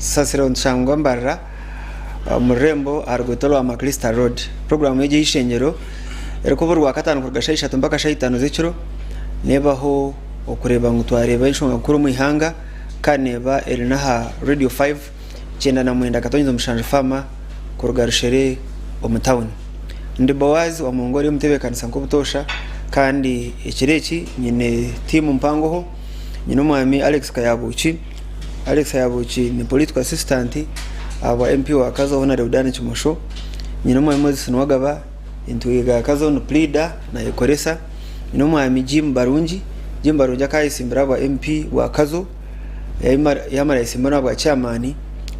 sasira nshangwa mbarra murembo arugotolo wa Makrista Road program yeje Eishengyero eriko burwa katanu kurgasha 3 mpaka 5 z'ikiro nebaho okureba ngutwareba inshonga kuri mu ihanga kaneba erinaha radio 5 cyenda na mwenda katonyizo mushanje fama kurugarushere omutawuni ndi Boaz wa mungori mutebekanisa nkubutosha kandi ikireki nyine team mpangoho nyine umwami Alex Kayabuchi ni political assistant aba MP wa kazo hona Reudani Chimosho nyine umwami Moses Nwagaba intuiga kazo no pleader na ekoresa nyine umwami Jim Barungi akayisimbira aba MP wa kazo yamara isimbana bwa chairman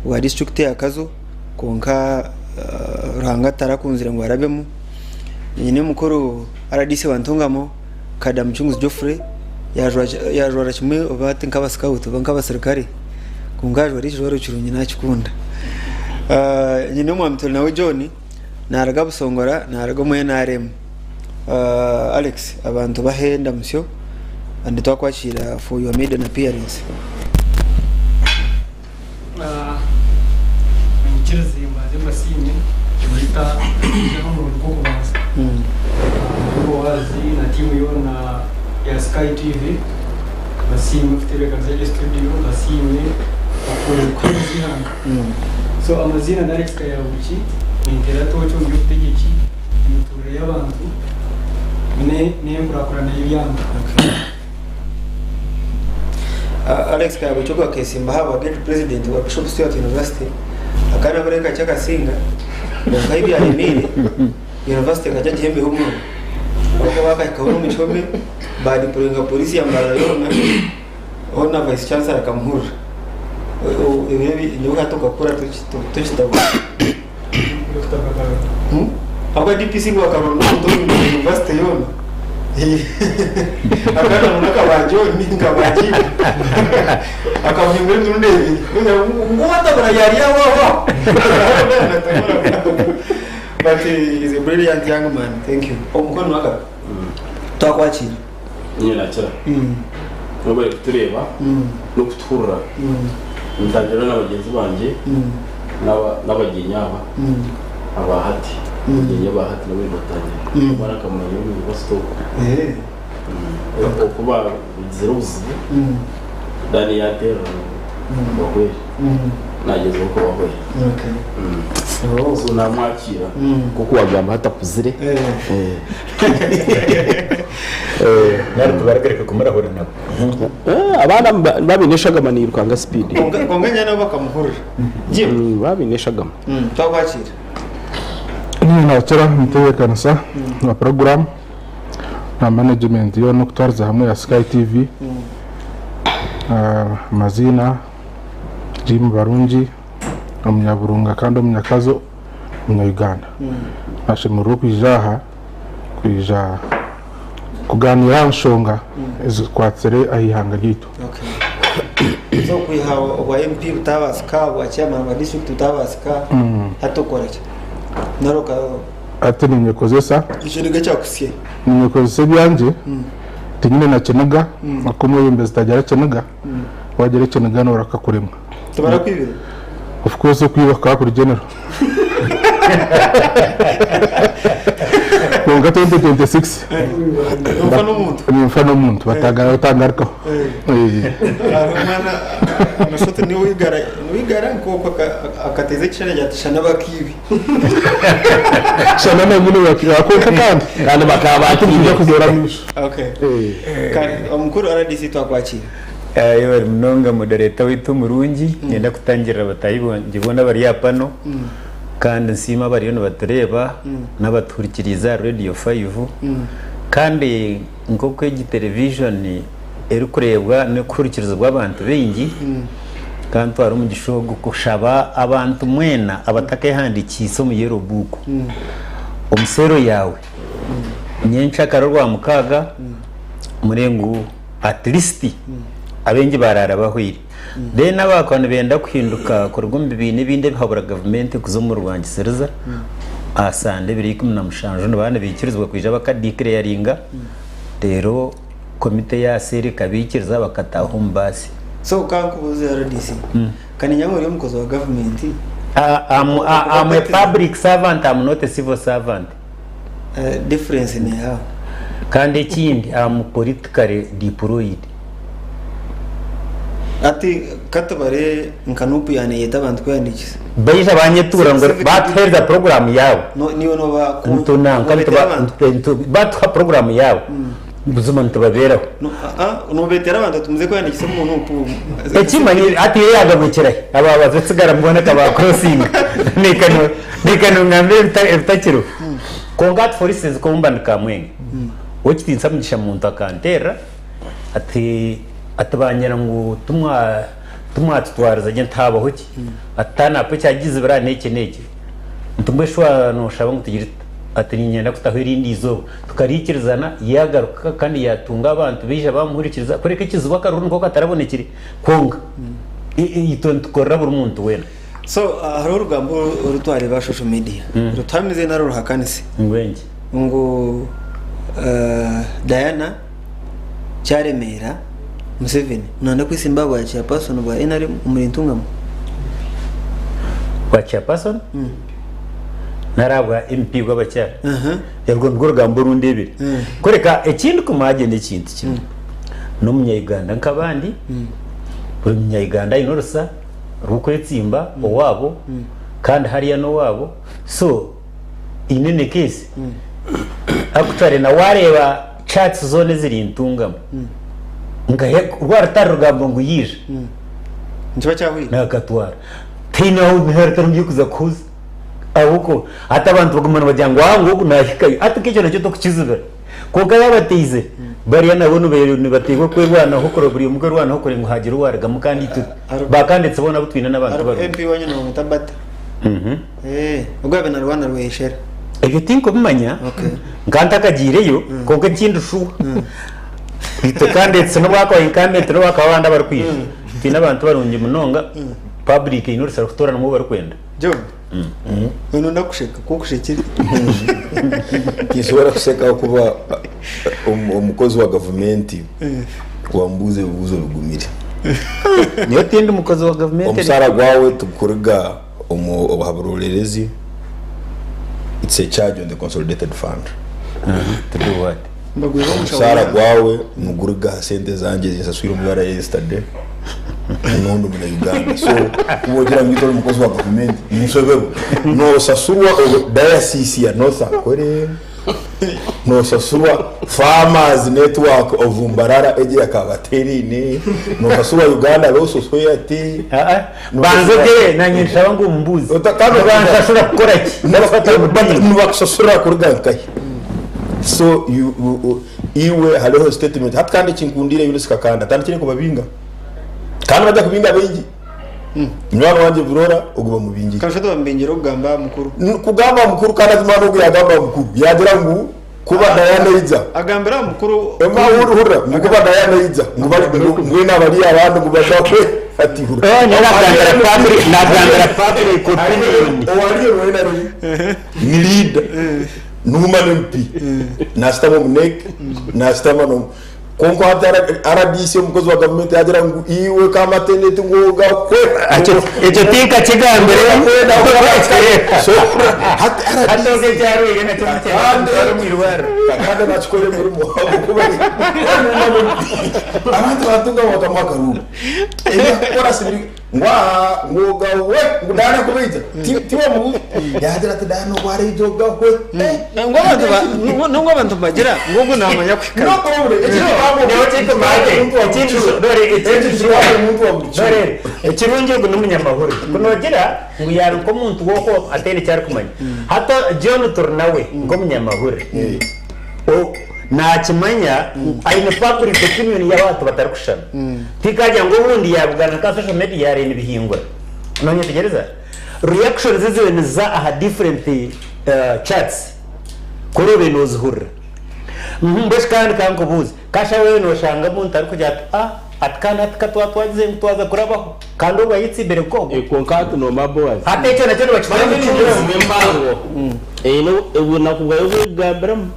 wa district ya kazo konka ranga tarakunzira ngo arabemu nyine mukuru RDC wantungamo kada mchunguzi Geoffrey yajora kimwe obati nkaba scout bankaba serikali kungajwa rijoro kirunyi nakikunda nyine mwamtoli nawe John naraga busongora naraga mu NRM Alex abantu bahenda musyo andi twakwashira for your maiden appearance Zirahi mazima Kita mu rugo Boaz. Boaz na timu yona ya Sky TV basimu kutebekanza studio basimu akora zihanga. So amazina na Alex Kayabuchi interato cyo byutegeki imiture y'abantu ne kurakurana y'ibyantu. Alex Kayabuchi kwa kesimba haba get president wa Bishop Stewart University akana bareka cyakasinga Nkaibi alimini university kaja jembe humo bako baka ikaona michome badi pulinga polisi ya Mbaraza ona vice chancellor akamhuru ebi nyoka toka kura tuchitabu aba DPC ngo akarono ndo university yona akana munaka bajoni ngabaji akamhimwe ndundebi ngota bara yari yawo but he is a brilliant young man. Thank you. Omukono waka. Twakwachira. Nyina cha. Ngoba tureba no kutura. Ntangira n'abagenzi banje n'abagenyaba. Abahati. Abagenyi bahati nabo batanye. Baraka mu nyuma y'ubustoko. Okuba ziruzi. Dani yatero. Bagwe. Nageze uko bagwe. Okay. So namwakira kuko wagamba hatakuzire nari tubarekereka kumara hore nabo abana babineshaga manirukanga speed konganya nabo bakamuhurira je babineshaga twakwakira ni natera mutebekanisa na program na management yo Nokuboneza hamwe ya Sky TV mazina Jim Barungi Omunyaburunga kandi Omunyakazo Uganda ashimuru kwijaha kuganira nshonga kwatsere ahihanga gito. Okay. So kwihawa wa MP utabasika wa chairman wa district utabasika hatokoraje naroka ate ninyekozesa ishiriga cyakusiye ninyekozesa byanje tinyine na Kenaga akomwe imbezi tajara Kenaga wagere Kenaga no rakakuremwa tubara kwibira of course kwibaka kuri general Konga 2026 mfano muntu batangarako mwana nashote ni wigara nkoko akateze kishana yatishana bakibi shana na nyine bakako kandi bakaba akije kuzora misho. Okay kandi omukuru RDC twakwakira yo mnonga moderator witu murungi yenda kutangira batayibona bari yapano kandi nsima bari yo batureba n'abaturikiriza radio 5 kandi nkoko y'igi television eri kurebwa no kurikiriza bw'abantu bengi kandi twari mu gishogo kushaba abantu mwena abatake handikise mu yero buku omusero yawe nyencha karorwa mukaga murengu at least abengi barara bahwiri then abakwana benda kuhinduka kurugumbi bine bihabura government kuzo mu Rwangisereza asande biri kumuna mushanjo n'abana bikirizwa kwija bakadikire yaringa rero komite ya seri kabikiriza bakataho mbasi so kankubuze RDC kani nyamuri y'umukozi wa government. I'm a public servant, I'm not a civil servant. Difference ni how? Kandi ikindi I'm politically deployed. Ati katabare nkanupu yani yeta abantu kwandikisa. Bayisha banyetura ngo bathereza program yawe. No niyo no ba kuntuna kandi batwa program yawe. Buzuma ntubaberaho. No betera abantu tumuze kwandikisa umuntu upu. Ekimanye ati yagabukira aba bazitsigara mbona kaba crossing. Nikano ngambe bitakiro. Kongat for instance ko mbandika Mwenge. Okititsa mugisha muntu akantera ati atabanyera ngo tumwa tutwariza je ntabaho ki atana pe cyagize bira neke ntumbeshwa no shaba ngo tugire ati nyenda kutahira indi zo tukarikirizana yagaruka kandi yatunga abantu bije bamuhurikiriza kureka kizuba karuru ngo katarabonekire konga itonto korra buri muntu wena. So hari urugambo rutwari ba social media rutamize naro ruhakanise ngwenje ngo Diana cyaremera Museveni nanda kwisimba bwa chairperson bwa NRM umurintungamo kwa chairperson narabwa MP gw'abacyara yarwo rw'urugambo rundebere koreka ekindi kumagende kintu kimwe no munyayiganda nkabandi buri munyayiganda inorusa rukwetsimba owabo kandi hariya no wabo so inene case akutare na wareba chats zone ziri intungamo ngahe rwaratari rugambo ngo yije ntiba cyahwira nakatwara tina ubiharita mbyukuza kuza abuko atabantu bagumana bajyango wangu nashikayo atukije nacyo to kukizubira konka yabateize bari nabone bere batego kwebwana hokora buri umugwe rwana hokora ngo hagira uwarga mukandi tu bakanditse bona butwina nabantu baro MP wanye no mutabata ugwabe na Rwanda rweshera ibyo tinko bimanya nganta kagireyo konka kindu shu bito kanditse no bwako inkanditse no bakabanda bari kwiye tina abantu barunje munonga public inorisa rutora no bari kwenda John uno ndakusheka kukushekira kisora kuseka kuba umukozi wa government wambuze ubuzo bugumire niyo tindi umukozi wa government umusara gwawe tukuriga obuhaburorerezi it's a charge on the consolidated fund to do what umusara gwawe muguriga sente zanje zisaswira mu bara yesterday nondo mu Uganda so kugira ngo itore umukozi wa government nisebebo no sasurwa diocese ya North Korea no sasurwa farmers network of Mbarara eje akabaterine no sasurwa Uganda also society banzoge nanyisha bangu mbuzi utakano banshashura gukora ki nubakashura kuruga kai so iwe haleho statement hatkande chinkundire yule sikakanda tandikire ko babinga kandi bajya kubinga bengi mwana wanje burora uguba mu bingi kashato bambengero kugamba mukuru kugamba mukuru kandi azimana ugu yagamba mukuru yagira ngo kuba dayaneiza agambira mukuru ema hurura mukuba dayaneiza ngwe nabali abantu kubashakwe ati hurura nagandara family opinion owaliyo wena ni leader numa MP na stamo mnek na stamo no konko RDC umukozi wa government yagira ngo iwe kama tenete ngoga kwe ejo tika kigambere so hatoge cyaro igene tumutera mwirwara kandi bachikore muri muhabo kuba abantu batunga wakamakaru kora sibiri ngoga we ndana kubiza tiwa mu yagira tadano wari joga we ngo abantu bagira ngogo namanya kwikara no ekirungi ngo n'umunyamahoro kunogira ngo yaruko muntu woko atene cyari kumanya hata John Turnawe ngo munyamahoro nakimanya aine public opinion y'abantu batarukushana tikajya ngo ubundi yabugana ka social media yarene bihingwa nonye tegereza reactions zizo za aha different chats kuri bino zuhura mbese kandi kankubuze kasha wewe no shanga muntu ari kujya atkana atkatwa twagize mutwaza kurabaho kandi ubayitsi imbere ko konkatu no Boaz hata icyo nacyo bakitwa no ubu nakubwaye ubugambram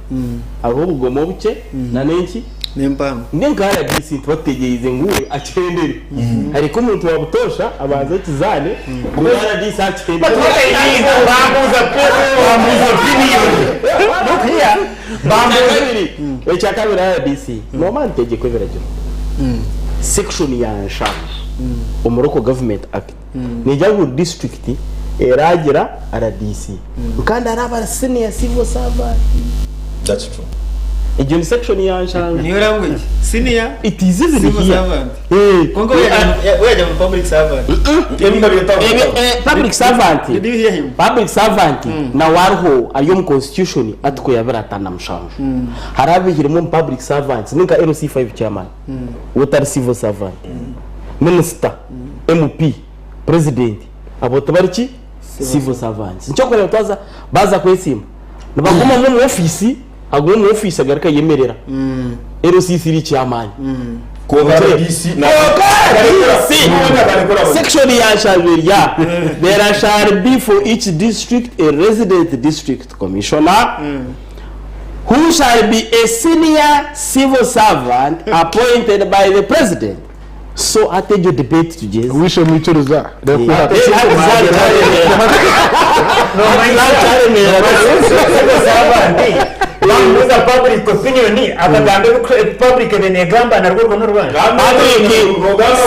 ahubwo mu buke na nenki Nempam. Nenga RDC twategeize nguwe akendere. Ariko umuntu wabutosha abaza kizane ngo RDC akendere. Bamuza opinion. Nokya bamuza ekyakabiri RDC. Mama ntegeko biraje. Section ya nshaje. Omuroko Government Act. Nijagu district eragira RDC. Kandi araba senior civil servant. That's true. Ijo ni section ya nshaje. Niyo language. Senior. It is even civil here. servant. Kongo wewe public servant. Public servant. Did you hear him? Public servant na warho ayo mu constitution atiko yabaratana mshanju. Harabe hirimo public servants ninka LC5 chairman. Water civil servant. Minister, MP, president. Aboto bariki civil servants. Nchoko leo twaza baza kwesima. Nabagoma mu office agwe mu office agarika yemerera. LC3 chairman. Ko RDC na section ya sharia. There shall be for each district a resident district commissioner who shall be a senior civil servant appointed by the president. So atejo debate tugeze wishe mwicuruza bamuza public opinion akagambe public benegamba na rwo n'urwanda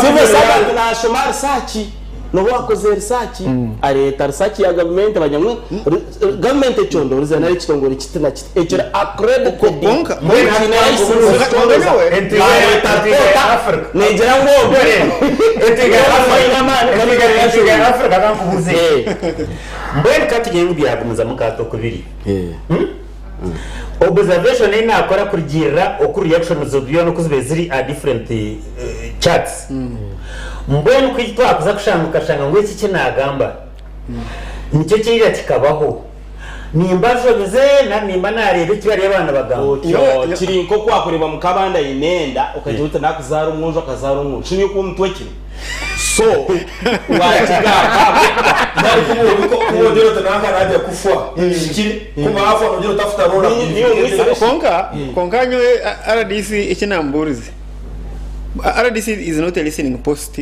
civil servant na shomar sachi no wakoze research areta research ya government abanyamwe government chondo rizana ikitongore kitina ekira accredited konka nejera ngo Africa kankubuze mbere katigenge byagumuza mukato kubiri observation ina akora kugira oku reaction zobyo no kuzibeziri a different charts mbone kwitwa kuza kushanguka shanga ngo iki kinagamba nicyo kirira kikabaho nimba jobize na nimba narebe kibari abana bagamba kiri nko kwakureba mu kabanda inenda ukajuta nakuzara umwunjo akazara umwunjo shiniyo ku mutwe kiri so watigaka nari kuko kuodero tananga raja kufwa shikiri kuma afa ndio tafuta rola konka nyo RDC ikinamburize RDC is not a listening post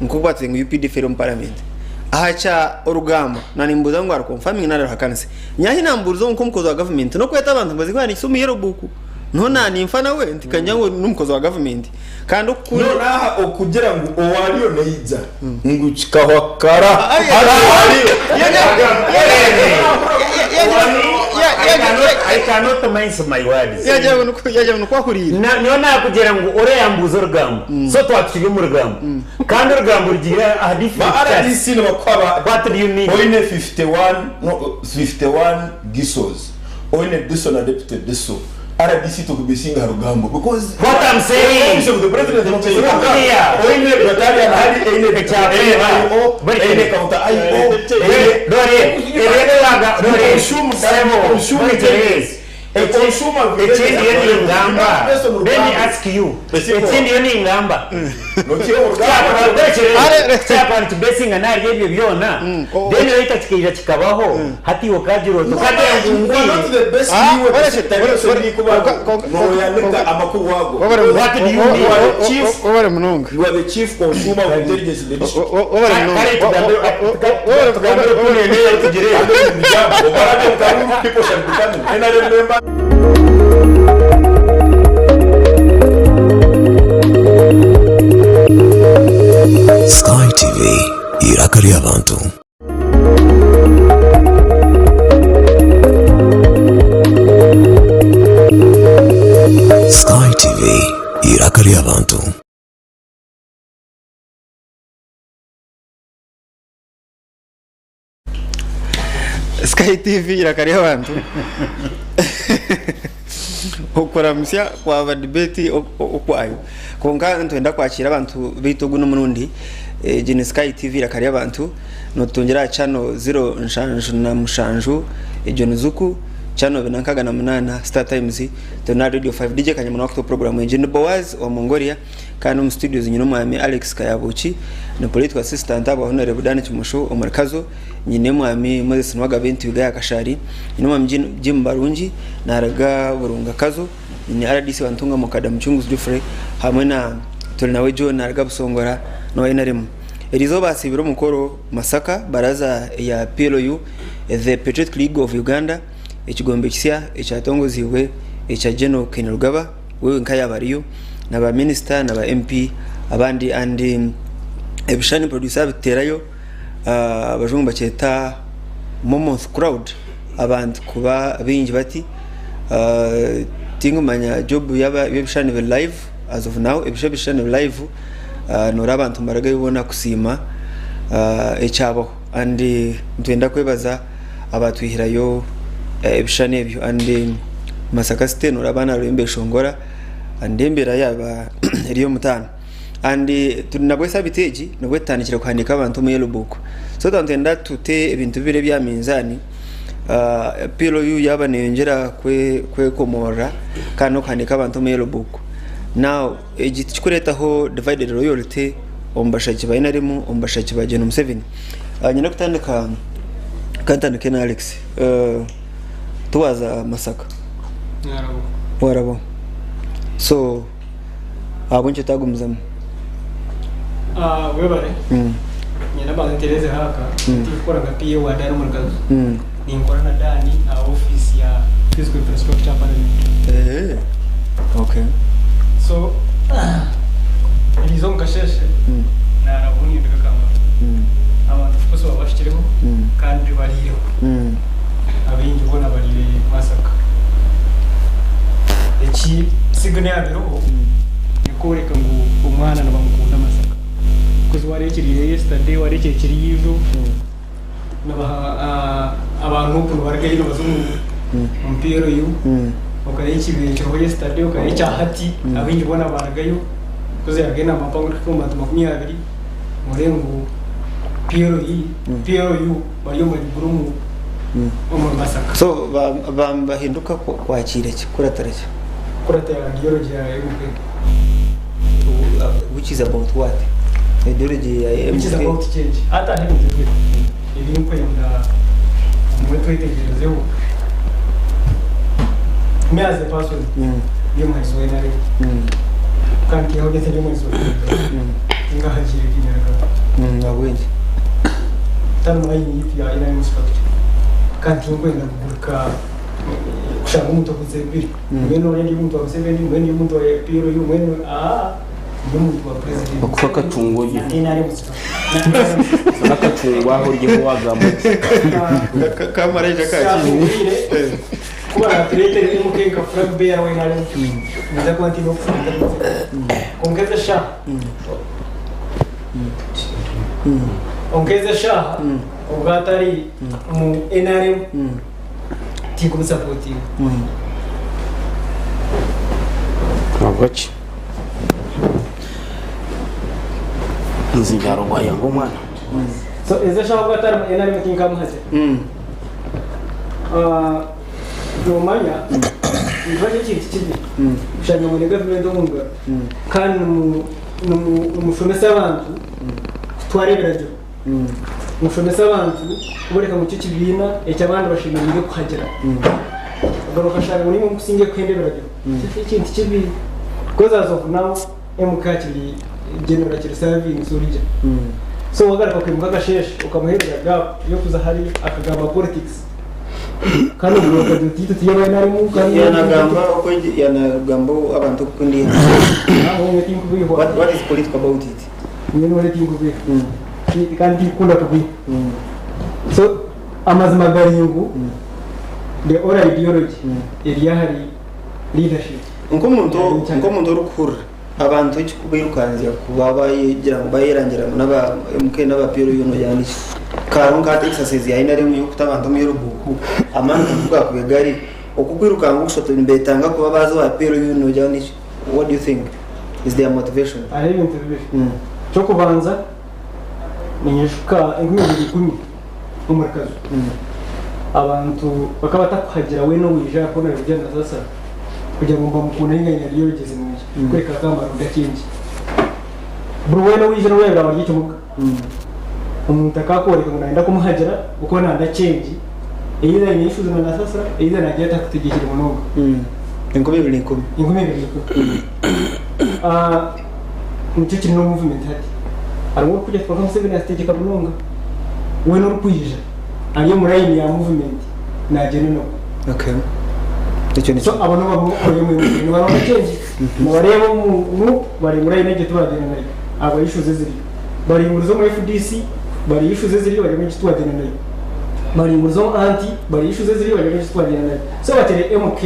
nkubatse ngo UPD Federal Parliament ahacha urugamba na nimbuza ngo ari confirming na hakanse nyahi nambuzo nko mukozo wa government no kweta abantu bazi kwani isumu yero buku nona nimfana we ntikanya ngo numukozo wa government kandi ukuri naha okugira ngo owaliyo neiza nguchikaho kara I cannot mince my words. Yaje nuko akurira. Niyo nakugira ngo ore yambuza urugamba. So twakiri mu rugamba. Kandi urugamba rugira a different. RDC no kwaba what do you need? Oine 51 gisos. Oine diso na deputy diso. RDC to kubisinga rugamba because what I'm saying is the president of the oine battalion hadi ine ine counter IO dore consumer ngamba let me ask you etindi ngamba no tiyo cyapa to basing anari yebyo byona then later tikija kikabaho hati wakajiro tukajya ngungwi not the best you were no ya leka amakuru wago what do you need chief over munonga you are the chief consumer of intelligence in the district over munonga people shall become and I remember Sky TV irakari abantu Sky TV irakari abantu Sky TV irakari abantu okuramsya kwa debate okwayo konka ntwenda kwakira abantu bitugu n'umurundi Gene Sky TV irakari abantu notongera channel 0 nshanju na mushanju ejo Zuku channel benankaga na munana Star Times Tona Radio 5 DJ kanyamana wakto program engine Boaz wa Mongolia kandi mu studios nyino mwami Alex Kayabuchi na political assistant aba honorable Budani Chumusho omurkazo nyine mwami Moses Nwagabenti Ugaya Kashari nyino mwami Jim Barungi naraga burunga kazo ni RDC wantunga mukada mchunguzi Jufre hamwe na tuli nawe John arga busongora no NRM erizo basibiro mukoro Masaka baraza ya PLU the Patriotic League of Uganda ekigombe kisya ekyatongozibwe ekya General Kenrugaba wewe nkaya bariyo naba minister naba MP abandi andi ebishani producer biterayo abajungu bacheta Momoth crowd abantu kuba bingi bati tingumanya job yaba ebishani be live as of now ebishani live nora abantu maraga yibona kusima ekyabo andi ntwenda kwebaza abatwihirayo ebishani ebyo andi Masaka state nora bana rembe shongora andembera yaba Eryomumwanya andi tunabwesa biteji nobwetanikira kuhandika abantu mu yellow book so tantenda tute ibintu bire bya minzani PLU yaba niyongera kwe komora kano kuhandika abantu mu yellow book now egiti kikuretaho divided loyalty ombashaki bayinarimo ombashaki ba Gen 7 nyina kutandika kantandike na Alex tuwaza Masaka warabo so abonje tagumzamo webare nyina bantereze haka tikora nga PA wa Dar Mulgazo ni nkora na Dani office ya physical infrastructure pale okay so ilizonga sheshe na rabuni ndikakamba abantu fuso babashikiremo kandi bariyo abingi bona barire Masaka eki signe abiro nikoreka ngo umwana nabamukunda Masaka kuzi warekiriye yesterday warekiriye yizo naba abantu ku baragaye bazungu mpiro yu okayikibye cyo yesterday okayicha hati abingi bona baragayo kuzi yagena mapango ko matu 20 murengo piro yu bariyo muri gurumu Masaka so bahinduka kwakira ki kurataraki kuratera ideology ya MK which is about what ideology ya which is about change hata ndio ibintu kwenda mwetu itegerezeho me as a person yo mwezo enare kandi aho gete mwezo nga hajire kinaka ngabwenje tamu ayi yipi ya ina instructor kandi ngwenda kubuka kushanga umuntu kuzebiri mweno ndi umuntu wa 7 mweno umuntu wa piro yu mweno umuntu wa president okufaka tungo ye ina ari musta nakachungwa aho ryo wagamo kamera yakachini kuba creator ni mukenga frag bear wa ina ari nda continue ongeza sha ongeza sha ugatari mu NRM tiko supporting Wagochi nzigaro kwa yango mwana so eza sha ugatari mu NRM kinga muhaze Eryomumwanya ndwaje kibi ushanya mu government omunga kandi umushomesa abantu twareberaje umushomesa abantu kuboreka mu kibina ecyabandi bashimiriye kuhagera agaruka shaka muri mu kusinge kwendeberaje ikintu kibi because as of now MK kiri general kiri serving surije so wagaruka kwimuka gasheshe ukamuhereza gap yo kuza hari akagamba politics kandi uburoka dutito tiyabaye nari mu kandi yanagamba uko yanagamba abantu kundi what is political about it nyine wale tingubi kandi kunda kubi so amazima garingu the oral ideology hari leadership nko muntu urukura abantu ikikubirukanzira kubaba yigira ngo bayirangira n'aba MK n'aba PLU yuno yandiki karunga exercise ya ina rimwe yo kutabantu mu y'urubuku amana kuvuga ku gari okukwirukanga gushoto imbetanga kuba bazo wa PLU yuno yandiki what do you think is their motivation I have interview cyo kubanza ninyeshuka ingwiri kumi umurakazo abantu bakaba takuhagira we no wija kona rugenda sasa kugira ngo mbamukuna inganya riyo rigeze mu kweka kamaro gakingi bro we no wija no wera baryo cyumuka umuntu akakoreka ngo naenda kumuhagira uko nanda change either ni issues na sasa either na geta kutigishira munoga inkumi 2010 nicyo kiri no movement hati arimo kujya kwa Museveni ategeka bulunga we no rukuyija ariyo muri line ya movement na geneno okay icyo so abantu babo mu barona change mu barebo mu bari muri line gito bagena nayo abo issues ziri bari mu zo mu FDC bari issues ziri bari mu gito bagena nayo bari mu zo anti bari issues ziri bari mu gito bagena nayo so batere MK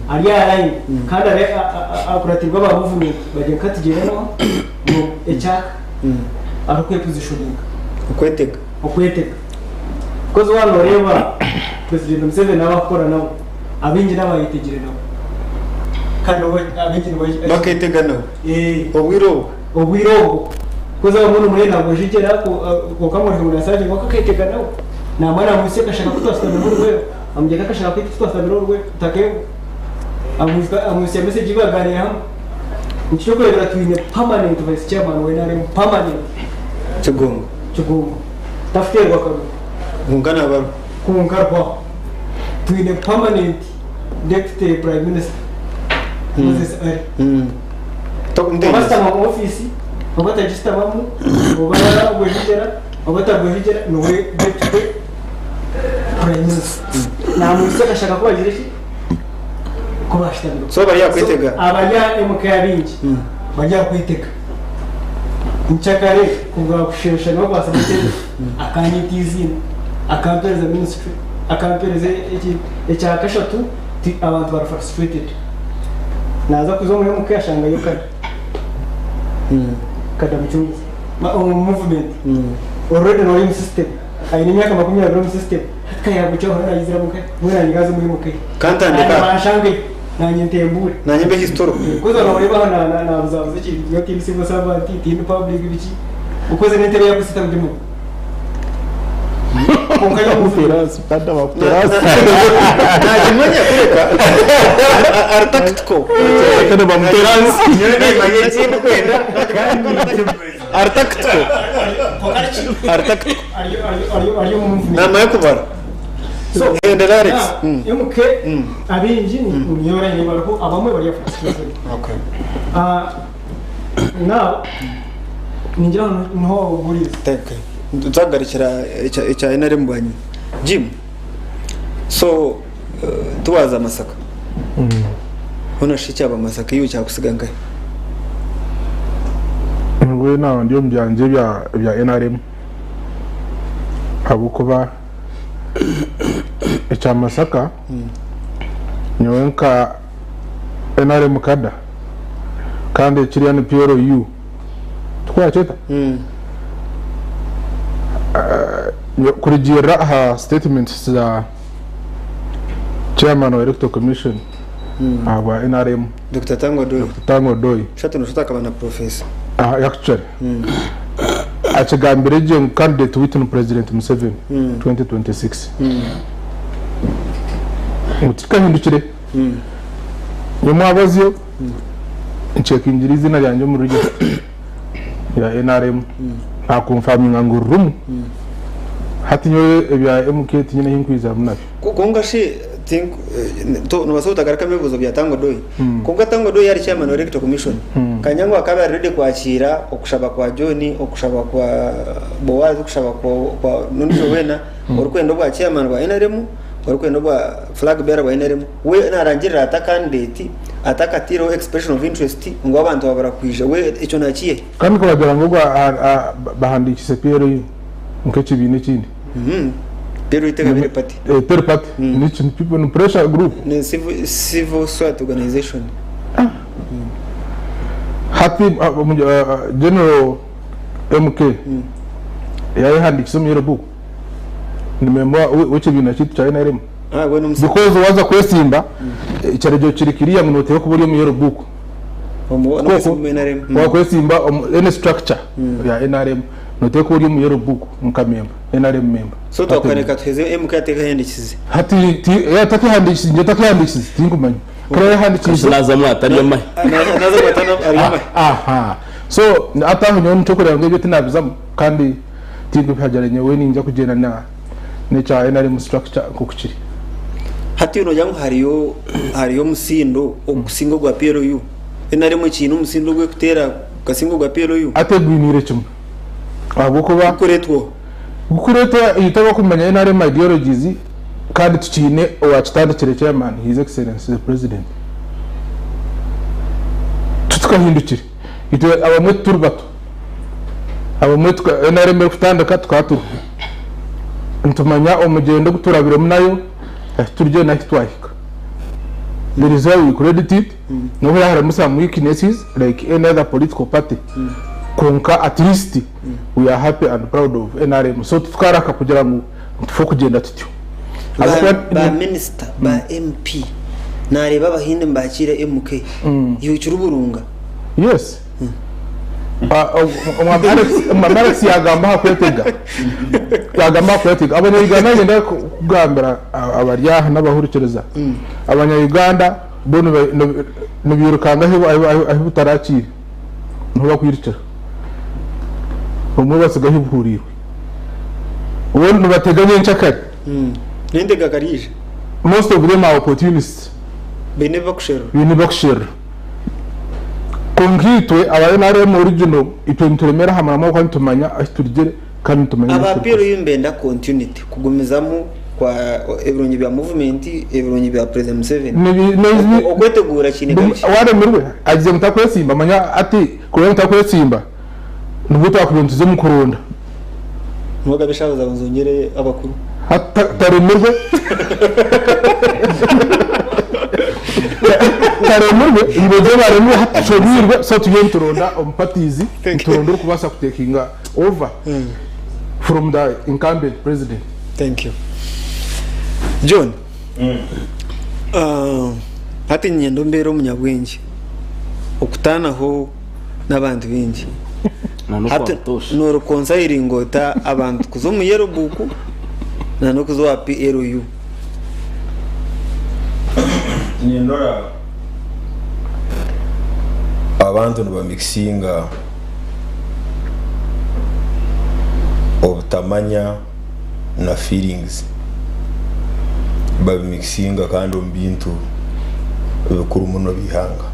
ari ya line kandi ari akuratirwa ba movement bagena katigera no mu echaka arakwiye positioning ukweteka kozo wano reba president Museveni abakora nabo abinji n'abayitegere nabo kandi abinji baketega nabo obwiro kozo umuntu muri ntabwo jigera ko kamuri mu nasaje ngo kaketega nabo namara museka kashaka kutwasana muri rwe amujeka kashaka kutwasana muri rwe take amusya message bagane hamwe nicyo kwera twine permanent vice chairman we nare permanent chugongo tafiterwa karu ngana baro kungarwa twine permanent deputy prime minister Moses ari basta mu office obata register bamu obara gwejera no we deputy prime minister na museka shaka kwa jireshi so bari yakwitega abanya MK abinji bajya kwitega nchakare kuva kushesha no kwasabite akanyitizina akampereza ministry akampereza echa kashatu abantu bari frustrated naza kuzo muri MK ashanga yokana kada mchungu movement already no in system aini myaka 20 no system kaya bucho hora yizira MK mwana nigazo muri MK kantandika ashange nanyentembure nanyembe history kuzo no reba na buzabuze ki yo TV civil servant tin public bici ukoze n'intebe ya kusita mudimo konkayo Terasi pada wa terasi najimanya kureka artaktko kada ba terasi nyene mayechi kwenda artaktko ariyo movement nama yakubara so Alex MK abinji ni yora ni barako abamwe bari frustrated okay now ninjira no burize teke nzagarikira icya NRM Jim so tuwaza Masaka hona shicha ba Masaka iyo cyakusiga ngahe we naho ndiyo mbyanje bya NRM abukuba icya Masaka nyowenka NRM kada kandi kiriya ni PRU twacheta kurigira ha statements za chairman wa electoral commission aba NRM Dr. Tango Doi shatu nushaka bana professor actually achigambire je candidate with president Museveni 2026 mutika hindukire nyuma abazyo nchekingira izina ryanjye mu register ya NRM akumfamya ngo rumu hati nyowe bya MK tinyene hinkwiza munafi kukonga shi think to nubasota garaka mebuzo bya Tango Doi konga Tango Doi yari chairman wa electoral commission kanyango akaba ready kwakira okushaba kwa John okushaba kwa Boaz okushaba kwa nunjo wena urukwendo bwa chairman wa NRM urukwendo bwa flag bearer wa NRM we narangirira atakandidate atakatiro expression of interest ngo abantu babara kwije we icyo nakiye kandi ko bagira ngo bahandikise PRU mukechi bine kindi PRU itega bire party third party ni people in pressure group ni civil society organization happy general MK yayi handikise mu yerobook ni member weche bina kitu cha NRM we no because waza kwesimba icyarejo kirikiriya mu note yo kuburi mu yerobook wa kwesimba any structure ya NRM note yo kuburi mu yerobook mukamemba NRM member so twakareka tweze MK ateka yandikize hati yatakihandikise njetakihandikise tingumanya kare handikise lazama atari mai nazo batana ari mai aha so ataho nyo ntokora ngo byo tinabizamo kandi tindu byajaranye we ninja kugenda na necha NRM structure kokukiri hati uno jangu hariyo musindo okusingo gwa PLU enare mu kintu musindo gwe kutera kasingo gwa PLU ategwinire kimwe abo kuba gukuretwa yitaba kumenya enare my ideologies kandi tukine owakitandikire chairman his excellency the president tukahindukire ite abamwe turbato abamwe enare mbere kutandika tukatu ntumanya omugendo guturabire munayo turje na kitwahika there is how we credit it no we have some weaknesses like any other political party konka at least we are happy and proud of NRM so tukaraka kugira ngo tufu kugenda tutyo ba minister ba MP nareba abahinde mbakire MK yucura uburunga yes Alex yagamba kwetega abanyayuganda ngenda kugambira abaryaha n'abahurikiriza abanyayuganda bono nubirukanga aho butarakira ntuba kwirikira umwe basigaho ibhuriwe uwo nubateganye nchakari nindega karije most of them are opportunists bene bakshero kongitwe abaye nare mu original itonturemera hamama kwa ntumanya ahiturigere kandi ntumanya abapiro yimbenda continuity kugumizamo kwa ebirungi bya movement ebirungi bya president 7 okwetegura kine gashi ware mirwe agize mutakwesimba manya ati kurenga mutakwesimba nubuta kubuntuze mu kuronda mwoga bishabuza bazongere abakuru taremirwe taremirwe iboze baremwe hatshobirwe so tugiye turonda ompatizi turonda kubasa kutekinga over from the incumbent president. Thank you John. Hati nyendo mbero munyabwenge okutana ho n'abandi bingi hati noro konsayiringota abantu kuzo mu yero buku na no kuzo api PLU nindora abantu no bamixinga obutamanya na feelings babimixinga kandi ombintu bikuru muno bihanga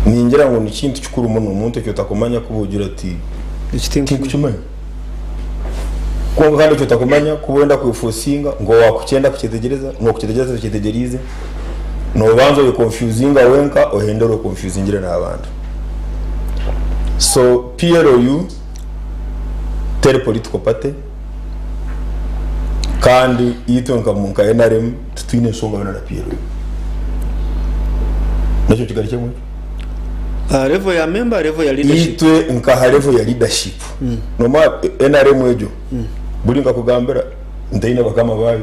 ningira ngo ni kintu kikuru muno umuntu cyo takomanya kubugira ati ikitinki kuchumanya ko kandi cyo takomanya kubenda kwifusinga ngo wakucyenda kukitegereza no kukitegereza kukitegereze no banzo yo confusinga wenka ohendero confusingire n'abandi so PLU tere political party kandi itonka munka NRM tutwine songa bana na PLU nacho kigarike mu level ya member level ya leadership itwe nka level ya leadership noma NRM ejo bulinga kugambira ndaine bakama bayo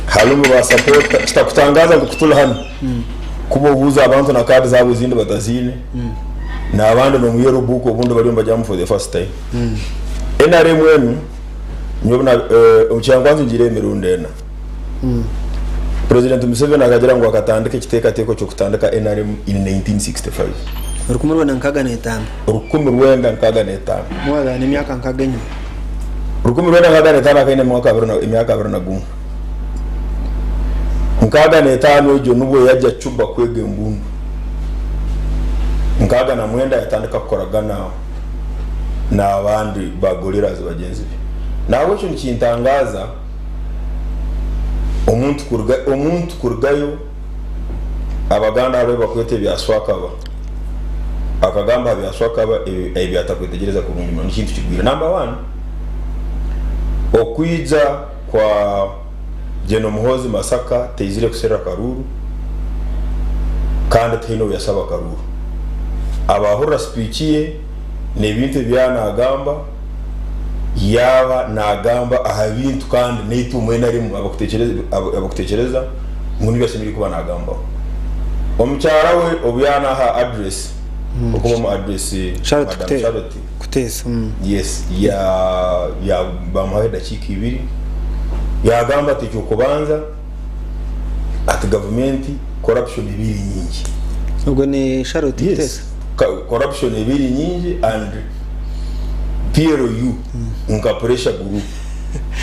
halumu ba support kitakutangaza kutula hano kubo buza abantu na card zabo zindi batazine na abandi no muyero buko ubundi bari mbajya for the first time NRM wenu nyobona ucyangwanze ngire mirundena President Museveni akagira ngo akatandike kiteka teko cyo kutandika NRM in 1965 urukumurwa na nkaga na 5 urukumurwenga nkaga na 5 mwaga ni myaka nkaga nyo urukumurwenga nkaga na 5 akaine mwaka imyaka 20 nkaga na 5 ejo nubo yajya chuba kwege mbundu nkaga na mwenda yatandika kukoragana na abandi bagorirazi bagenzi be nawe cyo nikintangaza omuntu kurgayo abaganda abe bakwete byaswakaba akagamba byaswakaba ebyatakwitegereza ku nyuma n'ikintu kigwira number 1 okwiza kwa Jeno Muhozi Masaka teizire kusera karuru kandi tino yasaba karuru abahura speechiye nebintu byana agamba yaba nagamba ahabintu kandi neitumwe narimu abakutekereza nguni basemiri kuba nagamba omucyara we obyana ha address okuba mu address Charlotte kutesa yes ya bamuhaye dakika 2 yagamba ati cyo kubanza at government corruption ibiri nyingi ubwo ni Charlotte kutesa corruption ibiri nyingi and PLU nka pressure group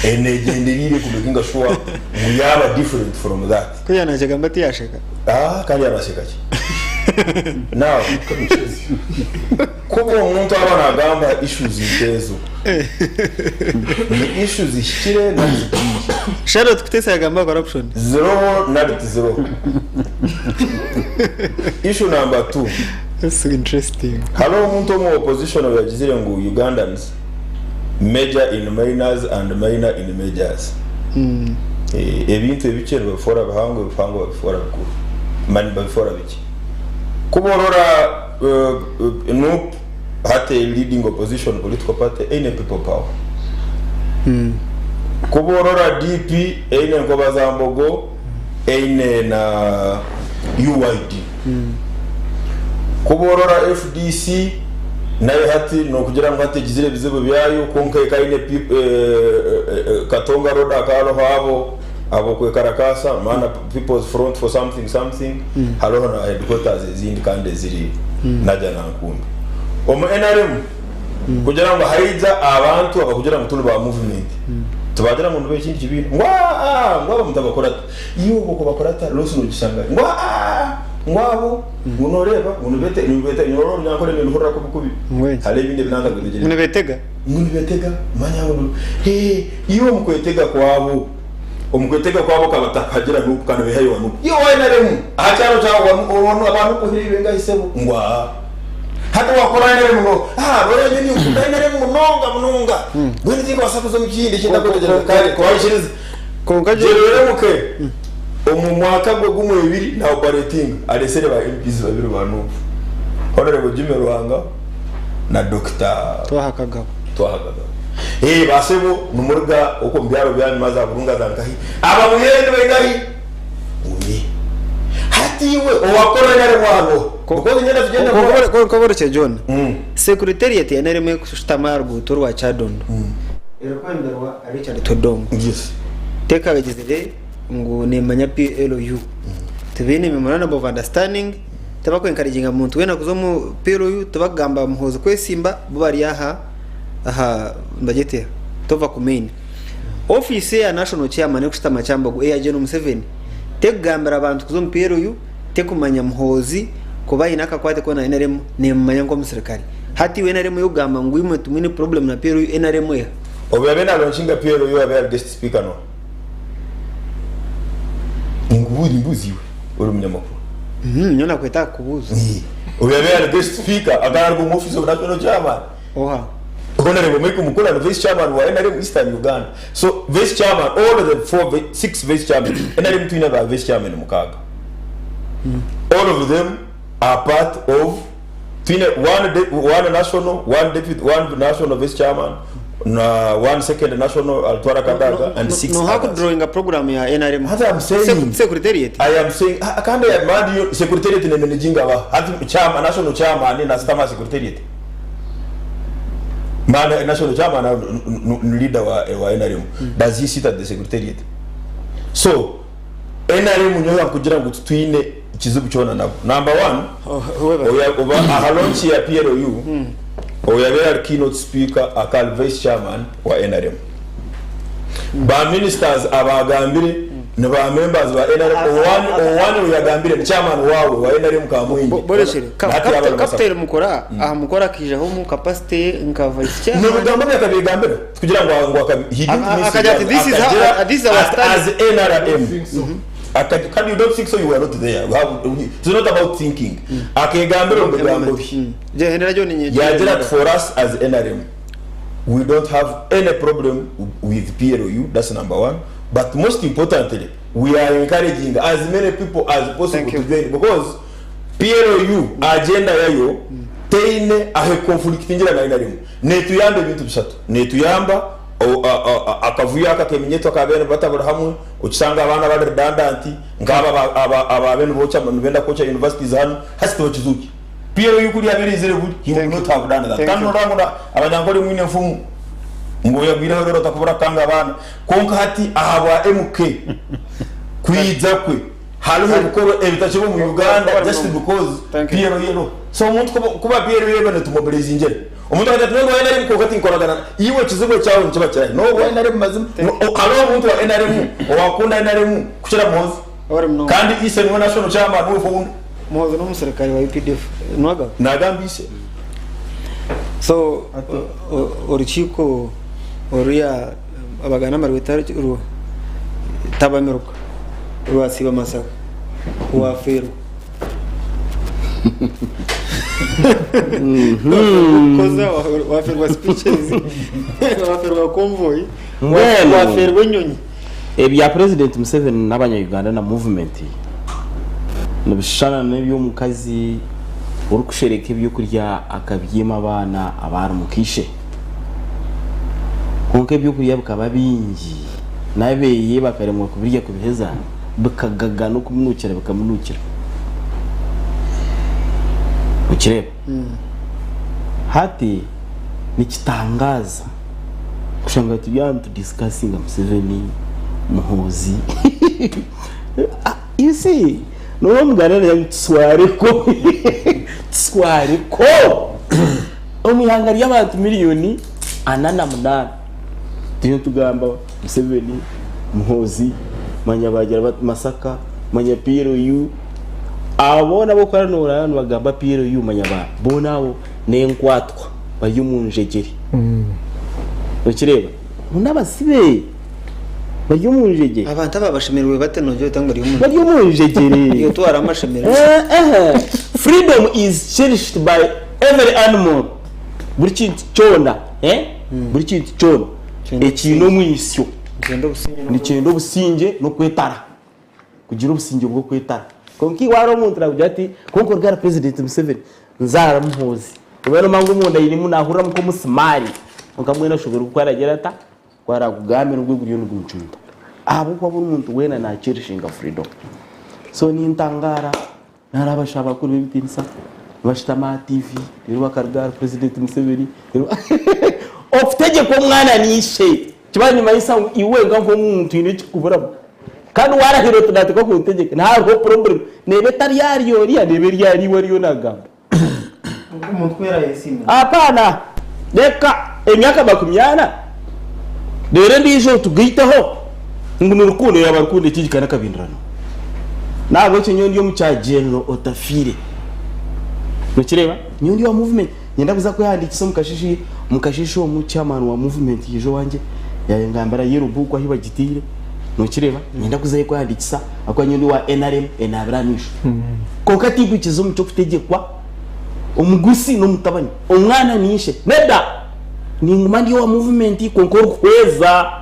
enegenderire kubekinga sure we are different from that kuya najaga mbati yashaka kandi yarashika ki now kuba umuntu abana agamba issues intezo ni issues ishire na Charlotte kutesa yagamba corruption 0 not 0 issue number 2 that's so interesting hello umuntu mu opposition yagizire ngo Ugandans major in minors and minor in majors ebintu ebikero bafora bahangwe bafangwa bafora bukuru mani bafora biki kuborora no hate leading opposition political party any people power kuborora DP ene ngoba za mbogo ene na UID kuborora FDC nayo hati no kugira ngo hategizire bizibu byayo konke kaine Katonga road akalo habo abo kwe Karakasa mana people's front for something halo na headquarters zindi kandi ziri naja nankumbi omu NRM kugira ngo haiza abantu abakugira ngo tulu ba movement tubagira ngo nube kintu kibintu ngwa mutabakora iyo boko bakorata losi no gisanga ngwabo unoreba unubete nyororo nyakore ibintu hora ko bukubi hale binde binanda gudegere unubetega manya ngo iyo mukwetega kwabo omukwetega kwabo kabatakagira nuko kana behayo wanu iyo NRM acharo chawo wanu abantu ko hiribe ngaisebo ngwa hata wakora NRM ngo bora nyini NRM munonga bwene tinga wasakuzo mukindi kinda kugera kare kwa ishirize kongaje muke omumwaka gwo gumwe bibiri na operating alesere ba MPs babiri banu honorable Jimmy Ruhanga na Dr. twahakaga basebo numurga uko mbyaro byani maza burunga zangahi aba muyende bengahi hatiwe owakora nare mwano kuko nyenda tugenda ko boroche John secretariat ya NRM kushitamara gutora wa Chadondo erekwenderwa Richard Todongo yes teka bagizire ngo nemanya PLU tubene memorandum of understanding tabako encouraging umuntu wena kuzomu PLU tabagamba muhozo kwesimba bari aha mbagete tova ku main office ya national chairman kushitama cyamba go Eryomumwanya 7 tegambira abantu kuzomu PLU tekumanya muhozi kuba inaka kwate ko na NRM nemanya ngo musirikali hati we NRM yogamba ngo imwe tumine problem na PLU NRM ya obabena launchinga PLU abe guest speaker no mbuziwe uri munyamakuru nyona kweta kubuza uyabera guest speaker agararwa mu office of national chairman honorable Mike Mukula the vice chairman wa NRM Eastern Uganda so vice chairman all of the 6 vice chairman NRM twina ba vice chairman mukaga all of them are part of twina one national one deputy one national vice chairman na one second national Altwara Kadaga and 6 no how could drawing a program ya NRM hata I'm saying secretariat I am saying akanda ya madi secretariat ne managing ba hata chairman national chairman na stama secretariat mana national chairman leader wa NRM does he sit at the secretariat so NRM nyoya kugira ngo twine kizubu cyona nabo number 1 oba ahalonchi ya PLU oyabera keynote speaker akal vice chairman wa NRM ba ministers abagambire ne ba members ba NRM one oyagambire chairman wawe wa NRM ka muhindi boreshere captain mukora mukora kije ho mu capacity nka vice chairman no gamba yakabigambira kugira ngo akajya this is our as NRM can you don't think so you were not there it's not about thinking akegambira ngo je henera jo ninye for us as NRM we don't have any problem with PLU that's number 1 but most importantly we are encouraging as many people as possible to join because PLU agenda yayo teine ahe conflict ngira na NRM netuyambe bintu bisatu netuyamba akavuya akakemenyeto akabene batabura hamwe ukisanga abana bari redundant ngaba ababene bocha benda kocha universities hano hasito kizuki PLU kuri abirizire buri you will not have done that kanu rangura abanyangori mwine mfumu ngo yabira rero takubura kanga abana konka hati ahabwa MK kwiza kwe haliho gukora ebitacho mu Uganda just because PLU so umuntu kuba PLU yebane tumobilize ingere umuntu akati no NRM ko kati nkoragana iwe kizigo cyawe nkiba cyane no NRM mazima alo umuntu wa NRM wakunda NRM kushira muhozi kandi ise ni national chairman w'ufundi muhozi no musirikare wa UPDF nwaga nagambise so urukiko oruya abagana marwetari tabameruka rwasiba Masaka wafero koza waferwa speeches waferwa convoy waferwa nyonyi ebya president Museveni n'abanya Uganda na movement nibishana n'ibyo mukazi uri kushereka ibyo kurya akabyima abana abari mukishe konke ibyo kurya bikaba bingi nabeye bakaremwa kubirya kubiheza bikagaga no kumunukira bikamunukira ukireba hati nikitangaza kushanga tuyantu discussing Museveni muhozi you see no mugana ya tsware ko omihangari y'abantu miliyoni anana munana tiyo tugamba Museveni muhozi manyabagira bat Masaka manya PRU abona bo kwaranura abantu bagamba PRU manyaba bonawo nenkwatwa bayumunjegeri ukireba unabasibe bayumunjegeri abantu ababashimirwe batenoje tangari bayumunjegeri iyo twara amashimira freedom is cherished by every animal buriki chona buriki chona ekino mwisyo nikendo businge no kwetara kugira ubusinge bwo kwetara konki waro umuntu ravuga ati konko rwa president Museveni nzara muhozi ubero mangu umuntu ayiri munahura muko musmari ukamwena shobora kwaragira ata kwara kugamira ubwo n'ugumcunda abo kwa umuntu wena na cherishinga freedom so ni ntangara narabashaba kuri bitinsa bashitama TV rero bakarga president Museveni oftegeko mwana nishe kibani mayisa iwe ngango umuntu ine kikubura kandi warahiro tudatiko kuntegeka ntabwo problem nebe tari yariya nebe yari wariyo nagamba umuntu kwera yesima apana deka emyaka 20 dere ndijo tugitaho ngunu rukundo yabarukunde kigikana kabindrano ntabwo cyenyondi yo mucyageno otafire nukireba nyondi wa movement nyenda kuza kwandikisa mukashishi wo muchairman wa movement yijo wanje yangambara yerubuko ahiba gitire nukireba nyenda kuza kwandikisa akwanyundi wa NRM enabranisho kokati kwikizo mucyo kutegekwa umugusi no mutabani umwana nishe neda ni ngumandi wa movement konkor kweza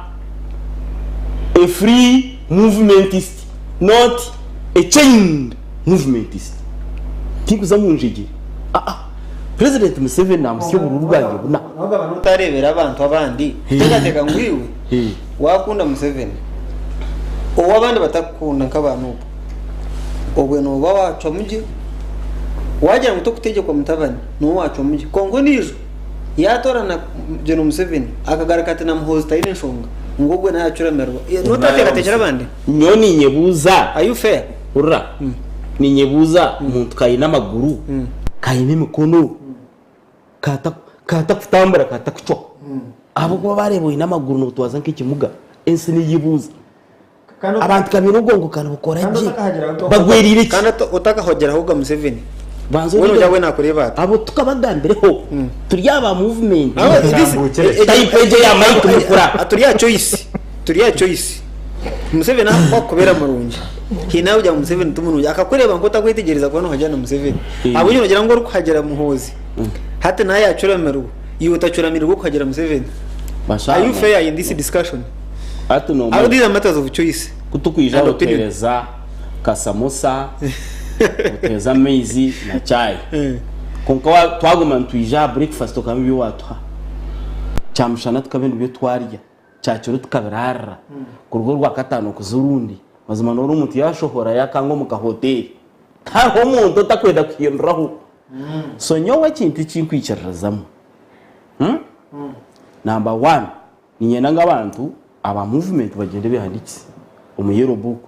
a free movementist not a chained movementist tikuza munjigi president Museveni namusyo burubwange buna ntabwo abantu utarebera abantu abandi tegateka ngwiwe wakunda Museveni uwo abandi batakunda nk'abantu ubwo no bawacu mujye wagira ngo kutegekwa mutabani no wacu mujye kongo nijo yatorana General Museveni akagarakata na muhozi tayine nshonga ngubwo nayacuremerwa nutategatekera abandi nyoni nyebuza are you fair urra ni nyebuza umuntu kayina amaguru kayina imikono kata kutambara kata kucwa abo kuba bareboye n'amaguru no twaza nk'ikimuga ensi ni yibuza abantu kabiri ugongo kana bukoraje bagwerire kandi utakahogera ahubwo Museveni banzo wono jawe nakureba abo tukabagambireho turyaba movement tayipeje ya mike mukura turiya choice Museveni akobera marungi hina ujya Museveni tumuntu akakureba ngo takwitegereza kubona hajana Museveni abo nyine ugira ngo rukuhagera muhozi hata naye acuramero yutacuramirwa ukagera Museveni are you fair in this discussion atu no how these matters of choice kutukwija hoteleza kasamusa uteza mezi na chai konka twaguma ntwija breakfast okambi watwa chamshana tukabindi byo twarya cyacyo tukabirara kurwo rwa katano kuzurundi mazima no rumuntu yashohora yakango mu kahoteli ntaho umuntu takweda kwiyonduraho so nyowe kintu cinkwicarazamo number 1 ninyena ngabantu aba movement bagende bihanditse umuyero book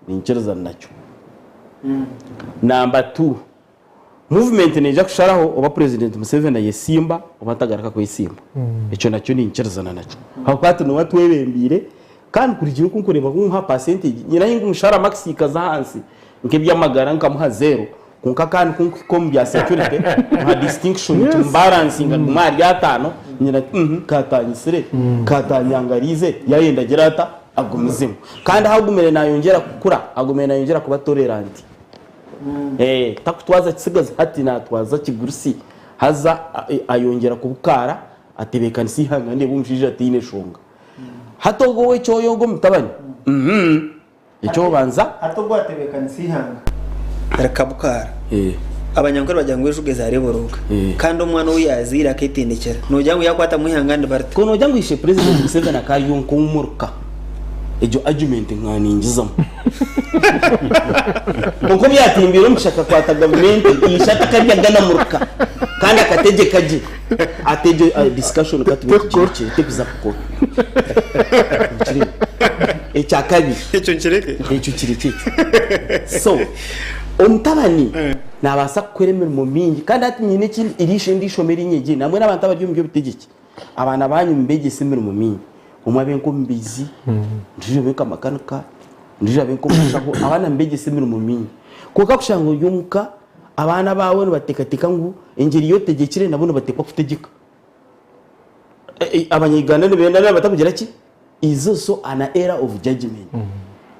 nincereza nacyo number 2 movement neja kusharaho oba president Museveni yesimba oba tagaraka ko yesimba eco nacyo ni incerezana nacyo hakwatu no watwebembire kandi kuri gihe kunkureba nka percentage nyirahinga umushara max ikaza hansi nke byamagara nkamuha 0 kunka kandi kunko bya security ha distinction to balancing mari yatano nyira katanyisire katanyangarize yayenda gerata agumizimo kandi hagumere nayongera kukura agumere nayongera kuba tolerant takutwaza kisigaza hati natwaza kigurusi haza ayongera kubukara atebekana sihangane bumjije atine shonga hatogowe cyoyogo mutabani icyo banza hatogo atebekana sihanga arakabukara abanyangore bajyangwe jugeza areboroka kandi umwana uyazira akitindekera nojyango yakwata muhangane barate ko nojyango ishe president Museveni akayonko umuruka ejo argument nkaninjizamo uko byatimbira umushaka kwata government ishaka kajyagana muruka kandi akategeka je ateje discussion katubikije tekiza ko echakabi echo nchereke echo kireke so omutabani nabasa kweremera mu mingi kandi ati nyine irishe ndishomera inyeje namwe n'abantu abaryo mu byo bitegeke abana banyu mbege semera mu mingi umwabe nko mbizi ndije beka makanuka ndije benko mushaho abana mbege semera mu mingi kuko kushango yumuka abana bawe batekateka ngo ingeri yo tegekire nabone batekwa kutegeka abanyiganda n'ibenda batakugira ki is so an era of judgment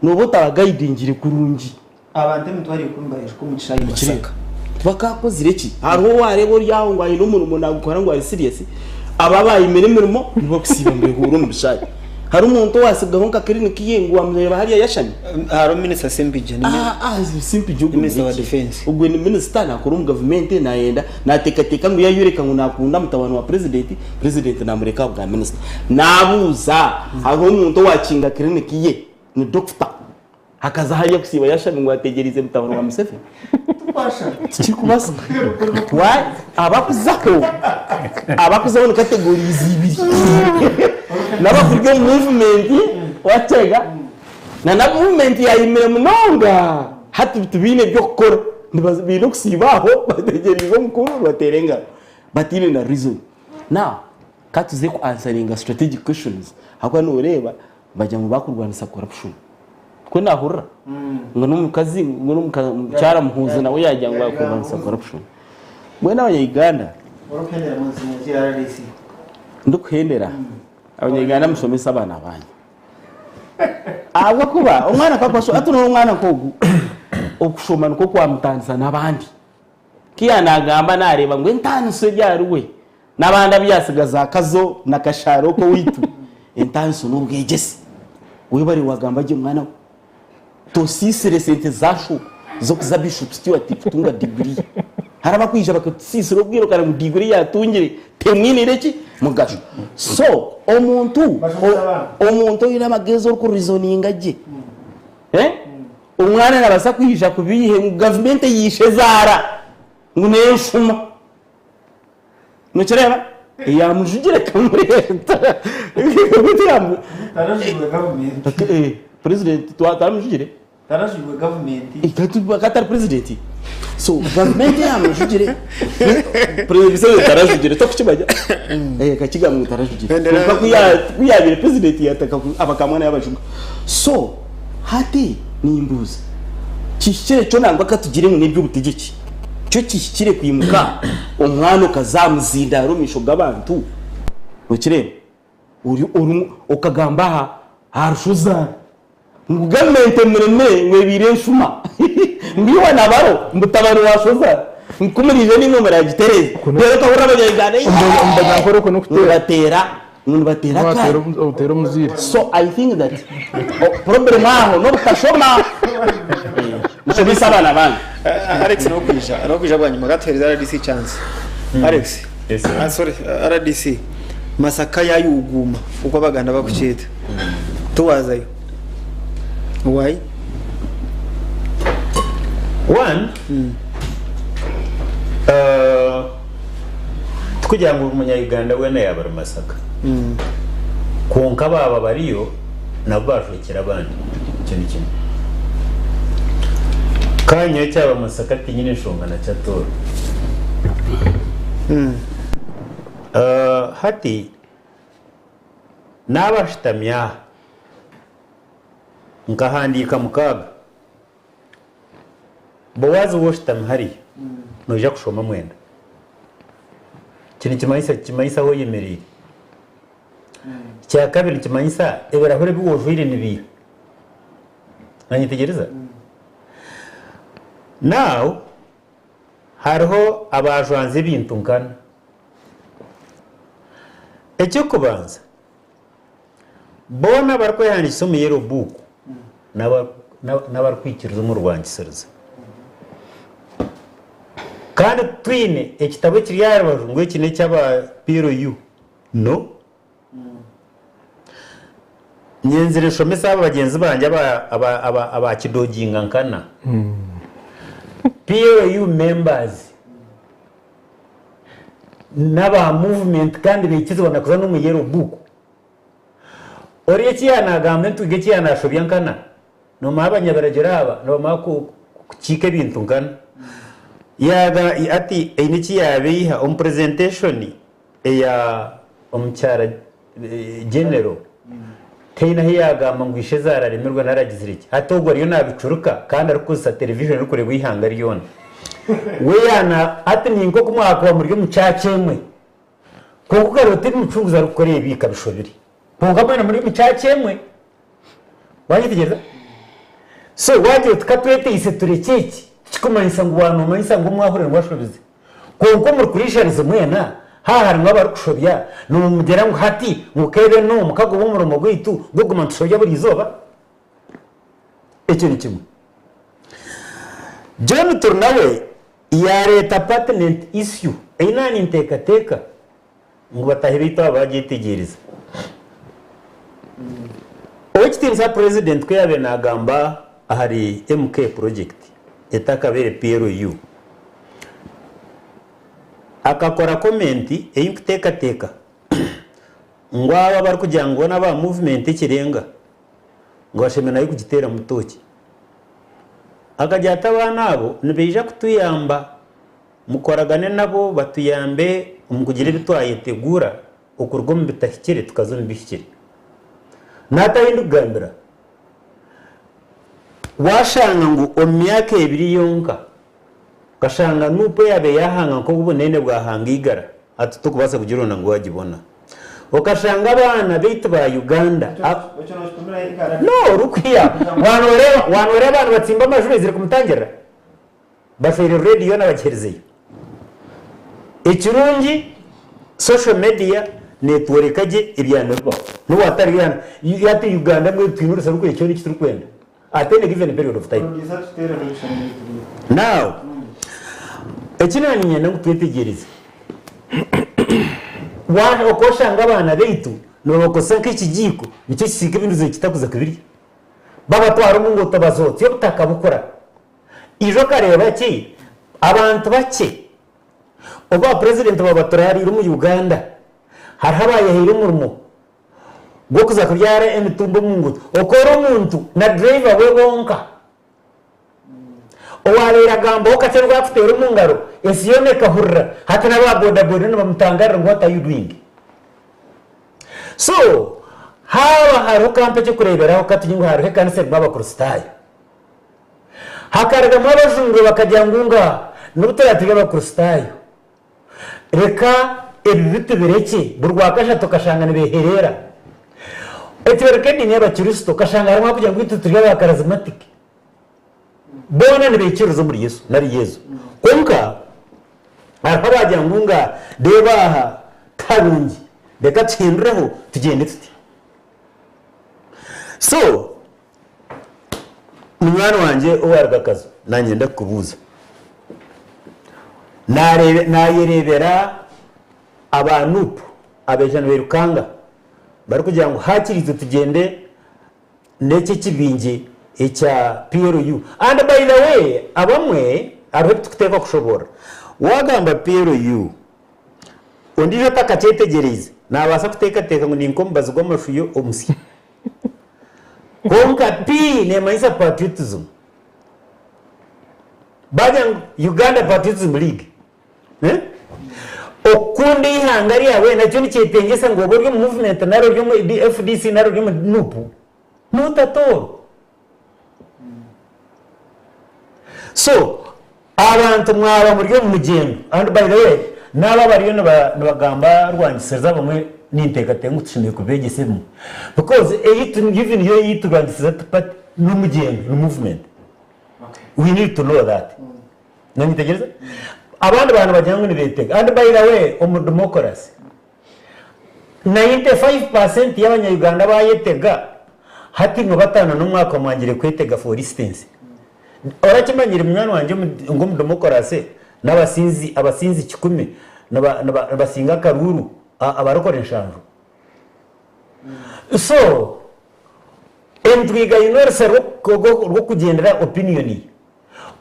no guiding kurungi abantu mutwari kumbaje ko mugisha y'Masaka bakakozire ki hariho warebo ryaho ngo ayino umuntu nagukora ngo ari serious ababaye imirimo nibo kusiba ngo ihuro mu bishaki hari umuntu wasigaho nka clinic yengu wamureba hariya yashami haro minister Sempije ni Sempije minister wa defense ubwo ni minister nakora mu government naenda natekateka ngo yayureka ngo nakunda mutabano wa president namureka bwa minister nabuza hariho umuntu wakinga clinic ye ni doctor hakaza hariya kusiba yashami ngo ategereze mutabano wa Museveni kikubasa why abakuzaho ni category zibiri nabakuryo movement watega na movement ya imere munonga hati bitubine byo gukora nibazibino kusibaho bategereza mukuru baterenga batine na reason now katuze ku answering strategic questions hakwa nureba bajya mu bakurwanisa corruption ko nahura ngo numukazi ngo numucyara muhuza nawe yajya ngo akurwanisa corruption mwe n'abanyayiganda worokenera mu nzira ya RDC ndukuhendera abanyayiganda musomesa abana banyu ahubwo kuba umwana kwakwaso atuno umwana kogu okushoma nuko kwamutanza nabandi kiyanagamba nareba ngo entanso ryaruwe nabandi abyasigaza akazo nakasharo ko witu entanso n'ubwegese we bari wagamba je umwana tosisire sente zashu zo kuza bishop stewart kutunga degree haraba kwija bakatisire ubwiro kana mu degree yatungire temwinire ki mugasho so omuntu ina magezo ko reasoning aje umwana nabasa kwisha kubihe mu government yishe zara nguneshuma nucereba yamujugire kamureta bitirambu president twatamujugire tarajwe government ikatuba katar president so government yamujugire president tarajugire tokukibaja kakigamwe tarajugire kuko kuyabire president yataka abakamwana y'abashuga so hati nimbuza kishire cyo nangwa katugire mu nibyo butegeki cyo kishire kwimuka umwana kazamuzinda rumisho gabantu ukirebe uri ukagamba harushuza ngugamente mureme mwebire nshuma mbiwa nabaro mutabaro washoza nkumirije n'inkomera ya gitereze rero kabura abanyayiganda ndagakora ko no batera utero muzire so I think that problem aho no butashoma musomesa abana banyu Alex no kwija bwanyuma gathereza RDC chance Alex yes sorry RDC Masaka yayuguma uko abaganda bakucita tuwazayo why one kugira ngo umunyayuganda we nayabara Masaka konka baba bariyo nabo bashokera abandi cyo ni kimwe kanya cyaba Masaka tinyine nshonga na cyatora hati nabashitamya nkahandika mukaga Boaz woshitamye hari noja kushoma mwenda kintu kimayisa ho yemereye cya kabiri kimayisa eberahure biwojwire nibira nanyitegereza now hariho abajwanze ibintu nkana ecyo kubanza bona bariko yanditse mu yero book n'abarkwikiriza mu rwangisereza kandi twine ekitabo kiri yarabajwe ngo kine cy'aba PRU no nyenzire shomesa abagenzi banje aba kidoginga nkana PRU members naba movement kandi bekizwa nakuza no mu yero book oriyeki yanagamba ntuge cyanashobya nkana no mabanyabaragira aba no mako kike bintu nkana yaga ati iniki yabiha presentation ya omucyara general teina hiyagamba ngo ishe zararemerwa naragiziriki hatogwa ariyo nabicuruka kandi arikuza television uri kureba ihanga riyona we yana ati ningo kumwaka wa muri mucacemwe kuko garote mucunguza rukoreye bika bishobiri ponga bana muri mucacemwe wanyitegereza so waje tukatwete ise turekeki kikumanyisa ngo abantu manyisa ngo mwahurira mwashobize kuko muri kurishariza mwena hari mwabari kushobya no mugera ngo hati mukebe no mukago bumurumo gwitu guguma tushobya buri izoba icyo ni kimwe John Turnawe ya leta pertinent issue inani ntekateka ngo batahirita abagitegereza Ochitinza president ko yabe nagamba ahari MK project etakabere PRU akakora komenti eyikutekateka ngo aba bari kugira ngo n'aba movement ikirenga ngo asheme nayo kugitera mutoki akajyata abana abo nibeja kutuyamba mukoragane nabo batuyambe umukugira bitwaye tegura ukurwo mu bitahikire tukazo mbishikire natahindugambira washanga ngo omyaka ebiri yonka kashanga nupo yabe yahanga ko ubunene bwahanga igara ati tukubasa kugirona ngo wagibona okashanga abana beitu ba Uganda no rukiya wanore abantu batsimba amajuri zire kumutangira bafere radio n'abakerezeye ikirungi social media network aje ibyanirwa no watari yana yati Uganda mwe twinurisa rukuye cyo n'ikituru kwenda atene given period of time now ekinani nyana ngutwetegereza wana okoshanga abana beitu no bakosanka ikijiko nicyo kisika ibintu ze kitakuza kabiri baba twara umungo tabazotse butaka bukora ijo kareba ki abantu bake oba president wa batorari mu Uganda har habaye hiri murmo gwo kuza kubyara emitumbo mungu okora umuntu na driver we bonka owalera gambo okaterwa kutera umungaro esiyone kahurra hatana ba boda boda no bamutangara ngo what are you doing so hawa haro kampe cyo kureberaho katinyingo haro hekanse baba kurustayo hakaraga mwabajungu bakajya ngunga n'ubutayatiga bakurustayo reka ebibitu bireke burwakasha tokashanga nibeherera etibereke ni abakristo kashanga harimo kujya ngwitu turiya bakarazmatic bona nibekiruzo muri Yesu nari Yesu konka arabajya ngunga debaha karungi reka tindreho tugende tuti so mwana wanje owargakazo nanye ndakubuza nayerebera abantu abejana berukanga bari kugira ngo hakirize tugende neke kibinge ecya PRU and by the way abamwe arwe tukuteka kushobora wagamba PRU ondijo takacetegereze nabasa kuteka ngo ninkombaza gw'amashuyo omusi konka pi ne maisa patriotism bajya Uganda Patriotism League okundi ihangari yawe nacyo nicyetengesa ngo boryo movement naro ryo mu FDC naro ryo mu nupu nutatoro so abantu mwaba muri mu mugendo and by the way naba bariyo nabagamba rwangiseza bamwe n'intekatengu tushimiye kubegesemo because even yo yiturwangiseza but no mugendo no movement we need to know that nanyitegereza abandi bantu bajyanwe ni betega and by the way democracy 95% y'abanyayuganda bayetega hati ngo batana n'umwaka mwangire kwetega for instance orakimanyire mwana wanje ngo mu democracy n'abasinzi abasinzi 10 n'abasinga karuru abarokora inshanjo so entwiga universal rwo kugendera opinion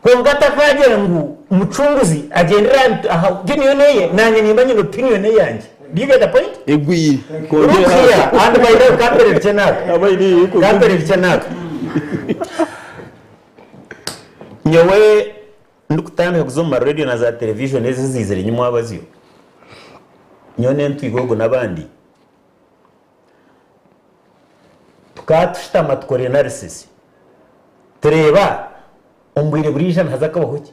kongata kagera ngo umucunguzi agendera opinion ye nanye nimbanye opinion yanjye do you get the point egwi kongera and by the capital chenaka abaini capital chenaka nyewe ndukutana kuzoma radio na za television ezi zizere nyuma abaziyo nyone ntwigogo nabandi tukatushitama tukore analysis tureba umbwire burisha ntazakabaho ki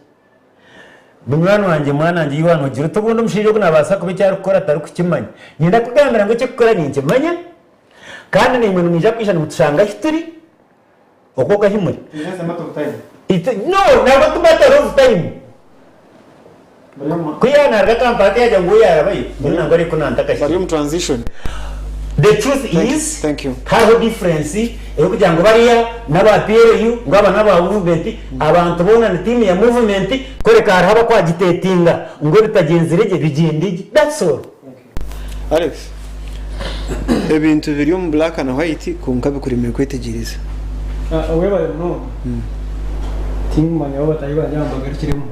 mwana wanje yiwano gira tubundi mushije ko nabasa kubicyara gukora atari kukimanya nyenda kugambira ngo cyo gukora ni nkimanya kandi ni umuntu mwija kwishana mutushanga hituri uko gahimuri no nabo tumatara of time kuyana rakampaka yaje ngo yarabaye ntabwo ari kunantaka bari mu transition. The truth is thank you how difference kugira ngo bariya n'aba PLU ngaba n'aba movement abantu bona ni team ya movement koreka haba kwa gitetinga ngo bitagenzerege bigendege that's all. Alex ebintu biri mu black and white kunkabe kuri mwe kwetegereza weba no team manya batayi banyambaga kirimo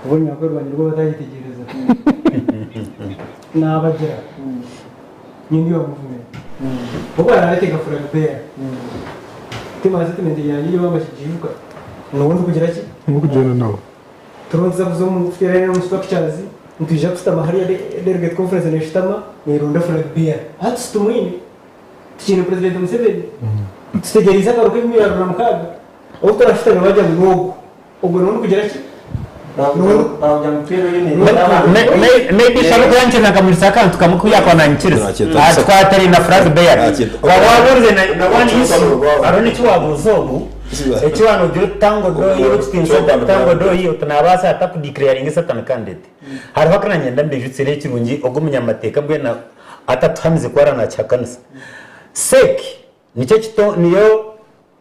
ubonye akorwanye rwo batayitegereza n'abagera nyindi wa movement ubwo arareka fura gupera timaze timende yanjye bamashyigihuka nubundi kugira ki nk'ukugenda nawe turonza kuzo mu fere mu structures ntuje kustama hariya delegate conference neshitama nironda fura gupera ati tumwini tishine president Museveni tutegereza karuke mwira na mukaga utarashitana bajya mu ubwo nubundi kugira ki maybe sharuko yanche na kamurisaka tukamukuya kwa nanchiriza twatari na phrase bear wawabuze na one issue aroni chiwabuzobu echiwano jo tango do yo chitinza tango do yo tunabasa ataku declaring satan candidate hariho kana nyenda mbejutse kirungi ogumenya amateka bwena atatuhamize kwara na chakanisa sek nico kito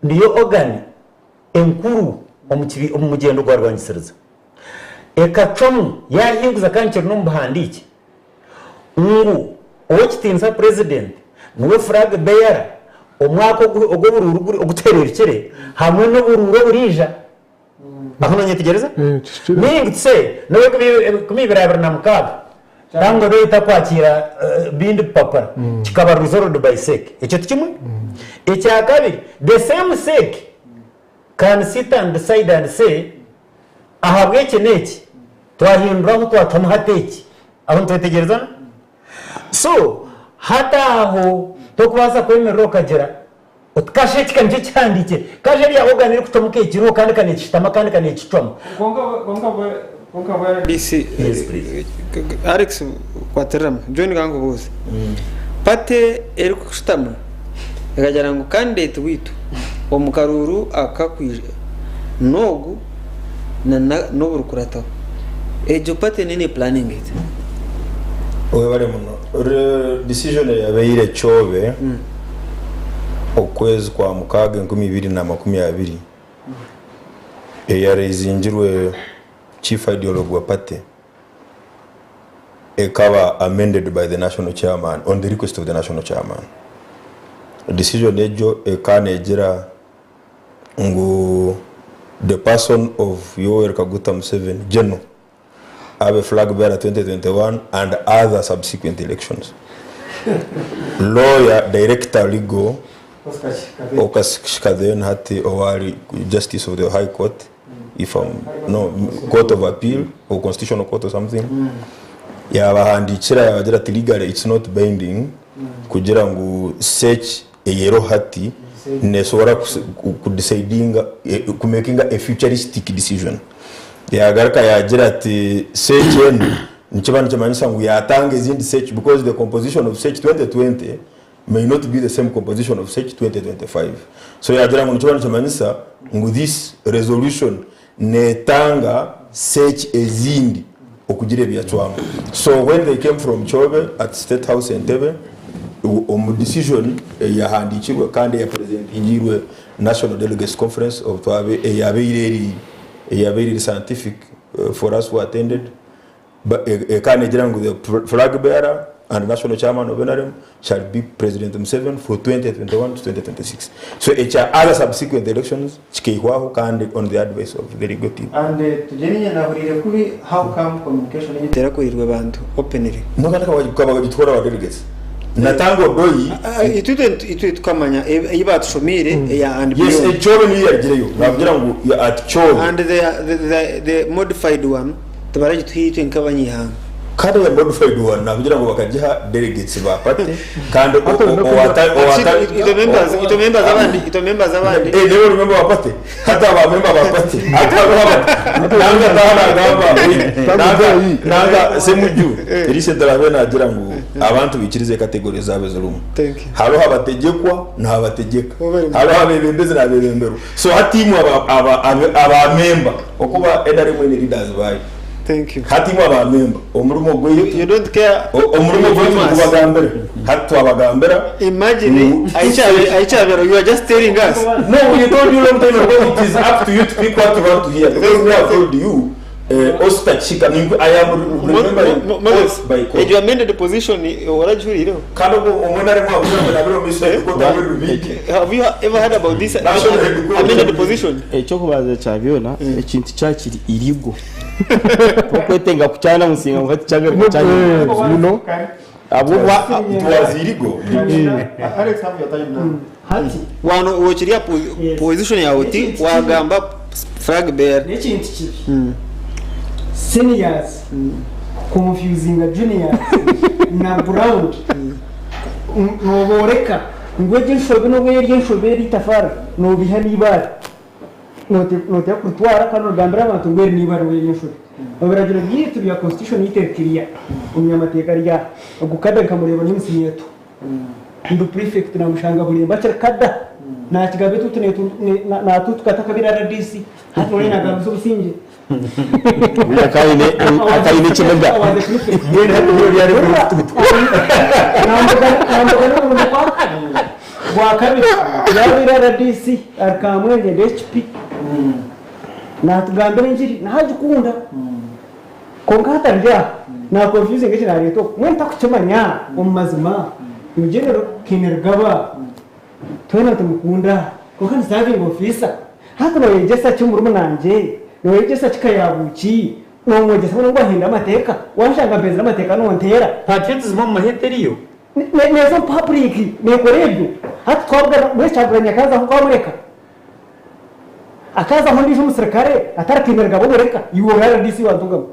niyo organ enkuru omugendo gwa rwangisiriza ekachomu yahinguza kanchero nombahandiki ngo okitinza president nuwe flag bearer omwako ogobururu ogutererekere hamwe n'obururu burija aho nyetegereza ningitse nawe kumibira na mukaga tango do itakwakira bindi papa kikaba resolved by sek icyo tikimwe icya kabiri the same sek can sit and decide and say ahabwe kineki twahindura ko twatama hateki aho twetegereza so hata aho tokubasa kwemerera kagera utkashe kikanje cyandike kaje ya oganire kutomuke kiro kandi kanekitama kandi kanekitoma gonga DC Alex kwaterama John gango bose pate eri kustama ekajana ngo candidate witu omukaruru akakwije nogu no burukurata ejo pate nini planning it owe bale muno decision yabeire chobe okwezi kwa mukaga 2020 eyarezinjirwe chief ideologue wa pate ekaba amended by the national chairman on the request of the national chairman. Decision ejo ekanejera ngo the person of Yoweri Kaguta Museveni General have a flag bearer 2021 and other subsequent elections. Lawyer, director legal Okashikaden Hati Owari, Justice of the High Court, if no court of appeal or constitutional court or something yabahandikira yabagira ati legally it's not binding kugira ngo search eyero hati nesobora kudecidinga kumakinga a futuristic decision yagaraka yagira ati search nichibana cyamanyisa ngo yatange izindi search because the composition of search 2020 may not be the same composition of search 2025. So yagira ngo nichibana cyamanyisa ngo this resolution netanga search ezindi okugire byachwanga. So when they came from Chobe at State House Entebbe decision yahandikirwe kandi ya president ingirwe National Delegates Conference of Twabe yabeiri scientific for us who attended but kind the flag bearer and national chairman of NRM shall be President Museveni for 2021 to 2026. So each other subsequent elections chikihwaho kandi on the advice of the legal team. And tujeniye nahurire kuri how come communication yitera kurirwa abantu openly. Nokanda kwa bagitwara wa delegates. Natango doyi itu kamanya iba tushomire ya and yes echobe ni yagireyo navugira ngo ya at chobe and the modified one tabaraje twite nkabanyihanga kandi ya modified one navugira ngo bakagiha delegates bapate kandi ito members abandi nibo remember bapate hata ba member bapate hata nanga semuju irise darabena agira ngo abantu bikirize kategori zabe zulumu haro habategekwa na habategeka haro habebembeze na bebembero so hatimu aba member okuba NRM ni leaders bayi. Thank you. Hatimu aba member omurumo gwe you don't care omurumo gwe kubagambira hatu abagambira imagine Aisha you are just telling us no we told you long time ago it is up to you to pick what you want to hear because we have told you Osta Chika I am remembering by you amended the position warajuriro kando omwana remwa abiro mise ko tawe biki have you ever heard about this amended the position cyo kubaza cyabiona ikintu cyakiri irigo okwetenga kucyana musinga ngati cyagera cyane no abo twazirigo Alex have your time now hati wano wochiria position ya oti wagamba flag bearer n'ikintu kibi seniors confusing juniors na brown noboreka ngweje nshobe no bwerye nshobe ritafara no bihani ibara note kutwara kano gambira abantu ngwere nibara we nshobe babiragira gitu ya constitution itekiria umyamateka rya gukada kamureba n'imisinya yetu ndu prefect na mushanga buri bacha kada na kigabe tutune na tutukata kabira RDC hatu wena gabuzo businje akaine chimenga yene hatu yari wa kabiri yabira RDC arkamwenge DHP na tugambira injiri naje kunda konkata ndia na confusing ngeje na reto mwenta kuchemanya omazima ugenero kinergaba twena tumukunda kokani saving officer hata no yegesa cyumurumu nanje no yegesa kikayabuki no mwegesa ngo ahinda amateka washanga bezera amateka no ntera patents mu maheteriyo nezo public nekorebyo hata twabwa mwecaguranya kaza ko kwamureka akaza ho ndije umusirikare atarakinergabo bureka yuora RDC watugamo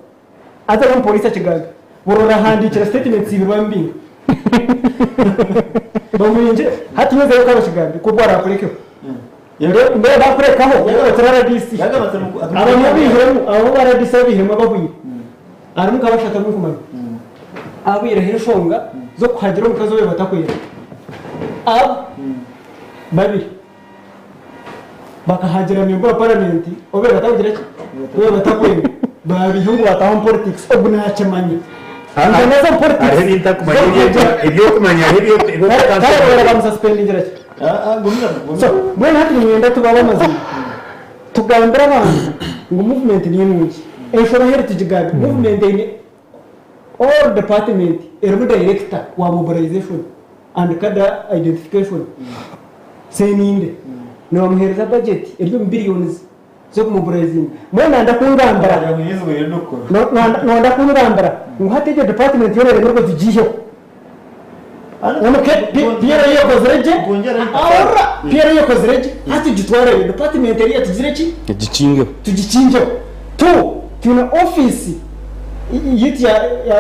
ata no police kigaga borora handikira statements ibibambinga bamuyenje hatumeze yo kaba kigambi ko bwara akurikeho yero mbe bakurekaho yagatara DC abanyabihemu abo bara DC bihemu babuye ari mukabashaka mukumana abira heshonga zo kuhagira umukazo we batakwira babi bakahagira member parliament obe batagira ki we batakwira babihungu bataho politics obunachemanye anza politics ari nta kumanya ibyo kumanya ibyo suspend injira so when hati mwenda tubaba mazina tugambira abantu ngo movement ni imwiki eshora heritage guard movement in all department ermu director wa mobilization and kada identification seninde no muhereza budget eryo billions zo mobilizing mwena ndakungambira no ndakungambira ngo hati je department yone rero tugiye Pierre yokozereje ahora Pierre yokozereje ati gitwara department yari tugire ki tugikinge tuna office yiti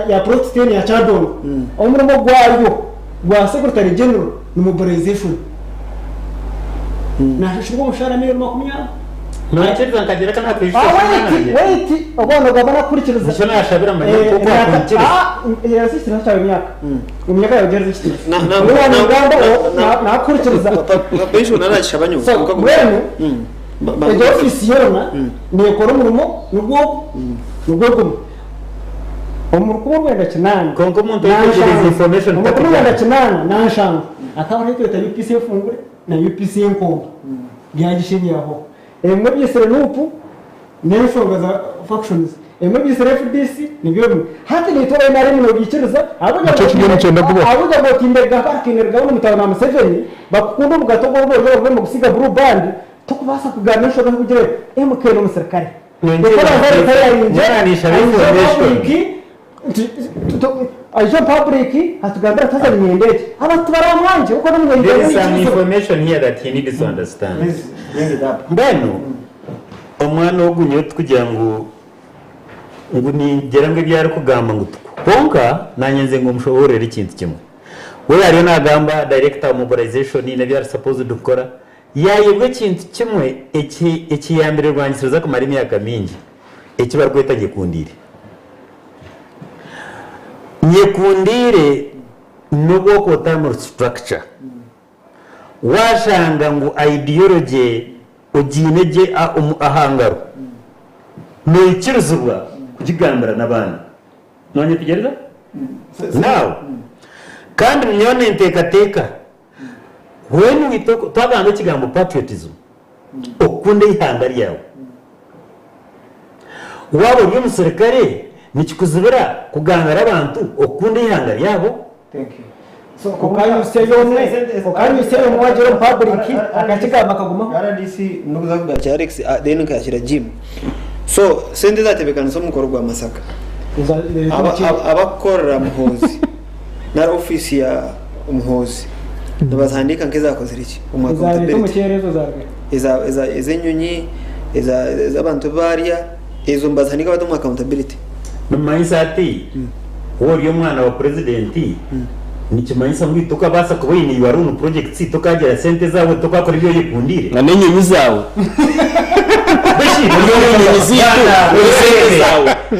ya protestant ya Chadon omurimo gwayo gwa secretary general ni mobilization na shugo mushara mero makumya nacyo nkagira kana kwishyura wait abana gabana kurikiriza cyo nashobora manya kuko akungira yarasisira cyane imyaka yageze iki na kurikiriza benshi nanashabanyo kuko gwenu ejo ofisi yona ni ekora umurimo nubwo umurukuru wenda kinana kongo muntu yigeze information umurukuru wenda kinana nanshanga akaba ari kwita UPC fungure na UPC nkombo byagishinyiraho emwe byisere nupu n'inshonga za factions emwe byisere FDC nibyo hati ni tora imari mu gikiriza abuja ngo tinderga parkingerga no mutawana Museveni bakukunda mu gatogo bo mu gusiga blue band tukubasa kuganisha no kugira MK no musirikare ajo public hatugambira tazanye ndege abantu baramwanje uko namwe there is some information here that you need to understand mbeno omwana ogunyo tukugira ngo nigera ngo byari kugamba ngo konka nanyenze ngo mushoborere ikintu kimwe we yari nagamba director mobilization ni byari supposed gukora yayebwe ikintu kimwe iki yambere rwanyisiriza kumara imyaka mingi barweta gikundire nyekundire nubwo ko tamu structure washanga ngo ideology ugineje ahangaro no ikiruzubwa kugigambira nabana none tugereza now kandi myone intekateka wenu witoko twaganda kigambo patriotism okunde ihangari yawe wabo by'umusirikare nikikuzibira kugangara abantu okunde ihangari yabo. Thank you. So can you say mwajero public akachika makaguma RDC nukuza kuga Charex then kashira gym. So sente zatebekana so mukoro gwa Masaka. Abakora muhozi na office ya umuhozi nabazandika nkeza koziriki ezenyunyi abantu bariya ezo mbazandika bado mu accountability numayisa ati woriyo mwana wa president nikimayisa muri toka basa ko yini warunu project tukagera sente zawe tukakora ibyo yikundire na nenyunyi zawe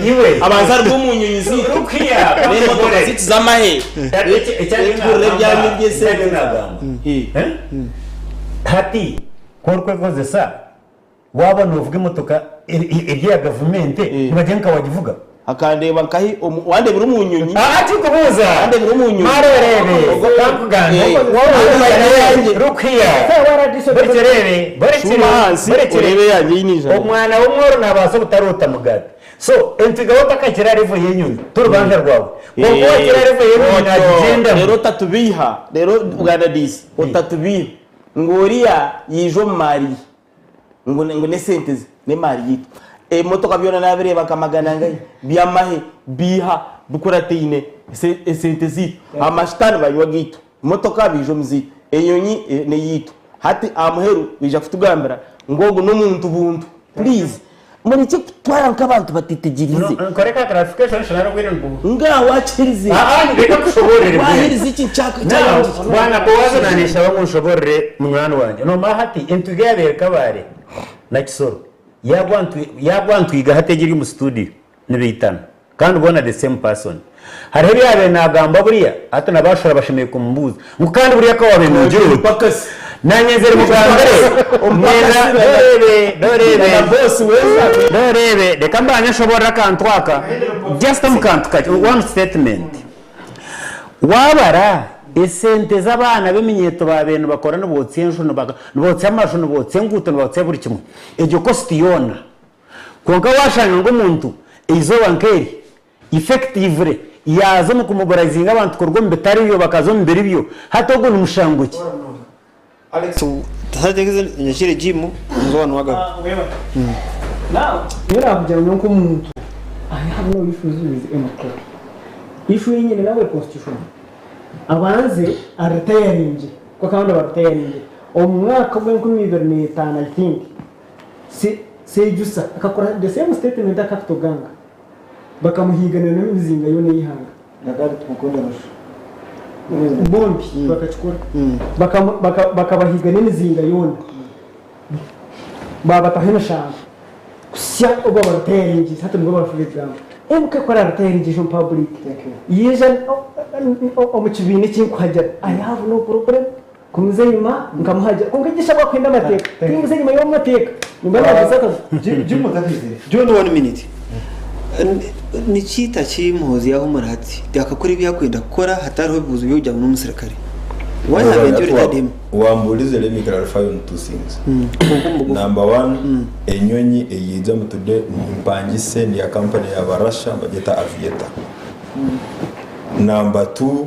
iwe abanza rw'umunyunyi zito rukiya rero ziti zamahe hati korwe kozesa waba nuvuga imotoka iriya government bagenka wagivuga akandeba nkahi wande buri umunyunyi ati kubuza wande buri umunyunyi marerebe bakugana rukiya bareke yanjye yinija umwana w'umworo nabaza butarota mugati so entigaho takakira revo yenyuni turubanje rwawe ngo kira revo yenyuni agenda rero tatubiha rero Uganda disi otatubiha ngoriya yijo mari ngo ne Sente'zi ne mari yitwa motoka byona nabire bakamagana ngai byamahe biha bukuratine Sente'zi amashitani bayogito motoka bijo muzito enyonyi ne yito hati amuheru bija kutugambira ngogo n'umuntu buntu please muri cyo twara nk'abantu batitegirize koreka clarification shanaro kwirungu nga wachirize ndeka kushoborere wahirize iki cyako bwana Boaz nanisha bamushoborere mwana wanje no mahati entugere kabare na kisoro yagwantu iga hategiri mu studio nibitana kandi ubona the same person hariho yabe nagamba buriya hata nabashora bashimiye kumbuza kandi buriya ko wabe mu gihugu pakasi nanyezere mugangare umwenda dorebe na boss weza dorebe de kambanya shobora kantwaka just amkantuka one statement wabara esente z'abana beminyeto babenu bakora n'ubotsenjo n'ubotse amasho n'ubotse nguto n'ubotse buri kimwe ejo kostiyona konka washanga ngo umuntu izo bankeri effectively yaza mu kumubarazinga abantu korwo mbetari byo bakazo mbere byo hatogo n'umushanguki Alex tategeze nyashire gym nzobana waga now yera kugira ngo umuntu I have no issues with MK issue nyine nawe constitution abanze aritayaringe kwa kandi baritayaringe umwaka wa 2025 I think se jusa akakora the same statement akatoganga bakamuhiganira n'imizinga yone yihanga nakari tukukunda rusho bombi bakachukura bakabahiganira n'imizinga yone babatahina shanga kusya ubwo baritayaringe hata ngo bafigama ebuke kora aritayaringe jo public yeje omukibine cy'inkwajya I have no problem kumuze nyuma nkamuhaja kungigisha bakwenda amateka kumuze nyuma yo mateka nimba nazaka Jimo tafize John 1 minute ni chita chimhozi yaho marati yakakora ibyakwenda gukora hatariho bibuzo byo mu musirikare why haven't you read him wambulize let me clarify on two things number one enyonyi eyiza mutude impangise ni ya company ya Barasha bageta Avieta number 2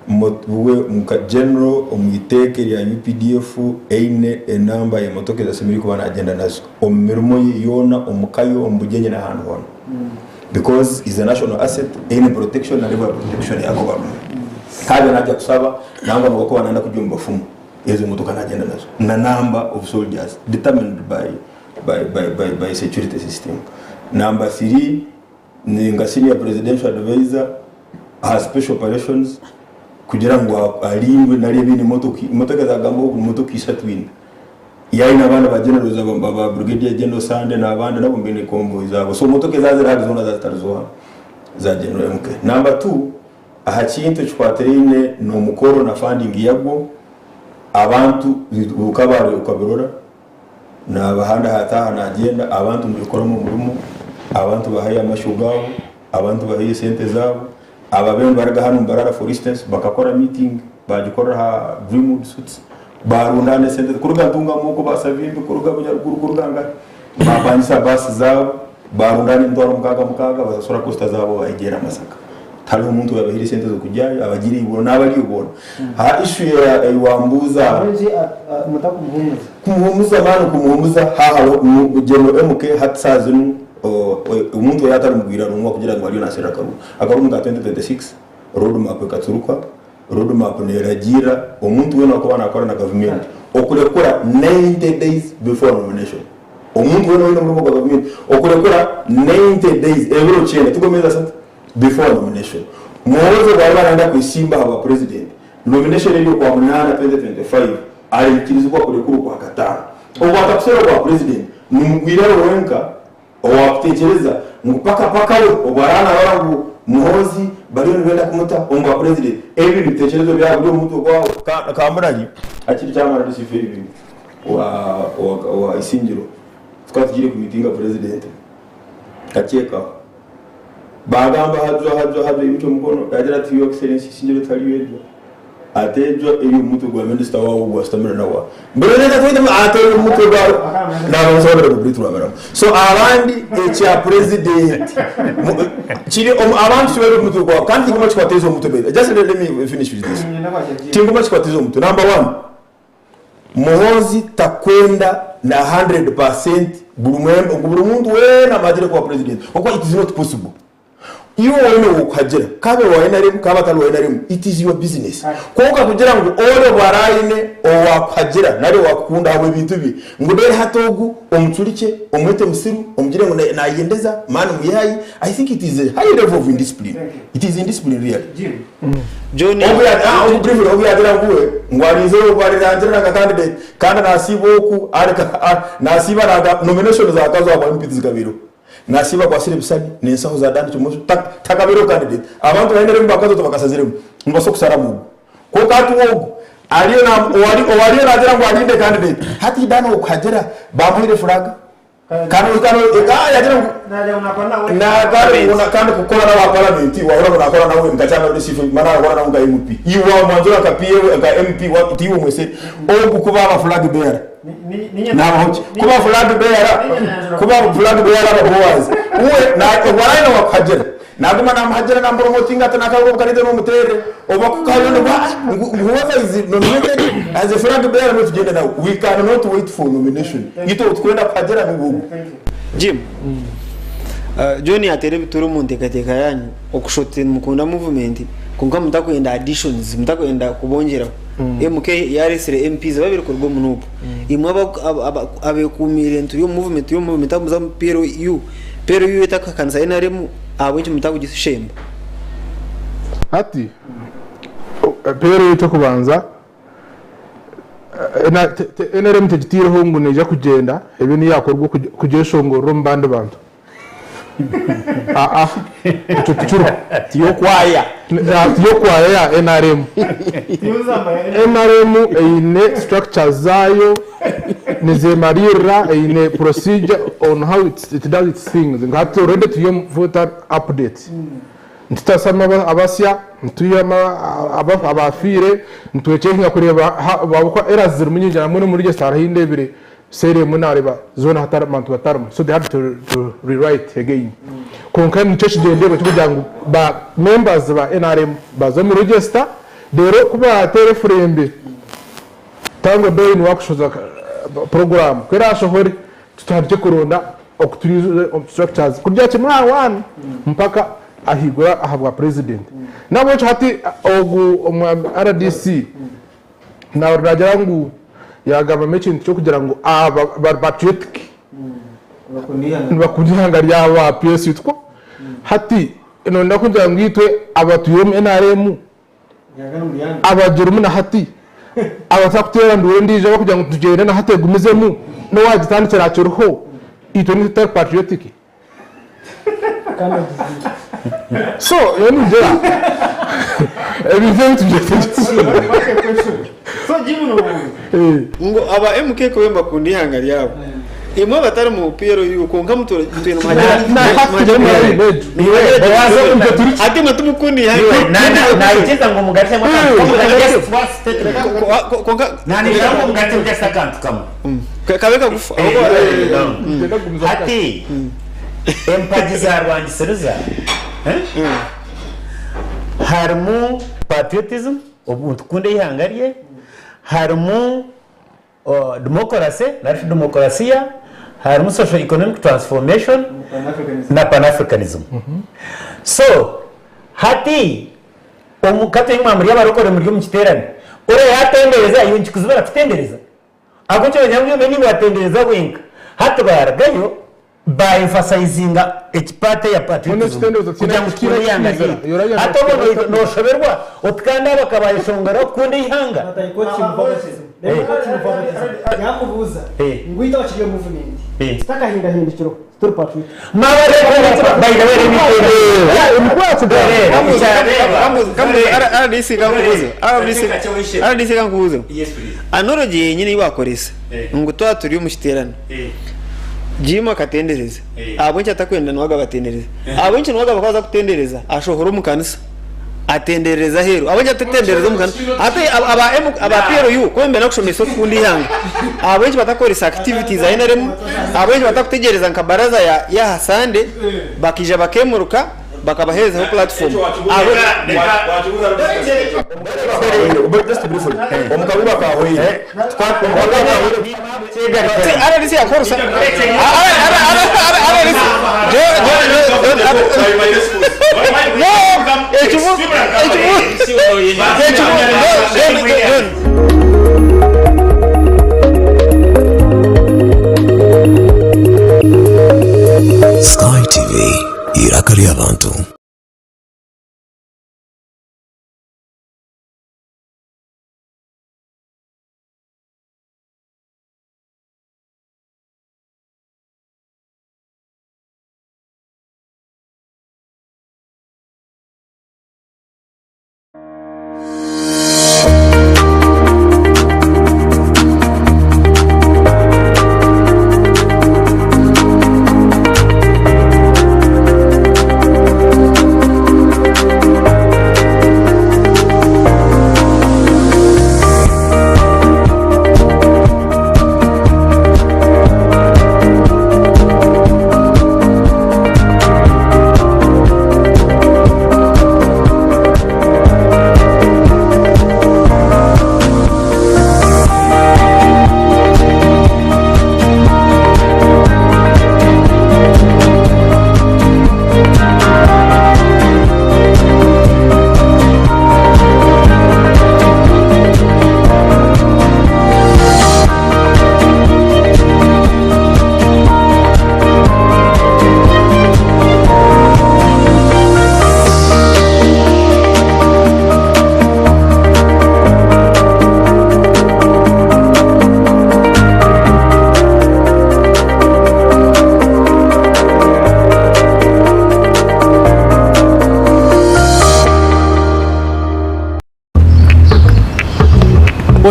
mutuwe muka general omwiteke ya UPDF eine enamba ya motoke za semiri kubana agenda nazo omirimo yona omukayo ombugenye na hantu hona because is a national asset any protection na river protection ya government kaje najya kusaba namba ngo ko anaenda kujumba fumu yezo motoka na agenda nazo na number of soldiers determined by security system. Number 3 ni ngasini ya presidential advisor has special operations kugira ngo alimwe nari bini motoka za gambo motoka isatwina yaina abana ba general za baba brigadier general Sande na abandi nabo mbene convoy zabo so motoka za zira zona za tarzoa za general MK. Number 2 ahakinto chwaterine no mukoro na funding yabwo abantu ukabare ukabirora na bahanda hataha na agenda abantu mbikora mu murumo abantu bahaye amashugabo abantu bahaye sente zabo ababembe baraga hano Barara for instance bakakora meeting bagikora ha Dreamwood suits barundane sente kuruga tunga muko basavimbi kuruga bunyaruguru kuruganga babanyisa basi zabo barundane ndoro mukaga basasura costa zabo bayigera Masaka tali umuntu yabahiri sente zo kujyayo abagiri ibona n'abari ubona ha issue ya iwambuza abenje kumuhumuza manu kumuhumuza hahalo mugeno MK hatsazinu umuntu yatari mugwira rumwa kugira ngo ariyo nasera akarumu ka 2026 roadmap katsuruka roadmap neragira umuntu we nako banakora na government okurekura 90 days before nomination umuntu we no mu government okurekura 90 days every change tugomeza sata before nomination mwozo bari baranda kwisimba aba president nomination iri kwa 8 2025 alikirizwa kurekura kwa katano obatakusera kwa president mugwira wenka owakutekereza ngupaka we obarana barangu muhozi bari nibenda kumuta omba president ebi bitekerezo byabo umuntu kwao kamuranyi akiri cyamara disiferi ibi wa Eishengyero twatugire ku meeting president akeka bagamba hajo ibicho mukono yagira ati your excellency Eishengyero tali wejo atejo iyo mutu gwa minister wawo wastamira nawa mbere neza twite atejo mutu gwa na basobera kubritu ramera so abandi echa president chiri abantu swero mutu gwa kandi ngoma chikwatezo mutu beda just let me finish with this tingoma chikwatezo mutu number 1 muhozi takwenda na 100% buri muntu wena majire kwa president okwa it is not possible. You wone ukagera kabe wayenaremu kabatalo wayenaremu it is your business koka kugira ngo olo barayine owakagera nari wakunda abo bintu bi ngudere hatogu omutulike omwete musiru omugire ngo nayendeza manu muyayi I think it is a high level of indiscipline. It is indiscipline really Johnny obya nguwe ngwarize obarirangira na candidate kandi nasiboku arika nasiba na nomination za kazo aba MP zikabiro nasiba kwa sire bisani nensaho za dandi cyumuzo takabiro candidate abantu bahendere mbakazo tubakasaziremo mbaso kusaramu ko katu wogo ariyo na wariyo nagira ngo alinde candidate hati dano ukagera bamuhire flag kano yagira ngo na gari unakanda kukora na wa parliament wa unakora na wewe ngachana receive mana wa na unga MP iwa mwanzo ka PA ka MP wa tiwo mwese ogu kuba flag bearer na hoji kuba flag bearer Boaz uwe na waraino wakajera naguma na mahajera na promoting atana ka ko kanite no mutere oba ku kayo ba whoever is nominated as a flag bearer not gender now we cannot wait for nomination ito twenda kajera n'ubu Jim Johnny atere bituru mu ntekateka yanyu okushote mukunda movement konka mutakwenda additions mutakwenda kubongera MK yaresere MPs babiri ku rwo munuko imwe abekumire ntu yo movement amuza pero yu etakakanza NRM abonye mutakugisishemba ati pero cyo kubanza NRM tegitireho ngo neja kugenda ebe ni yakorwa kugeshongoro mbande bantu icyo kicuru tiyo kwaya ya NRM ine structure zayo nizemarira ine procedure on how it does its things ngato already tiyo voter update ntitasama abasya ntuyama abafire ntwechenga kureba babukwa erazir munyinjira namwe muri register hindebire sere munareba zone hatara mantu batarama so they have to rewrite again konka niceshi dende kugira ngo ba members ba NRM bazo mu register dero kuba telefrembe tango doing workshops program kwera shohori tutarike kuronda okuturize structures kurya kimwa 1 mpaka ahigura ahabwa president nabo hati ogu RDC na urajya ngo yagaba mechin cyo kugira ngo patriotic bakundihanga ryaba PS yitwa hati ino ndakugira ngo yitwe abatuyemo NRM abajurumu na hati abatakutera ndure ndije bakugira ngo tugende na hategumizemu no wagitandikira cyuruho ito ni patriotic so yani njera everything to just so jimuno ngo aba MK ko bemba kundihanga ryabo imwe batari mu pero yuko nkamutora gitwena ati matumukundi na ikiza ngo mugarisha nani jambo mugati bya sakantu kama kabeka gufa ati empagiza rwangiseruza harimo patriotism ubuntu kunde ihangariye harimo democracy demokrasiya harimo social economic transformation na pan-africanism so hati omukate y'imamuri y'abarokore muri mu kiterane ore yatendereza yungi kuzibara kutendereza akocho nyamwe meni watendereza wenka hati baragayo by emphasizing echipate ya patriotism kugira ngo kire yangagira hato no shoberwa otkanda bakabayishongera kunde ihanga yakubuza ngwita wakiriye movement stakahinda hindukiro story patriot mabare by the way RDC kankubuza anoroje nyine ibakoresa ngo twaturi umushiterana jima katendereza abonye atakwenda nwaga batendereza abonye nwaga bakaza kutendereza ashohora mu kanisa atendereza hero abonye atendereza mu kanisa ate aba PRU kwembe nakushomesa kundi yanga abonye batakoresa activities za NRM abonye batakutegereza nka baraza ya Hasande bakija bakemuruka bakabahereza platform omukabuba kawe RDC akorsa Sky TV irakari abantu.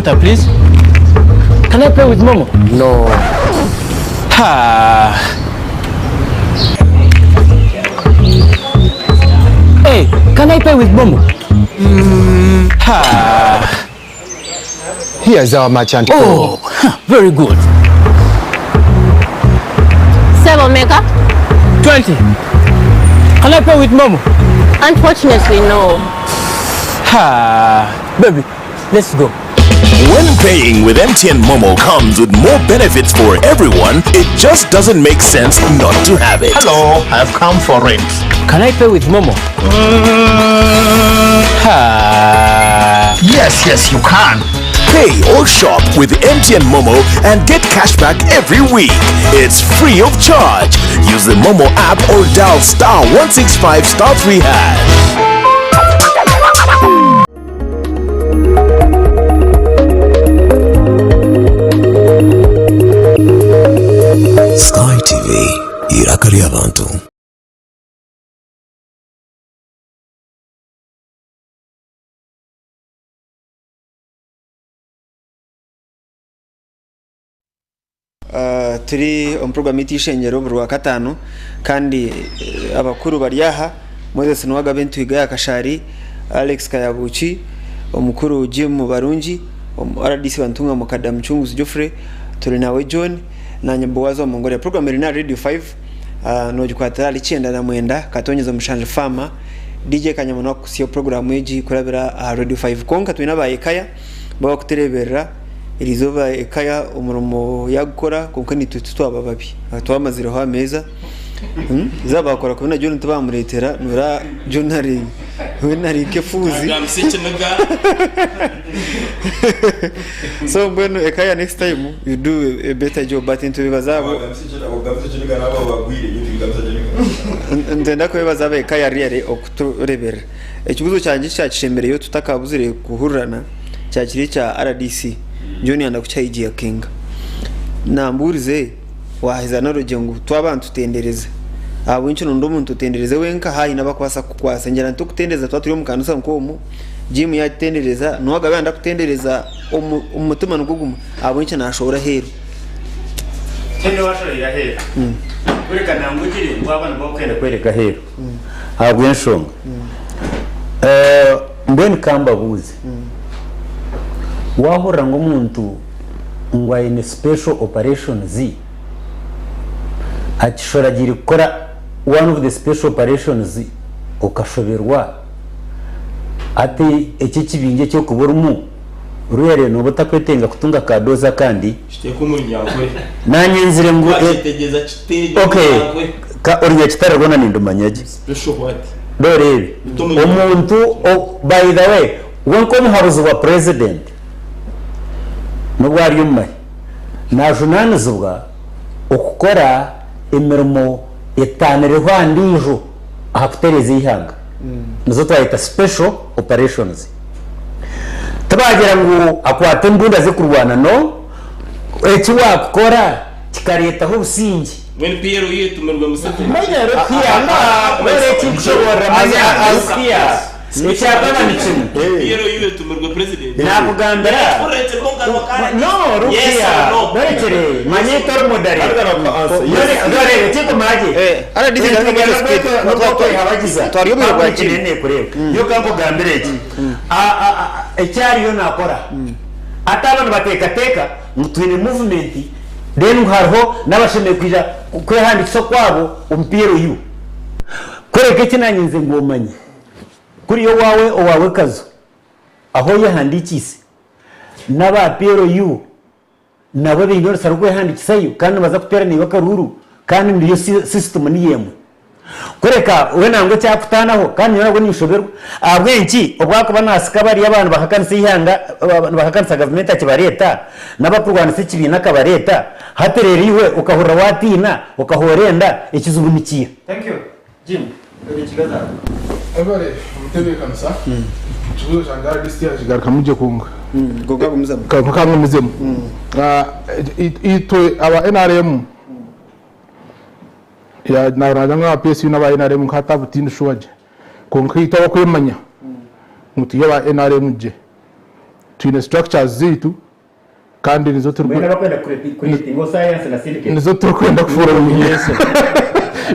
water, please. Can I pay with Momo? No. Ha. Hey, can I pay with Momo? Ha. Here is our merchant. Oh, very good. 7 mega? 20. Can I pay with Momo? Unfortunately, no. Ha. Baby, let's go. When paying with MTN Momo comes with more benefits for everyone, it just doesn't make sense not to have it. Hello, I've come for rent. Can I pay with Momo? Ha. Yes, you can. Pay or shop with MTN Momo and get cashback every week. It's free of charge. Use the Momo app or dial *165*3#. Sky TV irakari abantu. Turi omprogram Eishengyero buri wa gatanu kandi abakuru baryaha Moses Nwaga bentu igaya kashari Alex Kayabuchi omukuru Jim Barungi RDC bantunga mukada mchunguzi Geoffrey turi nawe John na Boaz wa Mongolia. Program iri na Radio 5 no gikwatara licenda na mwenda katonyeza mushanje fama DJ Kanyamuntu kusiyo program yeji kurabira Radio 5 konka twinabaye kaya baba kuterebera irizoba ekaya umurumo yagukora konka nitutu abababi twamazira ho ameza zabakora kubona John tubamuretera nura Jonari wenari kefuzi so bueno ekaya next time you do a better job but into bibazabo ndenda ko bibazaba ekaya riere okuturebera ekibuzo cyanje cyakishembere yo tutakabuzire kuhurana cyakiri cya RDC John yanda kucyayigiye kinga namburize wahiza narogengo twabantu tendereza abo incho ndo muntu tendereze wenka hayi nabakwasa kukwasa ngera nto kutendeza twaturi mu kanisa nkomu Jim yatendereza nwaga banda kutendereza umutima nuguguma abo incho nashobora hero tende washorera hero kureka nambugire ngwabana bokenda kwereka hero habwe nshonga mbweni kamba buzi wahora ngo muntu ngwa in special operation Z atishora giri gukora one of the special operations ukashoberwa ati iki kibinge cyo kuburmu ruhere no butakwetenga kutunga kadoza kandi shiteko munyangwe nanye nzire ngo ategeza kitege okay ka oriya kitaragona nindumanyaje special what dorebe umuntu by the way wenko muhabuzi wa president nubwo ari umwe najunanizubwa ukukora imirimo etanereho andijo ahakutereza ihanga nizo twayita special operations tabagira ngo akwate mbunda ze kurwana no eki wakora kikaretaho ubusingi when Piero yetumirwa musate manyero kiyanga bare kishobora manyero Nichapana nichimu. Piero yetumirwa president. Nakugambira. No, rukia. Barekere. Manyetor modari. Dore chiko maji. Ara disi ganga speed. Twariyo kwa kinene kure. Yo kampo gambire iki. Ecyari yo nakora. Atabana bateka mutwine movement. Then harho nabasheme kwija kwehandikso kwabo umpiero yu. Kore kekinanyinze ngomanye. Kuri yo wawe kazo aho yahandikise naba Piero yu nabo bindoro sarugwe handikisayo kandi baza kuterana ibakaruru kandi ndiyo system ni yemwe kureka we nango cyakutanaho kandi nabwo nishoberwa abwenki obwako banasika bari abantu bakakanisa ihanga bakakanisa government akibareta nabakurwana se kibina kabareta hatereriwe ukahura watina ukahorenda ikizubunikiye. Thank you Jim. Ebikigaza Ebare mutebe kanisa kibuzo cyangara distia kigaruka muje kunga goga kumuzamo kanka muzemo ito aba NRM ya naranga PSU n'aba NRM khata butindu shuwaje konka ito bakwemanya mutu yaba NRM je twine structures zitu kandi nizo Wenda bakwenda kureti ngo science na syndicate. nizo tukwenda kufollowinga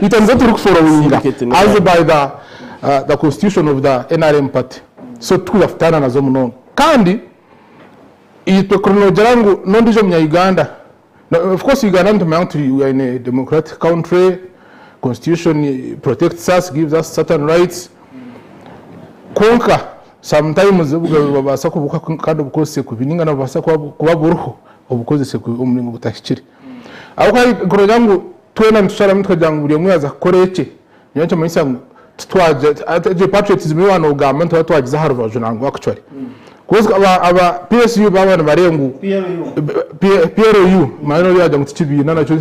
ita nizo turi kufollowinga as by the constitution of the NRM party. So tukuyaftana nazo munono kandi iyi technology rangu nondijo mu Uganda. Now, of course Uganda we are in a democratic country. Constitution protects us, gives us certain rights. Konka sometimes babasa kubuka kandi bukose kubininga na babasa kuba buruho obukoze se umulingo butashikire aho kai korojangu twena ntushara mutwe jangu buri mwaza koreke nyacho mayisa twaje je patriotism y'wana ugamento twagize haruvaje nango actually kuko aba PSU babana barengu PRU mayino yaje mutibina nacho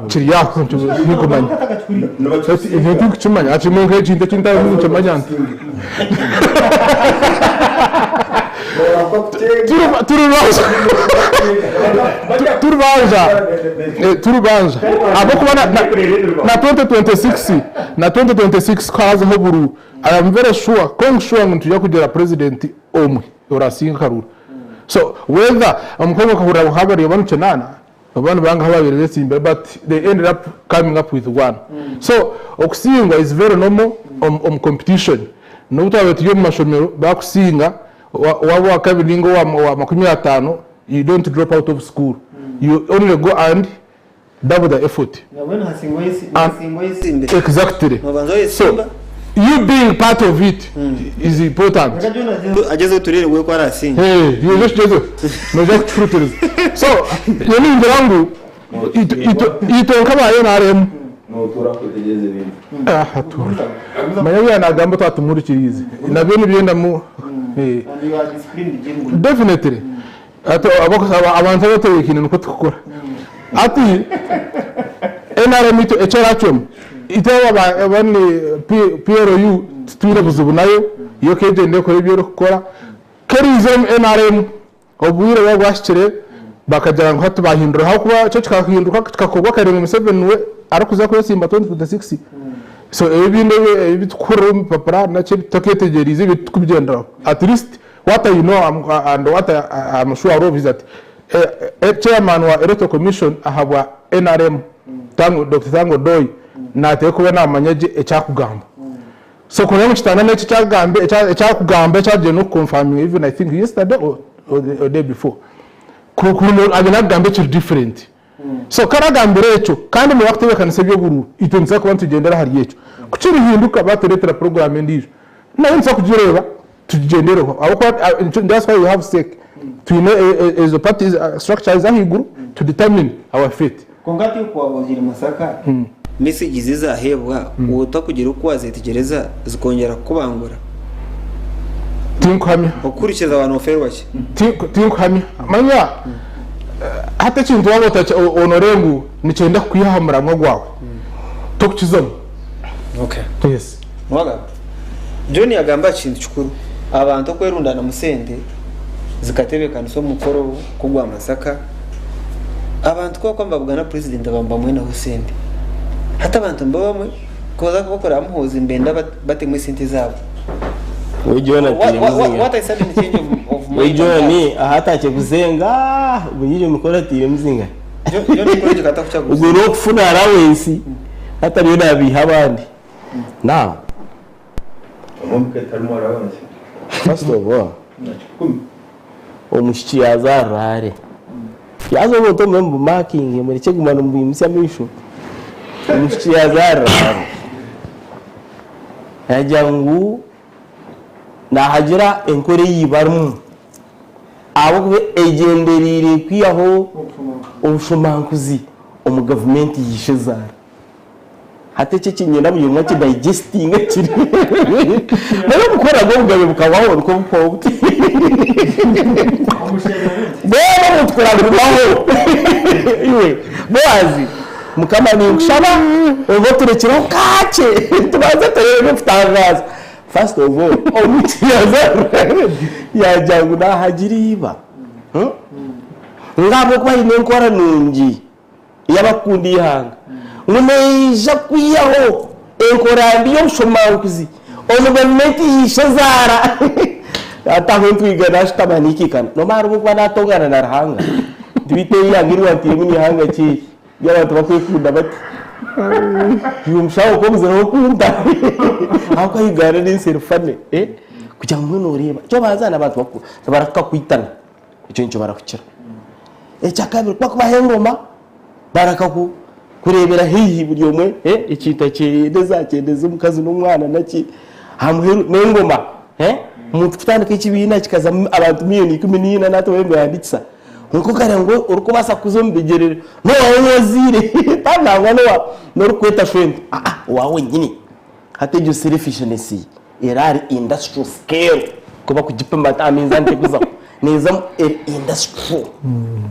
Chiriyaho ntikumanya ibintu kuchimanya ati munge chinta chinta mu chamanya turubanja abo kubana na 2026 kaza hoburu I am very sure ngo tujya kugera president omwe urasinga karura so whether amukobwa kahura habari yabantu nana abantu banga hababiri simba but they ended up coming up with one. So okusingwa is very normal on competition no utawe tuyo mashomero bakusinga wabo akabiringo wa 15 you don't drop out of school, you only go and double the effort. Exactly. So you being part of it is important. Ajezo turere we kwa rasinga. You just no just fruiters. So yoni ngirangu ito kama NRM no turakutegeze ibintu. Mayawe anagamba twatumurikirize. Nabyo nibyenda mu definitely. Ato abantu bateye ikintu nuko tukora. Ati NRM ito echarachom itawa abane PRU twire buzubu nayo yo keje ndeko ibyo gukora kerizem NRM obwire bagwashire bakajya ngo hatu bahindura aho kuba cyo kikahinduka kikakogwa kare mu 7 we arakuza ko Simba 2026 so ebinde bitukura papara na cyo toketegerize bitukubyendera at least what you know and what I'm sure of is that chairman wa electoral commission ahabwa NRM tango Dr. Tango Doi na teko na manyaje ecyakugamba so ko nemu kitana ne cyagambe ecyakugamba cyaje no confirming even I think yesterday or the day before kukuno agena gambe cyo different so karagambire cyo kandi mu wakati bekanise byo guru itonza ko bantugendera hari yecho kuciri hinduka bateretera program ndijo na nza kujireba tugendereho abo that's why we have stake to know as a party structure is ahiguru to determine our fate kongati kwa waziri Masaka message zizahebwa utakugira uko wazitegereza zikongera kubangura tinkwamya ukurikiza abantu oferwaki tinkwamya manya hata kintu wabota onorengu nicenda kwihamura gwawe tokukizamo okay yes mwaga John yagamba kintu chukuru abantu kwerundana musende zikatebekana so mukoro kugwa Masaka abantu ko kwambabwa na president abamba mwena Husende hata abantu mbabamwe koza kokora amuhoza imbenda batemwe sente zabo what I said in the change of my John ahata kuzenga bunyije mukora tiye mzinga yo ni project atakuchaguza ubwo no kufuna allowance hata biyo nabiha abandi now first of all omushiki yazarare yazo boto membu marking muri cyegumana mu imisa misho omushiki yazarare yajangu na hagira enkore yibarmu abo egenderire kwiyaho ubushomankuzi omu government yishezara hatece kinyenda mu mwaki digesting kiri nayo gukora ngo ugabe bukabaho uko buko bero mutwaraho iwe Boaz mukama ni kushaba ubo turekiraho kace tubaza tere gutangaza first of all omutiyaza yajangu na hagiriba ngabo kwa ine nkora nungi yabakundi hanga uneja kwiyaho enkorandi yo shomankuzi onu gavumenti yishazara ataho twiga nashitamaniki kana no marubu kwa natongana na rahanga dibite yangiru antimuni hanga chi y'abantu bakwikunda bati yumshaho ko muzero kunda ako yigara ni serfane kugira ngo nureba cyo bazana abantu bakuru baraka kwitana icyo nicyo barakukira cyakabiri kwa bahengoma baraka kurebera hihi buri umwe icyita cyedeza umukazi n'umwana naki Hamwe n'ingoma umuntu kutandika ikibina kikaza abantu miliyoni 10 nato wembe yanditsa nkuko kare ngo uruko basa kuzombegerera no wazire tangwa no rukweta friend wawe nyine hatejo selfishness erari industrial scale kuba kugipamba taminza nte kuza neza industry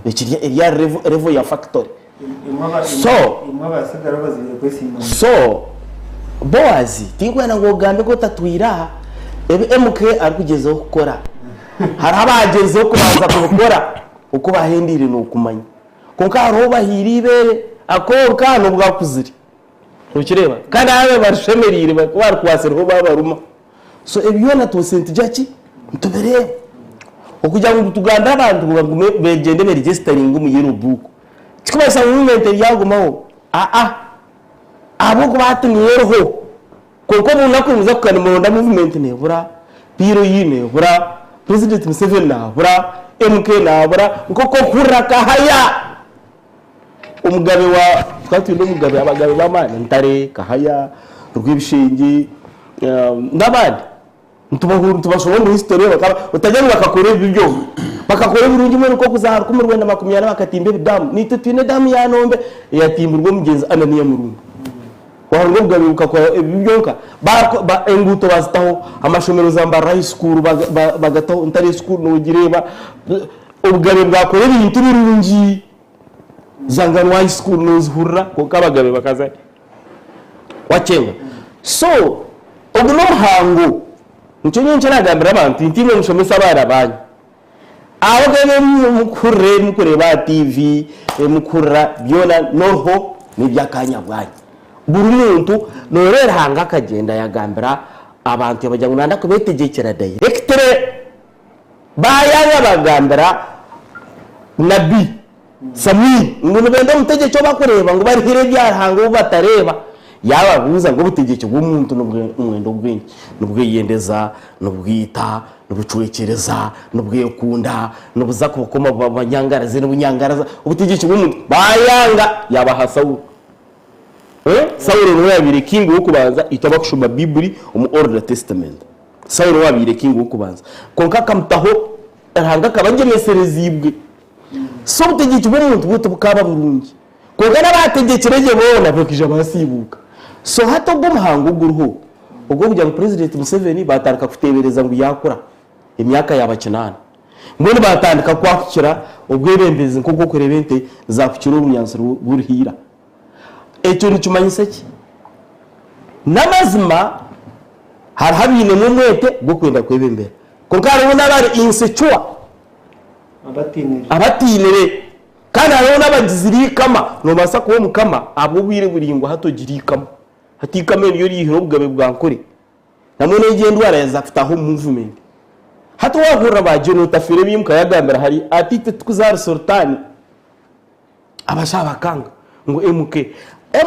bekiriya area level ya factory so Boaz tingwana ngo gambe ko tatwira MK arikugezeho gukora hari abagezeho kubanza kubikora uko bahendire no kumanya konka haro bahiribere akoka no bwakuziri ukireba kandi abe barshemerire bakwar kwasirho babaruma so ebyona to Sente'zi ntubere okujya ngo tuganda abantu ngo begende be registering mu yerubuko kikubasa movement yagumaho abo kubatumyeho koko munakuza kukanimunda movement ne bura biro yine bura president Museveni na bura MK na bura koko kuraka haya umugabe wa twatuye umugabe abagabe bamana ntare kahaya rwibishingi ndabandi tubashobora mu history bakaba utajya bakakore ibyo bakakore birungi mwe uko kuzahara ku murwenda 20 bakatimbe bidamu nite twine damu ya nombe yatimburwa mugenzi ananiya murungu wahango bwabibuka kwa ibyonka ba enguto bazitaho amashomero zamba high school bagataho ntare school no gireba ubgabe bwakore ibintu birungi zangano high school no zihurra ko kabagabe bakaza wacenga so ubwo hango nicyo nyinshi nagambira abantu intimwe mushomesa barabanye abagabe mukureba TV mukura byona noho nibyakanya bwanyu buri muntu norera hanga kagenda yagambira abantu bajya nanda kubetegekera directre bayanga bagambira nabi sami ngo benda mutegeke bakureba ngo bari hire byarahanga batareba yababuza ngo butegeke bw'umuntu n'umwendo bwinshi n'ubwiyendeza n'ubwita n'ubucurekereza n'ubwekunda n'ubuza kubakoma banyangaraze n'ubunyangaraza ubutegeke bw'umuntu bayanga yabahasawu Sawuro wabire king wo kubanza itabakushuma Bible mu Old Testament Sawuro wabire king wo kubanza konka kamtaho aranga kabangemeserezibwe so butegeke bw'umuntu buto bukaba burungi konka nabategekereje bona bakija basibuka so hato bwo muhango guruho ubwo kujya mu president Museveni batarika kutebereza ngo yakora imyaka yabakinana mbone batandika kwakira ubwirembeze nko kurebente zakukira umyanzuro burihira ecyo nicumanyise ki namazima har habine mu mwete bwo kwenda kwebembera ko kare ubona bari insecure abatinire kandi hariho n'abagizirikama no Masaka wo mukama abo bire buringo hatogirikama hatikame yo rihiro bwabe bwankore namone igenda yarazafitaho movement hato wagura bajeno tafire bimka yagambira hari atite tukuzara sultani abashaba kanga ngo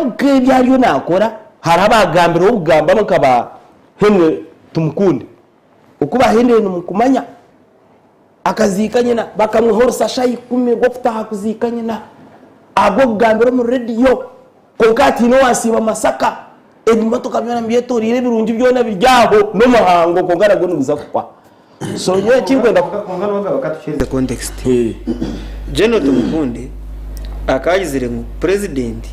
MK byariyo nakora harabagambira ubugamba bakaba Hamwe tumukunde uko bahendeye n'umukumanya akazikanye na bakamwihorsa shayi kumwe gofta kuzikanye na abo gambiro mu radio konkati no wasiba Masaka edimoto kamyana mbiyetorire birungi byona bijyaho no muhango kongana ngo nuza kwa so yo kingwenda kongana bagaba katusheze context General Tumukunde akagizire mu president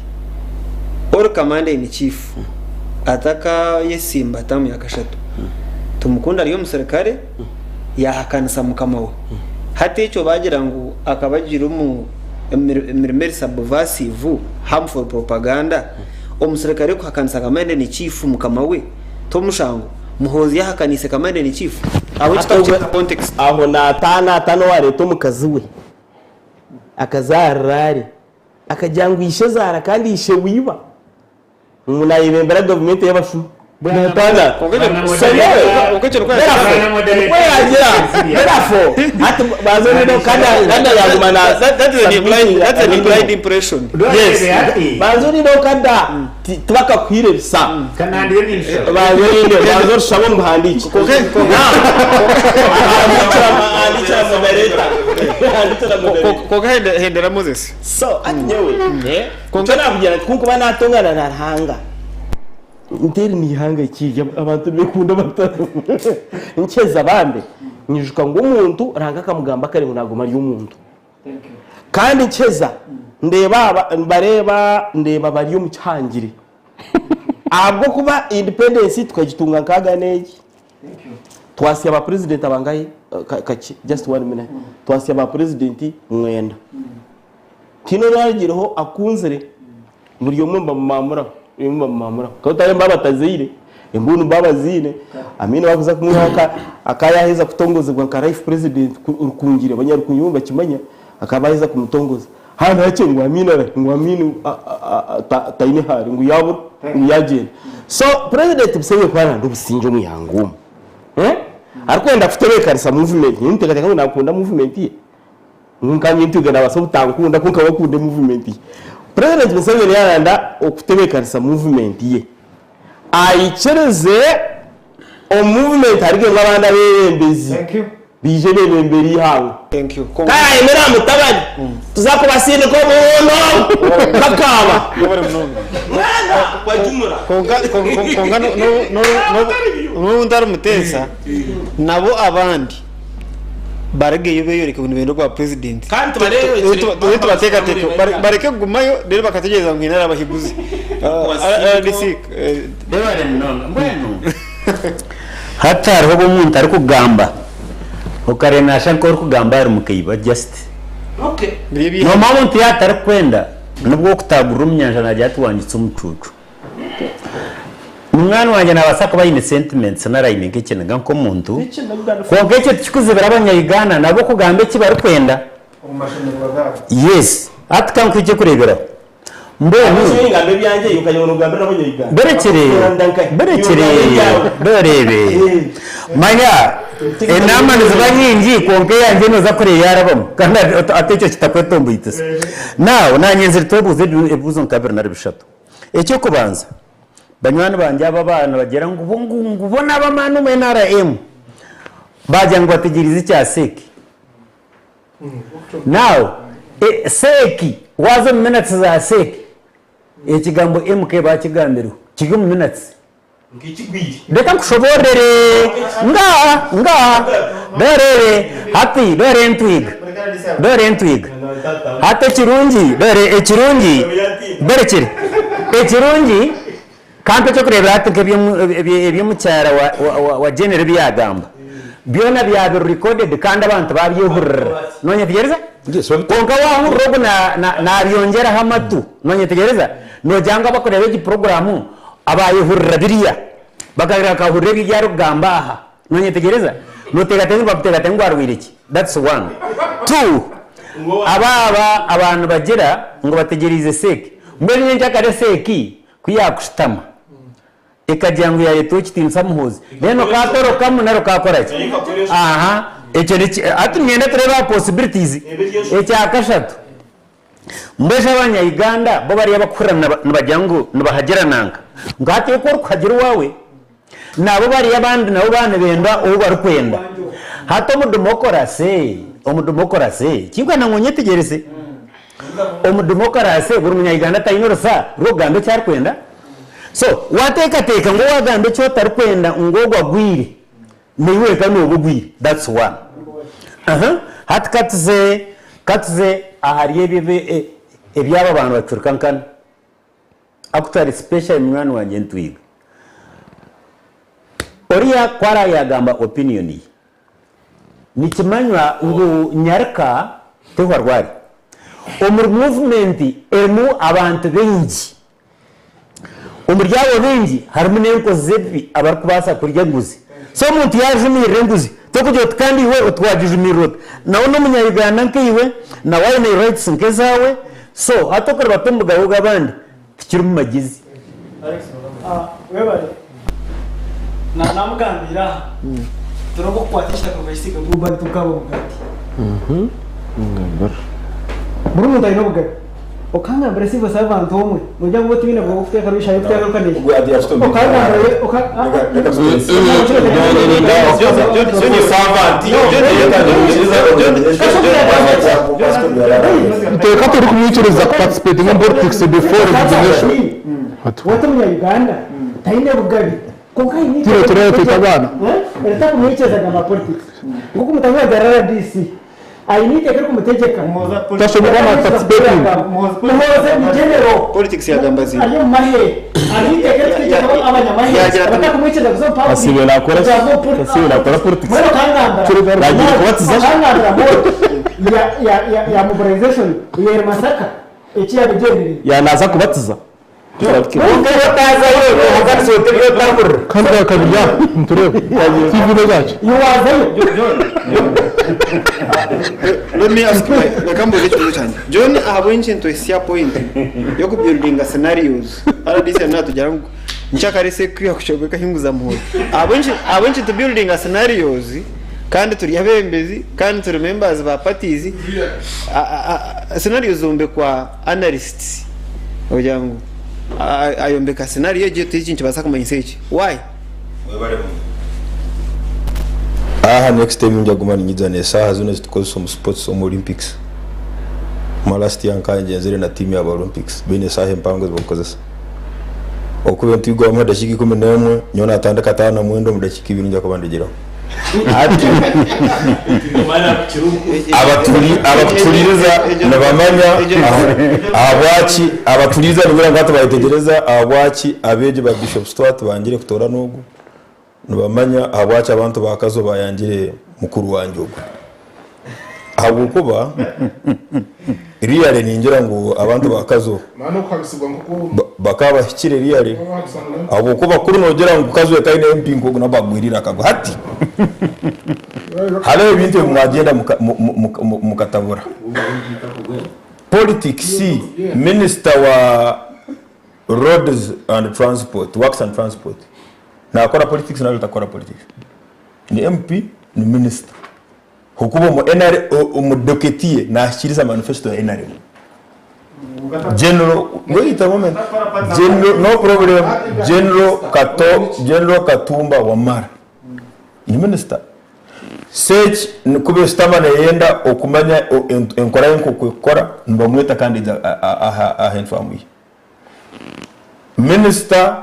or commander in chief ataka yesimba tamu yakashatu Tumukunda ariyo musirikare yahakanisa mukamawe hati icyo bagira ngo akabagira mu emergency subversive harmful propaganda omusirikare ko hakanisa commander in chief mukamawe tomushango muhozi yahakanise commander in chief abo kitwa context aho natano ware to mukaziwe akazarare akajyangwishe zara kandi ishe wiba munayibembera government y'abashu Bwana that's an implied impression. Yes. Bazoni no kada twaka kwiresa. Kanandi ni sho. Bazoni shabo muhandiki. Hendera Moses. So anyewe kontana kugira kuko banatongana na hanga nteri ni hanga kije abantu bekunda batatu nkeza bambe nyijuka ngo umuntu ranga kamugamba kare ngo nagoma ari umuntu kandi nkeza ndeba bari mu cyangire abwo kuba independence twagitunga kaga neji twasi aba president abangaye kaki just 1 minute twasi aba president mwenda kino nagireho akunzere muri yo mumba mamura kotare mbabatazire embunu babazine amina bavuza kumwaka akayaheza kutongozerwa ka life president urukungire abanyarukunyumba kimanya akabaheza kumutongoza hano yake ngo amina taine hari ngo yabo yagenda so president biseye kwana ndubusinje muyanguma arikwenda kutebekarisa movement ntintegeka ngo nakunda movement ye nkanyi ntigana basobutankunda kuko bakunde movement ye president Museveni yaranda okutebekanisa movement ye ayichereze o movement arige ngabanda bembezi bije bemberi hawo thank you kaya imera mutabani tuzakubasine ko muno bakaba mwana kwa jumura konga no ndar mutesa nabo abandi barege yobe yoreka ibintu bendo kwa president kandi bareke bateka bareke gumayo rero bakategereza ngo inara abahiguzi disik debare nonga mbwenu hatari ho umuntu ari kugamba ukarena shankor kugamba ari mukiba just okay no muntu yatari kwenda nubwo kutagura umnyanja najya tuwangitse umucucu umwana wanjye nabasaka bayine sentiments narayine ngekenega nko muntu kongeke tukuzibera abanyayigana nabo kugambe kibari kwenda yes atkan kwije kurebera mbonu ngambe byanjye ukanyona ugambe n'abanyayigana berekere dorebe manya enama nizibanyingi konke yanjye noza kure yarabamo kandi atecyo kitakwetombo yitese nawo nanyenzira tobuze ebuzo nkabera nari bishatu ecyo kubanza banywana banje abana bagera ngo ubona abamana mu NRM bajya ngo bategirize icya seki now seki wazo minutes za seki ikigambo MK bakigambiro kigo mu minutes ngikigwiri reka kushoborere nga dore happy dore ntwiga hata kirungi dore ekirungi berekere ekirungi kandi cyo kurebera atike byo mucyara wa general byagamba byona bya recorded kandi abantu babyihurira nonye tegereza konka wa rogo na byongera hamatu nonye tegereza no janga bakorera iki program abayihurira biriya bakagira kahurira bijya rugamba aha nonye tegereza no tegate ngwarwiriki that's one two ababa abantu bagera ngo bategerize seki mbere n'injaka seki kuyakushitama ikajya ngo ya leta kitinsa muhozi reno katoro kamwe naro kakoraki aha icyo atumyenda tureba possibilities icya kashatu mbesha abanya Uganda bo bari abakurana nabajyango nabahagera nanga ngati ko kuhagira wawe nabo bari abandi nabo bane benda ubu bari kwenda hato umudemokarasi kingwa na ngonyetegerese umudemokarasi buri munya Uganda tayinorosa rugambe cyari kwenda so wateka ngo wagambe cyo tari kwenda ngo gwagwire niwe kandi ubugwire that's one katze ahariye bibe ebyaba abantu bacurkankana actually special mwana wanjye ntwiga oriya kwara yagamba opinion yi nikimanywa ngo nyarka tehwarwari umur movement emu abantu bengi umuryango bengi harimo nenko zebi abarikubasa kurya nguzi so umuntu yaje umire nguzi tokujya kandi we utwagije imirota nawo no munyayigana nkiwe na wine rights nkezawe so atokora batumbuga abandi tikiri mu magizi webare na namugambira turoko kwatisha kavashika kuba tukabo mugati muri umuntu ari no bugari ukangambira sivo savantu omwe mujya ngo tubine ngo ufite karusha yo kutaka kanisha ukangambira Sio savanti. Teka turi kumwiciriza participate in politics before examination. Watu mu Uganda taine bugari konkai ni turere tutabana leta kumwiciriza kama politics nguko mutangaza garara DC ainite kari kumutegeka tashobora na participate muhoze ni general politics ya gambazi ayo mahe ainite kari kutegeka abanyamahe batakumwiciriza gusa power asibe nakora politics mwana kangamba bagiye kubatiza ya mobilization ya Masaka ikiya bigendere yanaza kubatiza kandi bakabirya muturebe TV zacu let me ask you kamboze cyo cyane John ahabonye into sia point yo kubuildinga scenarios aradise na tujya nchakarese kwiya kushobeka hinguza muho abonye to building scenarios kandi turi abembezi kandi turi members ba parties scenarios zombe kwa analysts ojangu ayombeka scenario je tuyicinje basaka kumanyiseki why next time njya gumana nyizane saha zone zitukoze some sports some Olympics last year nkanje nzere na team ya Olympics bene saha mpango zibakozesa okube ntugwa mu dashiki 11 nyona atandaka 5 mwendo mu dashiki 2 njya kubandegera ati abaturiza nabamanya abaturiza nibura ngato bayitegereza abwaci abeje ba Bishop Stuart bangire kutora nogu nabamanya abwaci abantu bakazo bayangire mukuru wanjye abo kuba real ningira ngo abantu bakazo mano kwabisibwa ngo bakaba hikire real abo kuba kuri nogera ngo kazo kaine MP ngo nabagwirira kago hati halo ibintu mwagenda mukatabura politics minister wa roads and transport works and transport na akora politics na utakora politics ni MP ni minister hukumu mu NR umudoketie na ashiriza manifesto ya NR general wait a moment general no problem general Katumba wa Mara ni minister search kube stamana yenda okumanya enkora yenko kwekora mbamweta candidate ahenfamu minister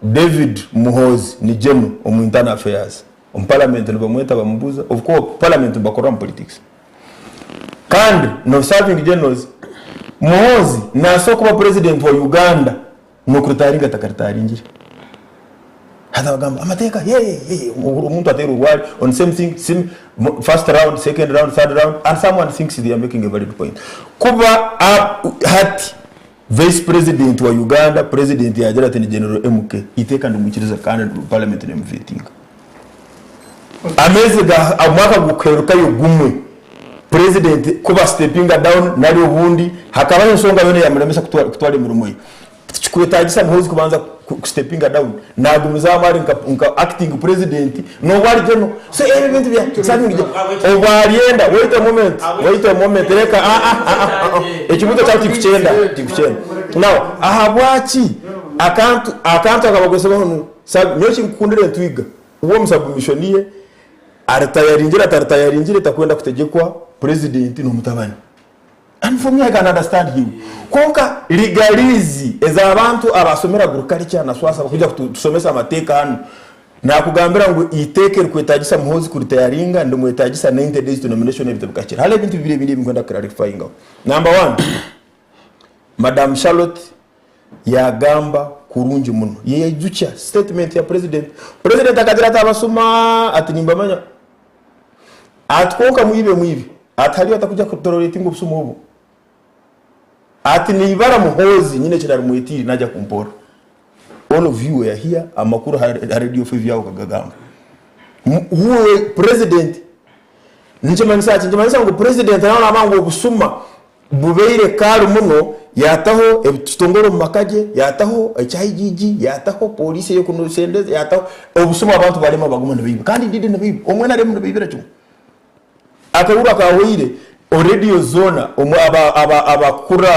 David Muhozi ni general omu internal affairs parliament mbamweta bambuza of course parliament bakora politics kandi no serving generals Muhozi na soko ba president wa Uganda no kurutaringa takaritaringira hada gamba amateka umuntu atero word on same thing first round second round third round and someone thinks they are making a valid point kuba hati vice president wa Uganda president ya General General MK iteka ndumukiriza kandi parliament ne mvitinga amezega amwaka gukeruka yugumwe president kuba stepping down nari ubundi hakaba insonga yone yamuremesa kutwale murumoyi kwetagisa Muhozi kubanza stepping down nagumiza mari nka acting president no wali jeno so everything bya something ovarienda wait a moment reka ekibuto cyati kuchenda now ahabwachi akantu akabagose bahono sab nyoshi nkundire ntwiga uwo musabumishoniye aratayaringira takwenda kutegekwa president no mutabani. And for me I can understand him. Konka legalizi eza abantu abasomera gurukaricha na swasa bakujya tusomesa amateka hano na kugambira ngo iteke kwetagisa Muhozi kuritayaringa ndo mwetagisa 90 days to nomination ebito bikakira hale bintu bibiri ngenda clarifying. Number 1 Madam Charlotte yagamba kurungi muno ye jucha statement ya president akagira atabasoma ati nimbamanya atkonka muibe atali atakuja kutororeti ngo busuma ubu ati nibara Muhozi nyine kirari muitiri najya kumpora all of you were here amakuru radio 5 yawo kagagamba uwe president njye manisa ngo president naona amango busuma bubeire karu muno yataho ebitongoro mu makaje yataho ekyayigigi yataho police yo kuno Sente'zi yataho obusuma abantu balema baguma nabiba kandi ndide nabiba omwe na remu nabibira cyo akabura kawire already zona abakura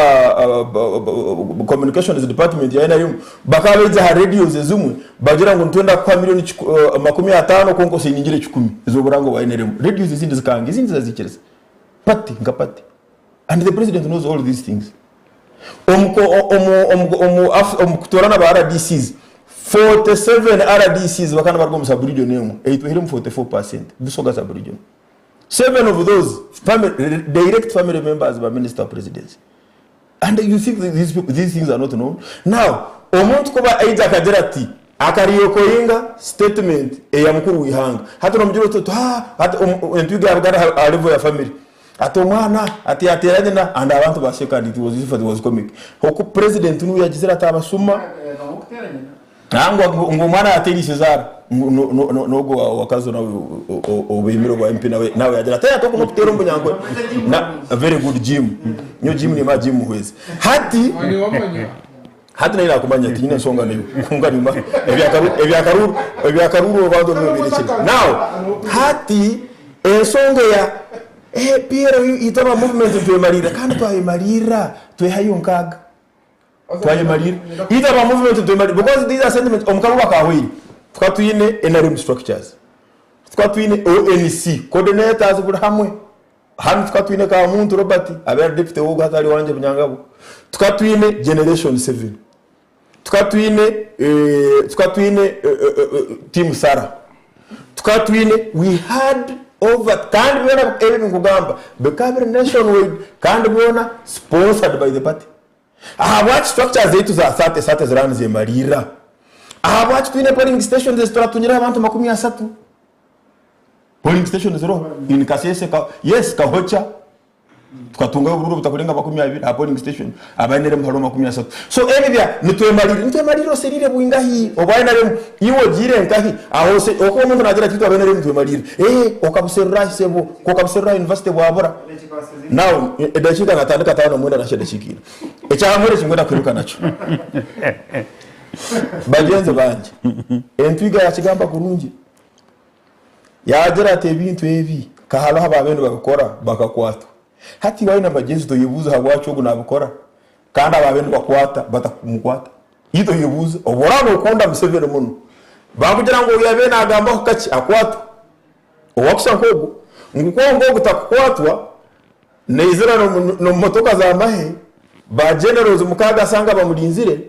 communications department ya NRM bakabeza ha radios ezumwe bagira ngo ntwenda kwa milioni 50 konko siningire 10 izo burango wa NRM radios izindi zikange izindi zazikereza pati ngapati and the president knows all these things kutorana ba RDCs 47 RDCs bakana bargo musaburijo nemo 44% bisoga saburijo 7 of those direct family members of minister presidency. And you think these things are not known? Now, omuntu kuba aija kajerati akariyoko yinga statement ya mukuru wihanga hata nomjuro to hata entwiga abagara a level ya family atomwana ati ateranye and abantu basheka it was comic hoko president nu yagizira tabasuma nangwa ngumwana ateri Cesar nogo wakazo na obimiro bwa MP nawe yagera taya to kumutero mbunyango na a very good gym nyo gym ni ma gym hwezi hati na ila kumanya ati nyine songa niyo kunga nyuma ebyakaruru bado n'obireke now hati ensonga ya Piero itaba movement twemalira kandi twayimalira twehayonkaga twayimalira itaba movement twemalira because these are sentiments omukabwa kawiri twatuyine NRM structures twatuyine ONC coordinators buri hamwe twatuyine ka muntu Robert abera deputy wo gatari wanje bunyangabo twatuyine generation 7 twatuyine team Sara twatuyine we had over kandi bwana even kugamba bekabere nationwide kandi bwana sponsored by the party what structures zetu za sate zirani zemalira what twine polling stations zitatunyira abantu 30 polling stations zero in kasese yes kahocha twatunga ubururu butakurenga 20 polling station abanere mparo 30 so ebya nitwemalira serire buingahi obainare iwo jire nkahi aho se oko umuntu nagira kitu abanere nitwemalira okabuserra sebo kokabuserra university bwabora now edashika natandika tawana mwenda na shede shikira ekyamure kimwenda kwiruka nacho bagenze banje entwiga yakigamba kurungi yagira ate bintu ebi kahalo haba abantu bakakora bakakwata hati waina bagenzi to yebuza habwacho gunabukora kandi abantu bakwata batakumukwata ito yebuza oborano konda Museveni muno bakugira ngo yabena agamba kachi akwata owakusha nkogo ngukongo gutakwatwa neizira no motoka za mahe ba generals mukaga sanga bamulinzire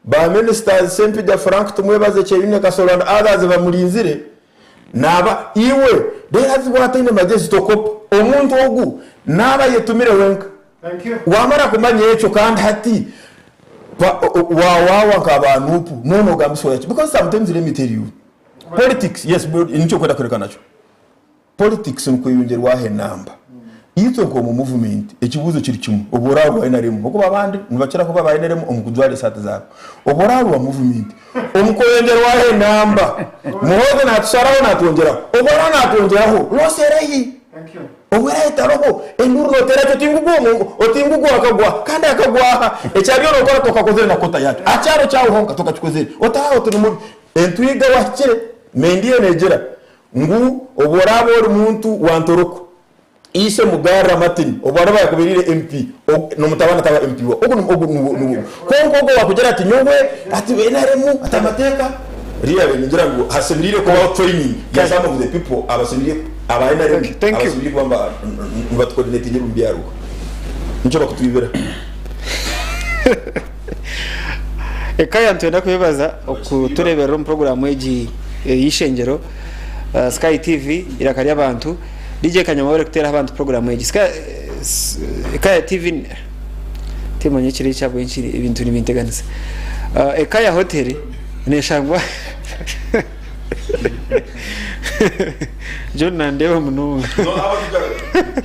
ba ministers Sente'zi Frank Tumwesigye Cheyune Kasolo and others bamulinzire naba iwe they have what in emergency to cope omuntu ogu naba yetumire wenka thank you wamara kumanya echo kandi hati wawa kabanupu no gamso yacho because sometimes let me tell you politics yes nicho kwenda kureka nacho politics nkuyongerwa he namba ito ko mu movement ekibuzo kiri kimu oborawo NRM okuba abandi nibakira kuba ba NRM omukujwale sate zabo oborawo wa movement omukoyengerwa he namba muhoze na tsarawo na tongera obora na tongeraho losereyi thank you obora etaroho enduru no teracho tingugo otingugo akagwa kandi akagwa ekyabyo no kora toka kozere na kota yacho acharo chawo honka toka chikozere otaho tunu entwiga wachire mendiye nejera ngu oborawo ori muntu wantoroko ise mugara Martin obara bakubirire MP no mutabana tawa MP kongo wakugera ati nyongwe ati NRM atamateka really ngira ngo hasendire ko training ya some of the people abasendire aba NRM abasendire kwamba nbat coordinate nyiru mbyaro nico bakutubira ekaya ntenda kwebaza okuturebera mu program eji Eishengyero Sky TV irakari abantu DJ Kanyamabere kutera abantu program eji Ekaya TV temanye kiri cyabo inchiri ibintu nibinteganisa Ekaya hotel neshangwa John Nandeho mununga no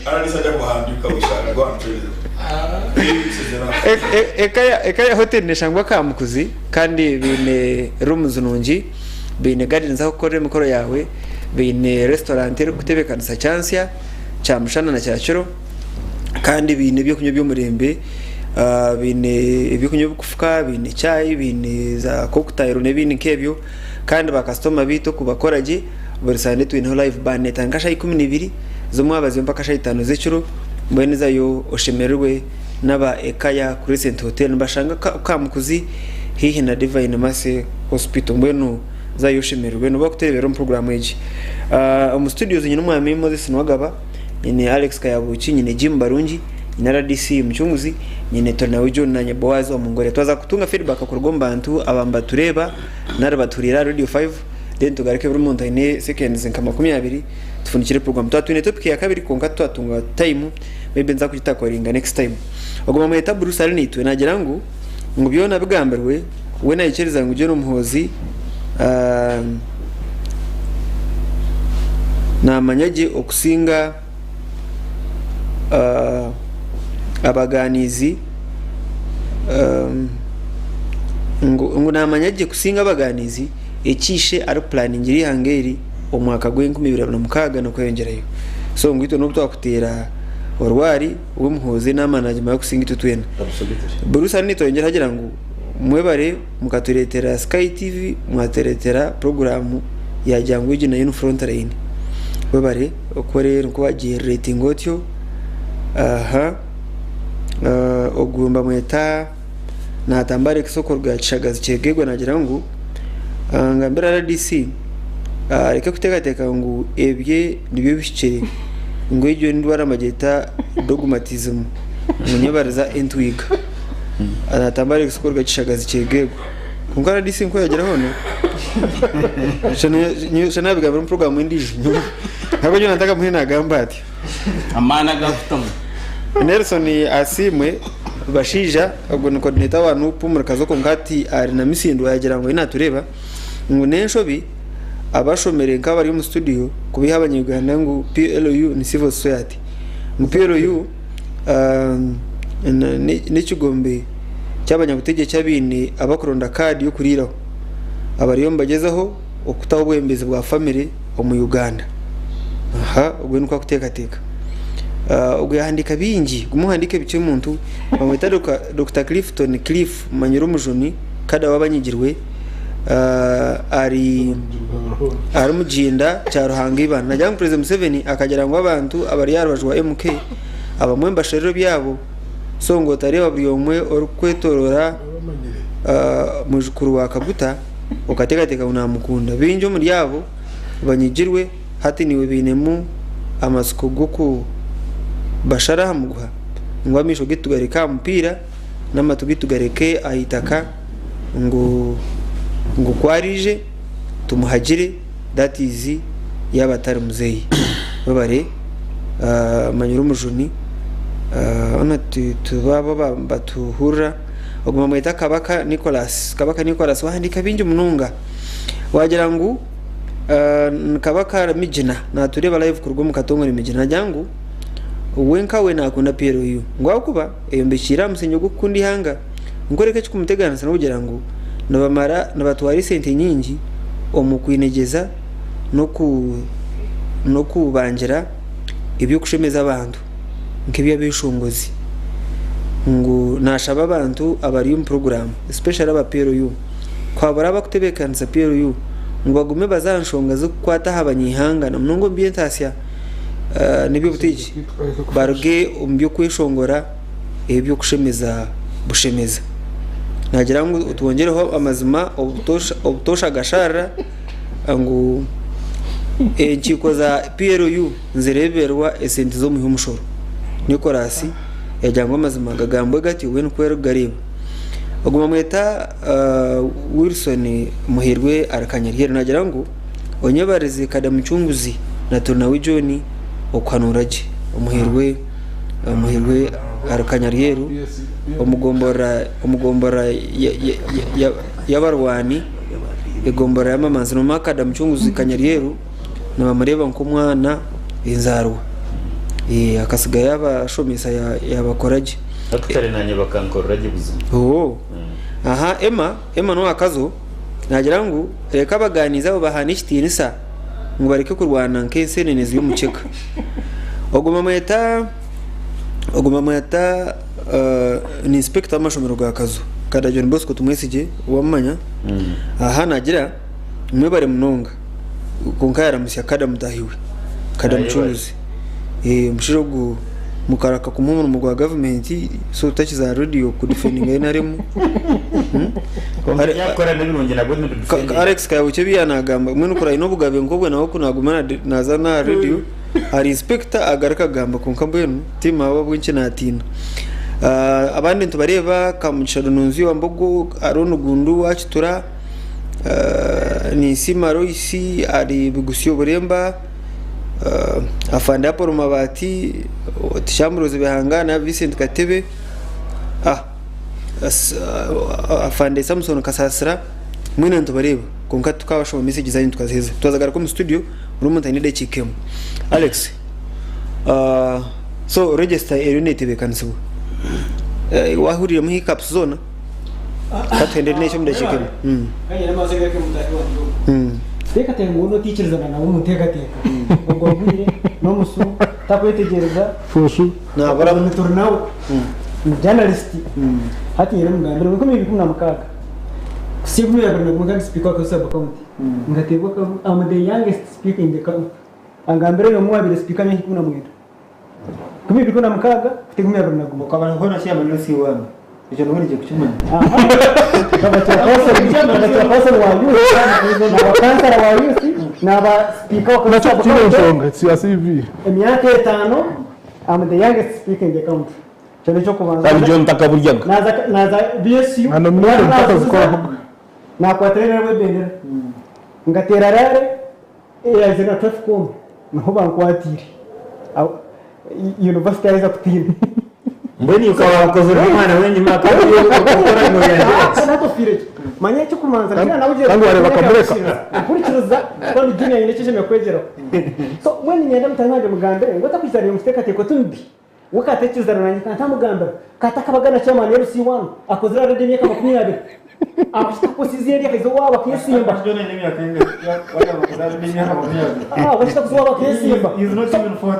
aranisajya kuhandika wishaka rwanteze Ekaya hotel neshangwa kamukuzi kandi bine rooms nungi bine gardens aho korera mikoro yawe bine restaurant ero kutebekanisa chansya cha mushana na cyaciro kandi bine byo kunywa byo murembe bine ibikunywa kufuka bine chai bine za cocktail nebini kebyo kandi ba customer bito kubakoraje buri sande twine live band tankasha 12 zo mwabaze mpaka 5 z'ecuro mboneza yo oshemerwe naba ekaya kuri Sente'zi hotel mbashanga kamukuzi hihi na Divine Mercy Hospital mbwenu za yoshemerwe no bakuterebera program eji mu studios nyine mwami Moses Nwagaba nyine Alex Kayabuchi nyine Jim Barungi nyine RDC Mchunguzi nyine Tonawe John na Boaz wa Mungore twaza kutunga feedback ku rugombantu abamba tureba narabaturira Radio 5 then tugareke buri muntu ine seconds nka 20 tufunikire program twatune topic ya kabiri konka twatunga time maybe nza kugitakoringa next time ogoma mweta Bruce Ali nitwe nagira ngo byona bigamberwe we nayikereza ngo uje no muhozi na manyaje okusinga abaganizi ngo namanyaje kusinga abaganizi ekishe ari planning iri hangeri omwaka gw'2026 no kweyongerayo so ngwito no twakutera orwari w'umuhoze n'amanagement yo kusinga itutwena Bruce ni tongera hagira ngo mwebare mukaturetera Sky TV mwateretera program ya jangwiji na front line webare okore nkubagiye rating otyo ogumba mweta na tambare kisoko rwa Chagazi chegegwa nagira ngo ngambira RDC reka kutekateka ngo ebye nibyo bishikire ngo ijyo ndwara mageta dogmatism munyabaraza entwiga anatambare kisoko rwa Chagazi chegegwa kungara RDC nko yagira hono shana bigabira program indije hako jona nataka muhina gambati amana gafutamu Nelson asimwe bashija ubwo ni coordinator wa nupu mu kazoko ngati ari na misindo yagira ngo inatureba ngo nenshobi abashomere nka bari mu studio kubiha abanyuganda ngo PLU ni civil society mu PLU ne kigombe cy'abanyabutege cy'abine abakoronda card yo kuriraho abariyo mbagezaho okutaho bwembezi bwa family mu Uganda ubwo nuko kutekateka ubwo yahandika bingi gumuhandike bice umuntu bamwita Dr. Clifton Cliff Manyiro Mujoni kada wabanyigirwe ari mujinda cya Ruhanga ibana najya ngo President Museveni akagera ngo abantu abari yarabajwa MK abamwemba sherero byabo so ngo tareba buri umwe orukwetorora mujukuru wa Kaguta ukatekateka unamukunda binjo muri yabo banyigirwe hati niwe binemu amasuko goku bashara hamugwa ngo amisho gitugareka mpira n'amatugitugareke ahitaka ngo kwarije tumuhagire that is yabatari muzeyi babare Manyiro Mujoni ona tubaba batuhura oguma mwita Kabaka Nicholas wahandika binje mununga wagira ngo Kabaka Mijina na tureba live ku rugomo katongo ni Mijina jangu wenka we nakunda Piero yu ngo kuba eyo mbishira musenyo gukundi hanga ngoreke cy'umutegana sana kugira ngo nabamara nabatwari sente nyingi omukwinegeza no kubangira ibyo kushemeza abantu nk'ibyo bishongozi ngo nashaba abantu abari mu program especially aba Piero yu kwabara bakutebekanza Piero yu ngo bagume bazanshonga zo kwata habanyihanga na mnongo Omubyentasya nibyo butiji baruge umbyo kwishongora ebyo kushemeza bushemeza nagira ngo utwongereho amazima obutosha gashara ngo enkiko za PLU nzireberwa esenti zo muhumushoro Nicholas yajyango amazima gagambwe gati we n'ukwero gareba oguma mweta Wilson muhirwe arakanyarihera nagira ngo onyebarize kada mucunguzi na Tonawe John okwanuraje umuhirwe arakanyariheru omugombora y'abarwani egombora y'amamanzi no makada mucunguzi kanyariheru nabamureba nkomwana inzarwa akasiga yabashomisa yabakoraje akutare nanye bakankoraje buzima aha Emma no akazo nagira ngo reka baganiza abo bahanishitinisa ngo bareke kurwana nkensenenezi y'umuceka oguma mweta ni inspector w'amashomero ga kazo kada John Bosco Tumwesigye wamanya aha nagira mwebare munonga kunkayara musya kada mutahiwe kada mchuruzi mushiro gu mukaraka kumumuntu mu gwa government so tachiza radio ku defending enaremu yakora n'ibirongera gwe Alex kayo cyebiya nagamba mwe nukura inobugabe ngobwe nawo kunagumana nazana radio ari inspector agaraka gamba kunkambo yenu tima abo bwinshi natina abandi ntubareba kamuchado nunzi wa mbogo arono gundu wachitura ni sima roisi ari bigusyo buremba afande hapo rumabati tishamburoze behangana Vincent Katebe afande Samson Kasasira mwene ntubareba konka tukabasho message zanyu tukazeza twazagara ko mu studio urumuntu ayine chikemo Alex so register unit bekansibo wahurira mu hiccups zona katende n'icyo mudashikemo kanye namaze gake mutahiwa teka tengo teacherzana nabo muteka ngo ngwire no musu takwetegereza fushu na bara mu turnawo journalist hati yere mugambira ngo komeye bikuna makaga sibu ya bana muganga speaker ko saba county ngatebwa ko am the youngest speaker in the county angambira no mwabire speaker nyi kuna mwenda komeye bikuna makaga tegumya bana gumo kabana hona cyama no si wana icyo nubwo cyo kuchuma kama cyapasa wayu na wakansara wayu na ba speaker ko saba county si asivi emyaka 5 am the youngest speaker in the county cyane cyo kubanza John takaburyaga naza BSU ano mwana mpaka zikora na kwa trainer webendera ngatera rare yazina trafcom naho bankwatire university aiza kutina mbeni ukawa kozera mwana wenye maka yo gukora no yandi nato fire manya cyo kumanza kina nawe kandi wareba kamureka kurikiruza kandi junior yine cyo mekwegera so when nyenda mutanganje mugambere ngo takwizana musteka teko tumbi wakatekereza nanye kanta mugambere katakabagana cyamani RC1 akozera rede myaka 20 abashita posiziye yake zo waba kyesimba jone ni myaka yenga wala bakozara ni myaka 20 bashita kuzoba kyesimba is not even 40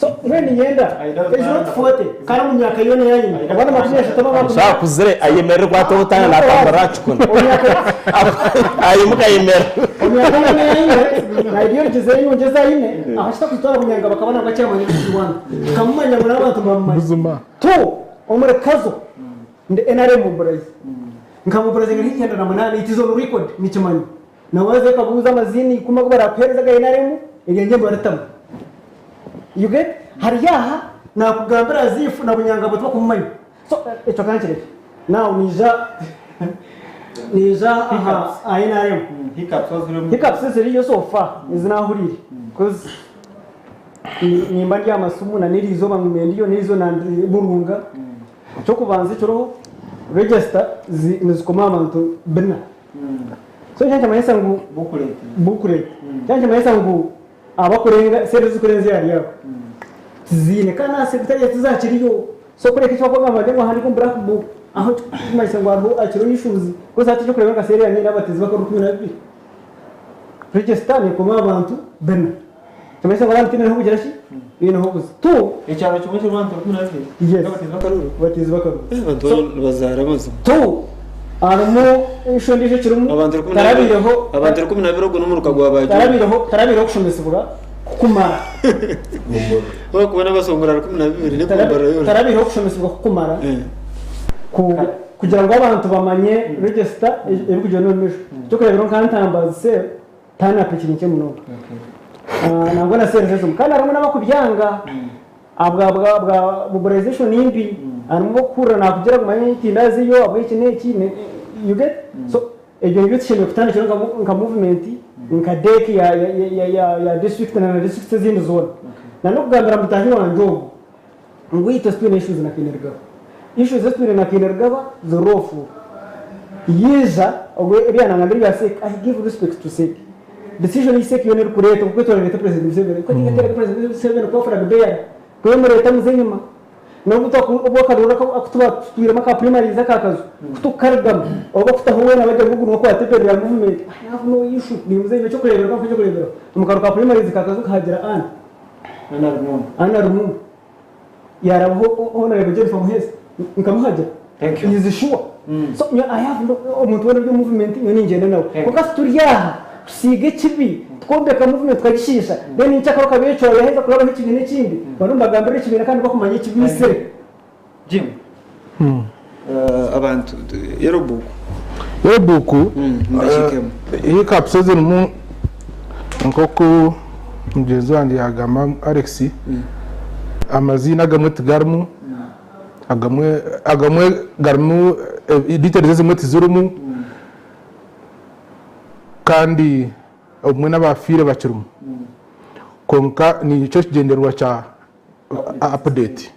so when nyenda is not 40 kana mu myaka yone yanyuma abana makumya shatama bakuzera kuzere ayemere kwatotana na pambara chukuna ayimuka yemere myaka yone na idiyo jeze yongeza ine abashita kutora kunyanga bakabana gacyamani RC1 kamumanya muri abantu bamumanya to omurekazo nde NRM Baraza nkamubaraza ngihenda na manani it is on record nikimanyi nawaze kabuza amazini kuma kubara kwereza ga NRM irenge baratama you get hariyaha na kugambira azifu na bunyangabo twa kumanya so eto kankire now niza aha NRM hiccups ziriyo so far izinahurire because ni mbandi amasumu na nirizo bamwendiyo nirizo na burunga cyo kubanza cyo register nizikoma abantu bena so cyane mayesa ngo bukure cyane mayesa ngo abakurenga serivisi kurenza yari yako zine kana secretary tuzakiriyo so kureka cyo kwa ngamba ngo hani ko black book aho mayesa ngo aho akiro issues ko sati cyo kurenga seria ni nabatezi bakuru 12 register ni koma abantu bena mayesa ngo abantu tine hugera shi ino huguze tu icyaro cyo cyo abantu 12 yes batezi bakuru abantu bazara mazo tu arimo ishondije kirumu abantu 12 go numuruka gwa baje tarabireho kushomesibura kumara wo kubona basongora 12 ne kumbara yo tarabireho kushomesibura kumara kugira ngo abantu bamanye register ebukujyo no misho cyo kurebera nkantambaze tana pekinike muno nangwa na service kandi arimo nabakubyanga abwa mobilization nimbi arimo kura nakugira kumanye tindazi yo abiki neki you get so ejo yutshime kutana cyo nka movement nka deki ya district na district zindi zone na no kugambira mutahi wanjo ngwita spin issues na kinerga issues spin na kinerga zorofu yeza ogwe ebyana ngambiri ya sek I give respect to sek decision is sek yone kureta kuko leta president Museveni ko tinga president Museveni ko fara beya ko mureta muzenyuma no gutaka ubokarura ko akutuba twira maka primary zakakazo kutukargam oba kutahuwe na bajya gugu nuko atepera movement I have no issue ni muzenyuma cyo kurebera ko cyo kurebera umukaruka primary zakakazo kahagera ana rumu yarabo honorable Jennifer Muhesi nkamuhaja is sure so I have umuntu wera byo movement nyoni ngenda nawe kuko turiyaha sige kibi twombeka movement twagishisha then nchaka kabecho yaheza kuraba nk'ikindi n'ikindi barumva gambere ikibira kandi bakumanya ikibise Jim abantu yerobuku iyi kapsoze mu nkoko mugenzi wanjye yagama Alex amazina gamwe tugarmu agamwe garmu details zimwe tizurumu kandi umwe n'abafire bakirumu konka ni cyo kigenderwa cha update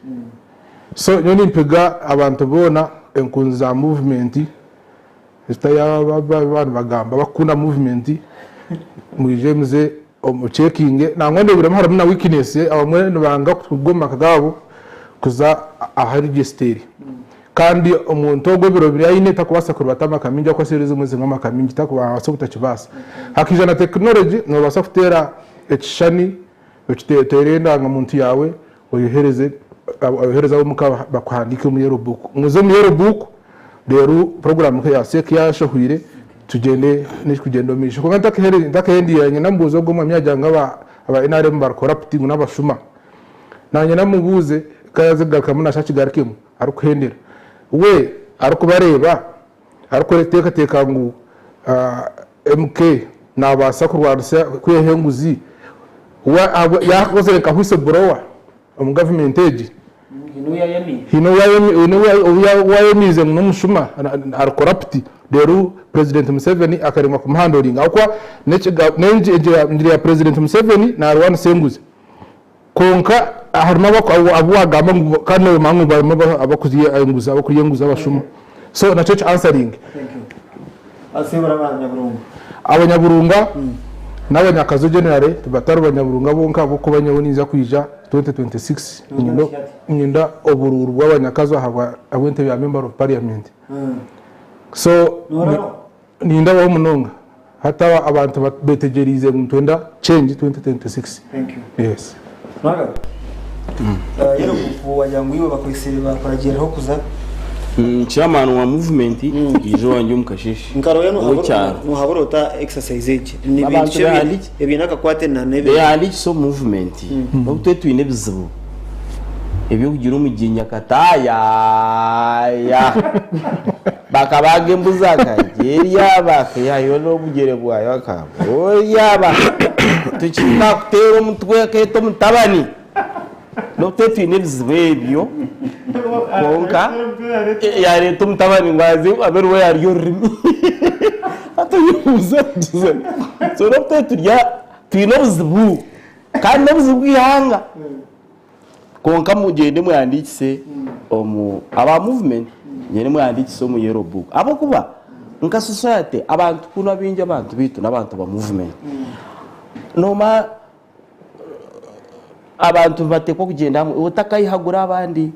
so nyoni mpega abantu bona enkunzi za movement abantu bagamba bakunda movement mujemze checking nangwende bira mahara na weakness abamwe banga kugoma kagabo kuza aharegister kandi umuntu ogobiro biri ayine takubasa kurubatama kaminja ko series umwe zingama kaminja takubasa kutakibasa hakijana technology no basa kutera ekishani ekiterenda nga muntu yawe oyohereza umuka bakwandika mu yerobook muzo mu yerobook rero program ya sek yashohwire tugende n'ikugendo misho ko ndakahendiyanye nambuzo goma myajanga aba NRM bar corrupting n'abashuma nanye namubuze kayaze gakamuna shakigarikimo arukuhendera we arukubareba arukureteka teka ngo MK nabasa kurwanisa kwehenguzi wa yakoze ka whistleblower mu government age wayemize n'umushuma arukorrupt rero President Museveni akarema ku handling akwa nenje ya President Museveni na Rwanda senguze konka harimo abagamba ngo kano mamwe barimo abakuziye ayunguza abakuyenguza abashuma so na church answering asebara abanyaburunga n'abanyakazo generale tubatara abanyaburunga bonka boko banyaboniza kwija 2026 nyinda obururu bw'abanyakazo haba abwente ya member of parliament so ninda wa munonga hata abantu betegerize mu twenda change 2026 thank you yes naga yero kufu wajangu iwe bakoisere bakorageraho kuza chairman wa movement ijo wanjye umukashishi nkaro yano muhaborota exercise age ni bintu ebinaka kwate na nebe yali so movement okute twine bizibu ebyo kugira umuginya kataya ya bakabage mbuzaka yeriya bakayayo no bugere bwayo akabo oyaba tukina kutera umutwe keto mutabani no twine bizibu ebyo konka yari tumtabani ngwazi aberwe yari yorimi atuyuza so no turya twinobuzibu kandi nobuzibu ihanga konka mugende mwandikise aba movement nyene mwandikise mu yerobook abo kuba nka society abantu kuno binje abantu bitu nabantu ba movement noma abantu batekwa kugenda hamwe utakayihagura abandi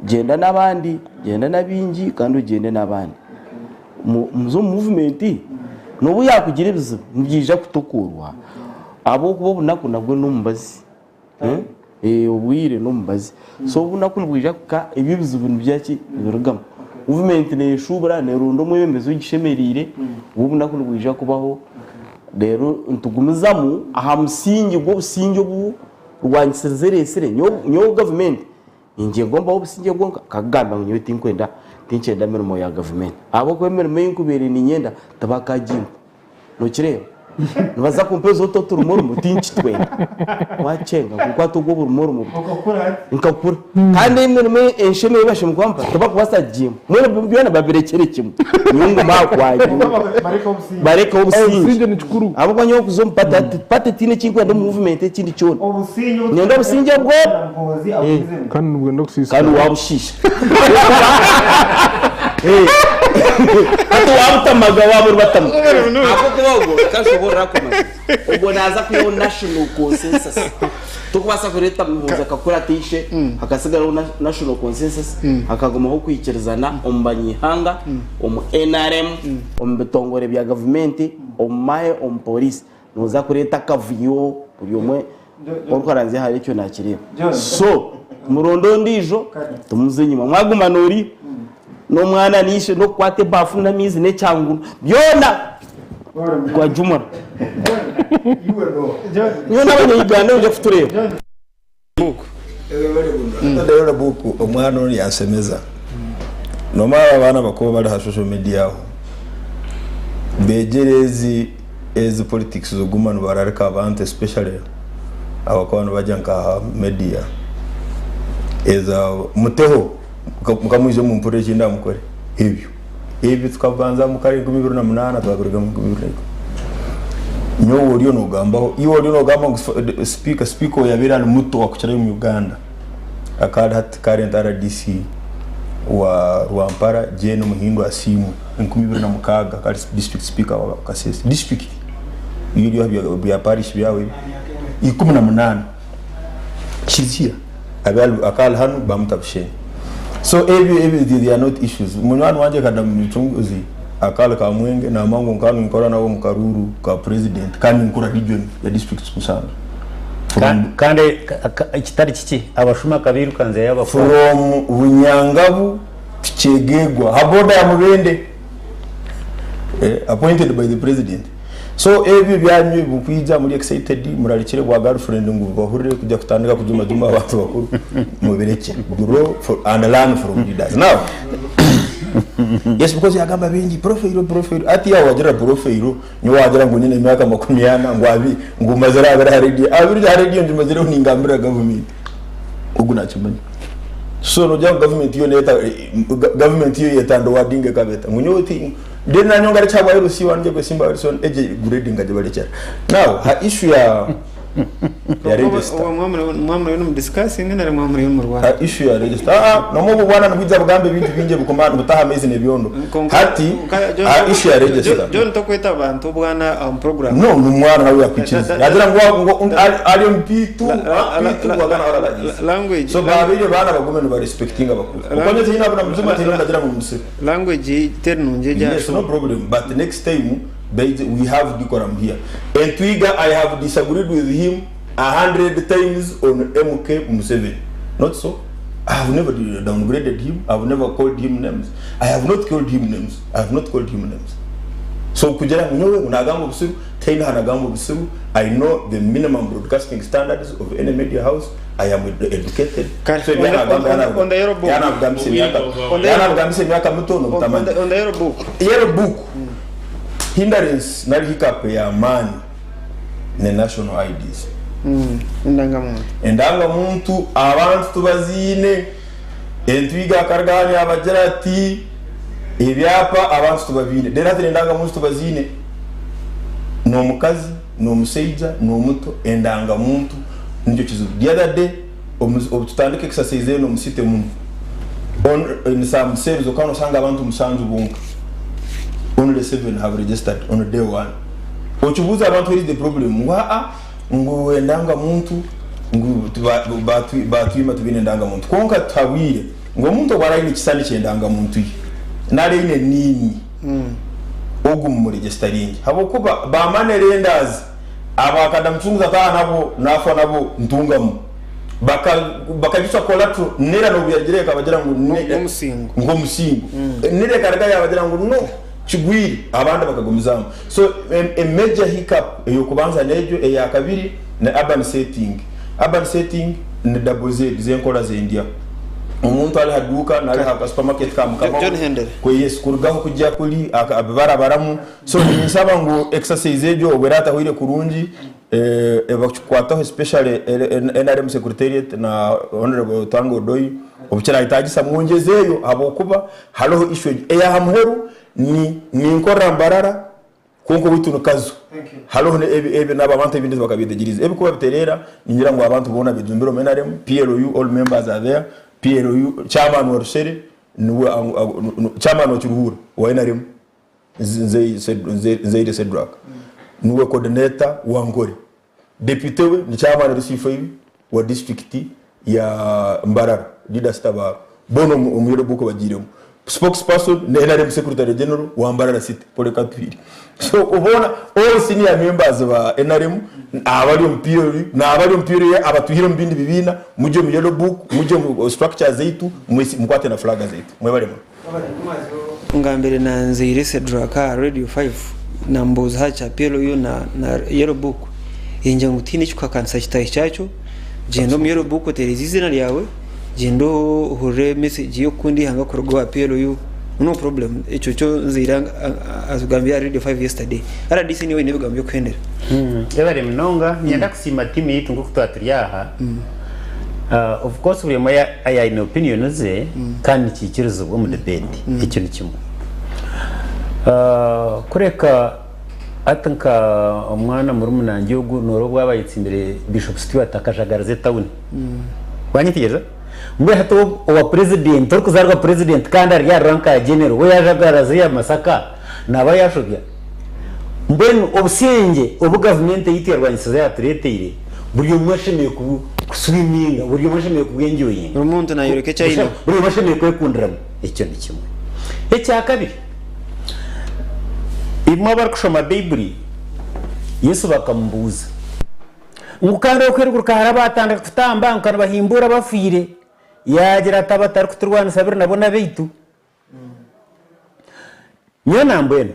genda n'abandi genda nabingi kandi ugende n'abandi muzo movement no yakugira ibizibu nbyija kutukurwa abo kubo nako nabwo numbazi ubwire numbazi so bunako nbwija ka ibibizibu byaki birugama movement ne shubura ne rundo mwembezo gishemerire ubu nako nbwija kubaho rero ntugumizamu aha musingi bwo busingi bwo rwanyisezere nyo government inje ngomba obusinge bwonka kagamba nyo tinkwenda tinchenda mirimo ya government abo kwemerimo yinkubere ni nyenda tabakajimba no kireba nibaza kumpezo utoturu murumu tinchi twenda wachenga kukwata ubwo murumu nkakura kandi imirimo ensheme yibashe mukwamba tabakubasa jim mwene byona babirekere kimwe nyungu makwaje bareka obusinge n'ikuru abo banyo kuzompata pate tine kinkwenda movement ekindi cyone nenda obusinge bwo kandi ngwenda kusisa kandi wabushisha ati wabutamaga waburi batama ako kogo kashobora kumaza ubwo naza kuyo national consensus tukubasa kureta muhuza kakura tishe hakasigara national consensus hakagoma ho kwikirizana ombanyihanga NRM ombetongore bya government omahe police nuza kureta kavuyo buri umwe orwaranze hari cyo nakireba so murondo ndijo tumuze nyuma mwaguma nori no mwana nishe no kwate bafu na mizi ne changu byona kwa juma nyona abanyayuganda uje kutureba ndabona buku umwana uri yasemeza nomara abana bakuba bari ha social media aho begerezi ezi politics zogumana barareka abantu especially abakwana bajya nka media eza muteho mukamuje mu mpore cyinda mukore ibyo tukabanza mu karindwi 2008 twagurega mu 2000 nyo woriyo no gambaho iyo woriyo no gamba speaker yabirana muto wakuchara mu Uganda akada hat current RDC wa Rwampara je no muhindo asimu 2006 kali district speaker wa Kasese district iyo bya parish byawe 18 chizia akal hanu bamutabshe so they are not issues munwana wanje kada mchunguzi akala ka mwenge na mangu nkanu nkora nawo mukaruru ka president kandi nkora region ya district kusanga kandi kitari kiki abashuma kabiru kanze yaba from Bunyangabu Chegegwa haboda ya mubende appointed by the president so byanyu bukwija muri excited murarikire kwa girlfriend ngo bahurire kujya kutandika kujuma juma abantu bakuru mubireke grow for and learn from leaders now yes because yagamba bingi profile ati ya wagira profile nyo wagira ngo nyine imyaka 80 ngo abi ngo mazara abiri radio nje mazira uningambira government uguna chimani so no jam government yo neta government yo yetando wadinge kabeta munyoti dena nyongara chaba yero si wanje ko simba person eje grading aje bale chara now ha issue ya register mwamwe yo discussing na mwamwe yo mu Rwanda ha issue ya register no mo bwana nubija bugambe bintu binje bukomana butaha mezi nebyondo hati ha issue ya register John to kweta abantu bwana program no numwana nawe yakwichiza yagira ngo RMP2 wagana wala language so babiri bana bagomene ba respecting abakuru ukonye zina bana mzima tena ndagira mu musiri language ternunje ja yes no problem but the next time we have decorum here and Twiga I have disagreed with him 100 times on MK Museveni not so I have never downgraded him I have never called him names I have not called him names so kujera nyowe unagambo busiru tena hanagambo busiru I know the minimum broadcasting standards of any media house I am educated so on the yearbook yana gamse miaka mitono mtamani on the yearbook hindrance na hiccup ya amani ne national IDs endanga muntu abantu tubazine entwiga kargani abajerati ibyapa abantu tubabine derate endanga muntu tubazine no mukazi no museija no muto endanga muntu nicyo kizu the other day obutandike exercise no musite muntu in some service okano sanga abantu musanzu bunka only 7 have registered on day 1 ochubuza abantu is the problem ngo endanga muntu ngo batwima tubine ndanga muntu konka tabire ngo muntu barayini kisani cyendanga muntu nare ine nini ogum mu registering habo kuba ba manerenders abakada mchunguza ta nabo ntungamo bakagisa collateral nera no byagireka bagira ngo musingo nere karaga yabagira ngo no chigwiri abandi bakagomizamo so a major hiccup yo kubanza nejo ya kabiri na urban setting ni double Z zenkola zendia umuntu ali haduka na ali ha supermarket kama ko yes kurugaho kujya kuri abara baramu so nisaba ngo exercise ejo oberata hoire kurungi ebakwataho especially NRM secretariat na honorable Tango Doi obuchara itagisa mwongezeyo abokuba haloho issue ya hamheru ni nkora mbarara konko wituno kazo haloho ebe n'abantu ibindi bakabidegiriza ebe kuba biterera ningira ngo abantu bona bijumbiro menarem PLU all members are there PLU chairman wa Rushere nuwe chairman wa Churuhura wa NRM Zeide Sedrak nuwe coordinator wa Ngore deputy we ni chairman wa C5 wa district ya Mbarara dida staba bono umuyero buko bagiremo spokesperson na NRM secretary general wambara city pole kapiri so ubona all senior members ba NRM abali ompiri na abali ompiri abatuhira mbindi bibina muje mu yellow book muje mu structure zaitu mukwate na flag zaitu mwebalemo ngambere nanze irese draka radio 5 na mboza hacha pelo yo na yellow book inje ngutini chukwa kansa chitayi cyacho jendo mu yellow book terezizina lyawe jendo hore message yo kundi hanga kurugwa pelo yo no problem echo cyo nzira azugambya radio 5 yesterday ara disi niwe nibigambye kwendera ebare mnonga nyenda kusima timu yitu ngukutwatiriyaha of course uri moya aya in opinion ze kandi kikirizo bwo mu debate icyo ni kimwe kureka atanka umwana muri munangi yo noro bwabayitsindire Bishop Stewart akajagaraze town wanyitegereza mwe hato wa president tori kuzarwa president kandi ari ya ranka ya general we yajagaraze ya Masaka naba yashobya mbenu obusenge obu government yiterwanyisiza ya turetire buri mwashemeye kuswiminga buri mwashemeye kubwenjoye umuntu nayoreke cyayino buri mwashemeye kwekundira icyo ni kimwe ecya kabiri imwe barkushoma Bible Yesu bakambuza ngukanda kweruka harabatanga kutamba ngukana bahimbura bafire yagira tabatari kuturwana sabira nabona beitu nyo nambwene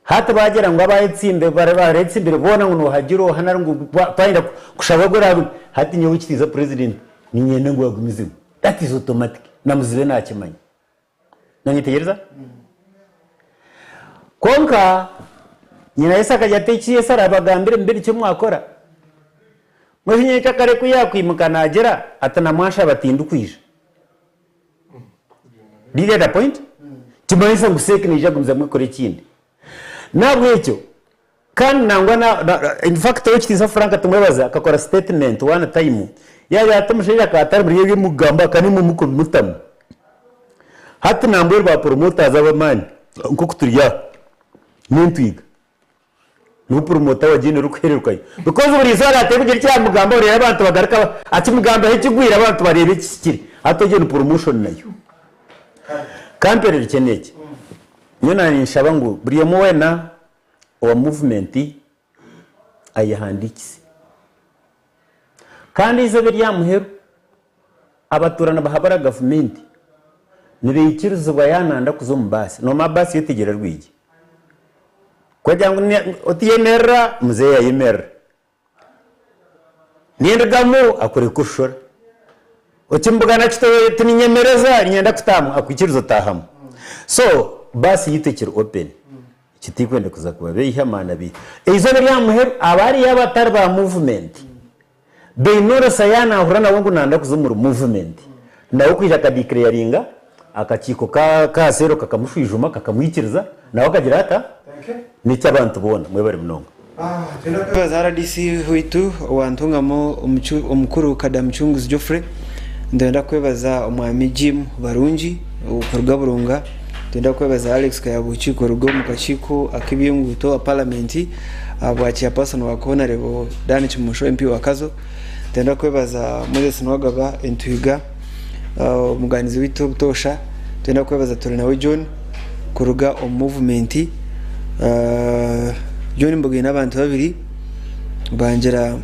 hata bagira ngo abayitsimbe baretsimbire bona ngo hagiro hanari ngo twayira kushabagura hati nyo wikitiza president ni nyene ngo yagumizimu that is automatic namuzibe nakimanya nanyitegereza konka nyina yesaka yatekiye sara bagambire mbere cyo mwakora mwishinye cyakare kuyakwimuka nagera atana mwasha batindu kwisha did that point timayisa nguseke nije gumza mwikore kindi nabwo icyo kandi nangwa na in fact wikitiza franka tumwebaza akakora statement one time yaba atamushira akatari muri yewe mugamba kani mu muko mutamu hati nambwe ba promoters abamani nko kuturya n'intwiga no promoter wa general kwererukaye because buri zara atebugira cya mugamba uri abantu bagaraka ati mugamba hekigwira abantu barebe ikikiri atogene promotion nayo kampere rikeneke nyona nshaba ngo buriye mu wena wa movement ayihandikise kandi izo biri yamuheru abaturana bahabara government nibikirizo bayananda kuzo mu basi no mabasi yotegera rwigi kwa jangu otiyemera muzeya yemera niyendamu akore kushora okimbugana kitowe tuninyemereza nyenda kutamu akwikirizo tahamu so basi yitekera open kitikwende kuza kuba beyihamana bi izo biri yamuheru abari yabatari ba movement beinora sayana ahurana wangu nanda kuzo mu movement nawo kwija kadiclaringa akachiko ka sero kakamushwijuma kakamwikiriza nawo kagira ata nicyo abantu bona mwe bari mnonga baza RDC huitu wantungamo umukuru kadamchunguzi Geoffrey ndenda kwebaza umwami Jim Barungi ukorwa burunga ndenda kwebaza Alex Kayabuchiko rugo mukachiko akibiyunguto wa parliament abwachi person wa honorable Dani Chimusho MP wa Kazo ndenda kwebaza Moses Nwagaba Entwiga umuganizi wito butosha ndenda kwebaza Torinawe John kuruga movement John Mboge n'abantu babiri banjera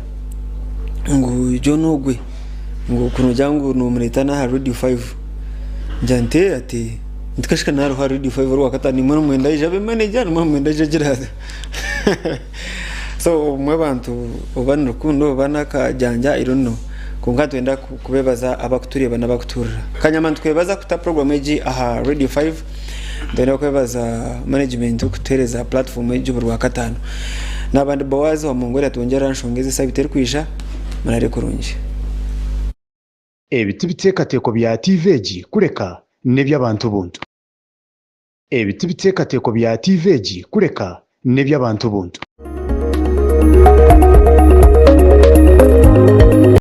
ngo John Ogwe ngo kuno jangu no muretana ha Radio 5 njante ati ndikashika naro ha Radio 5 ro wakatani mwana mwenda jabe manager mwana mwenda jira so mwe bantu ubana rukundo banaka janja irono kunga twenda kubebaza abakutureba n'abakuturira kanyama twebaza kuta program eji aha Radio 5 ndenda kwebaza management ukutereza platform y'ijuru rwa katano nabandi Boaz wa Mongoli atongera nshongeze sabiteri kwisha manare kurungi ebiti bitekateko bya TVG kureka n'ebyabantu buntu ebiti bitekateko bya TVG kureka n'ebyabantu buntu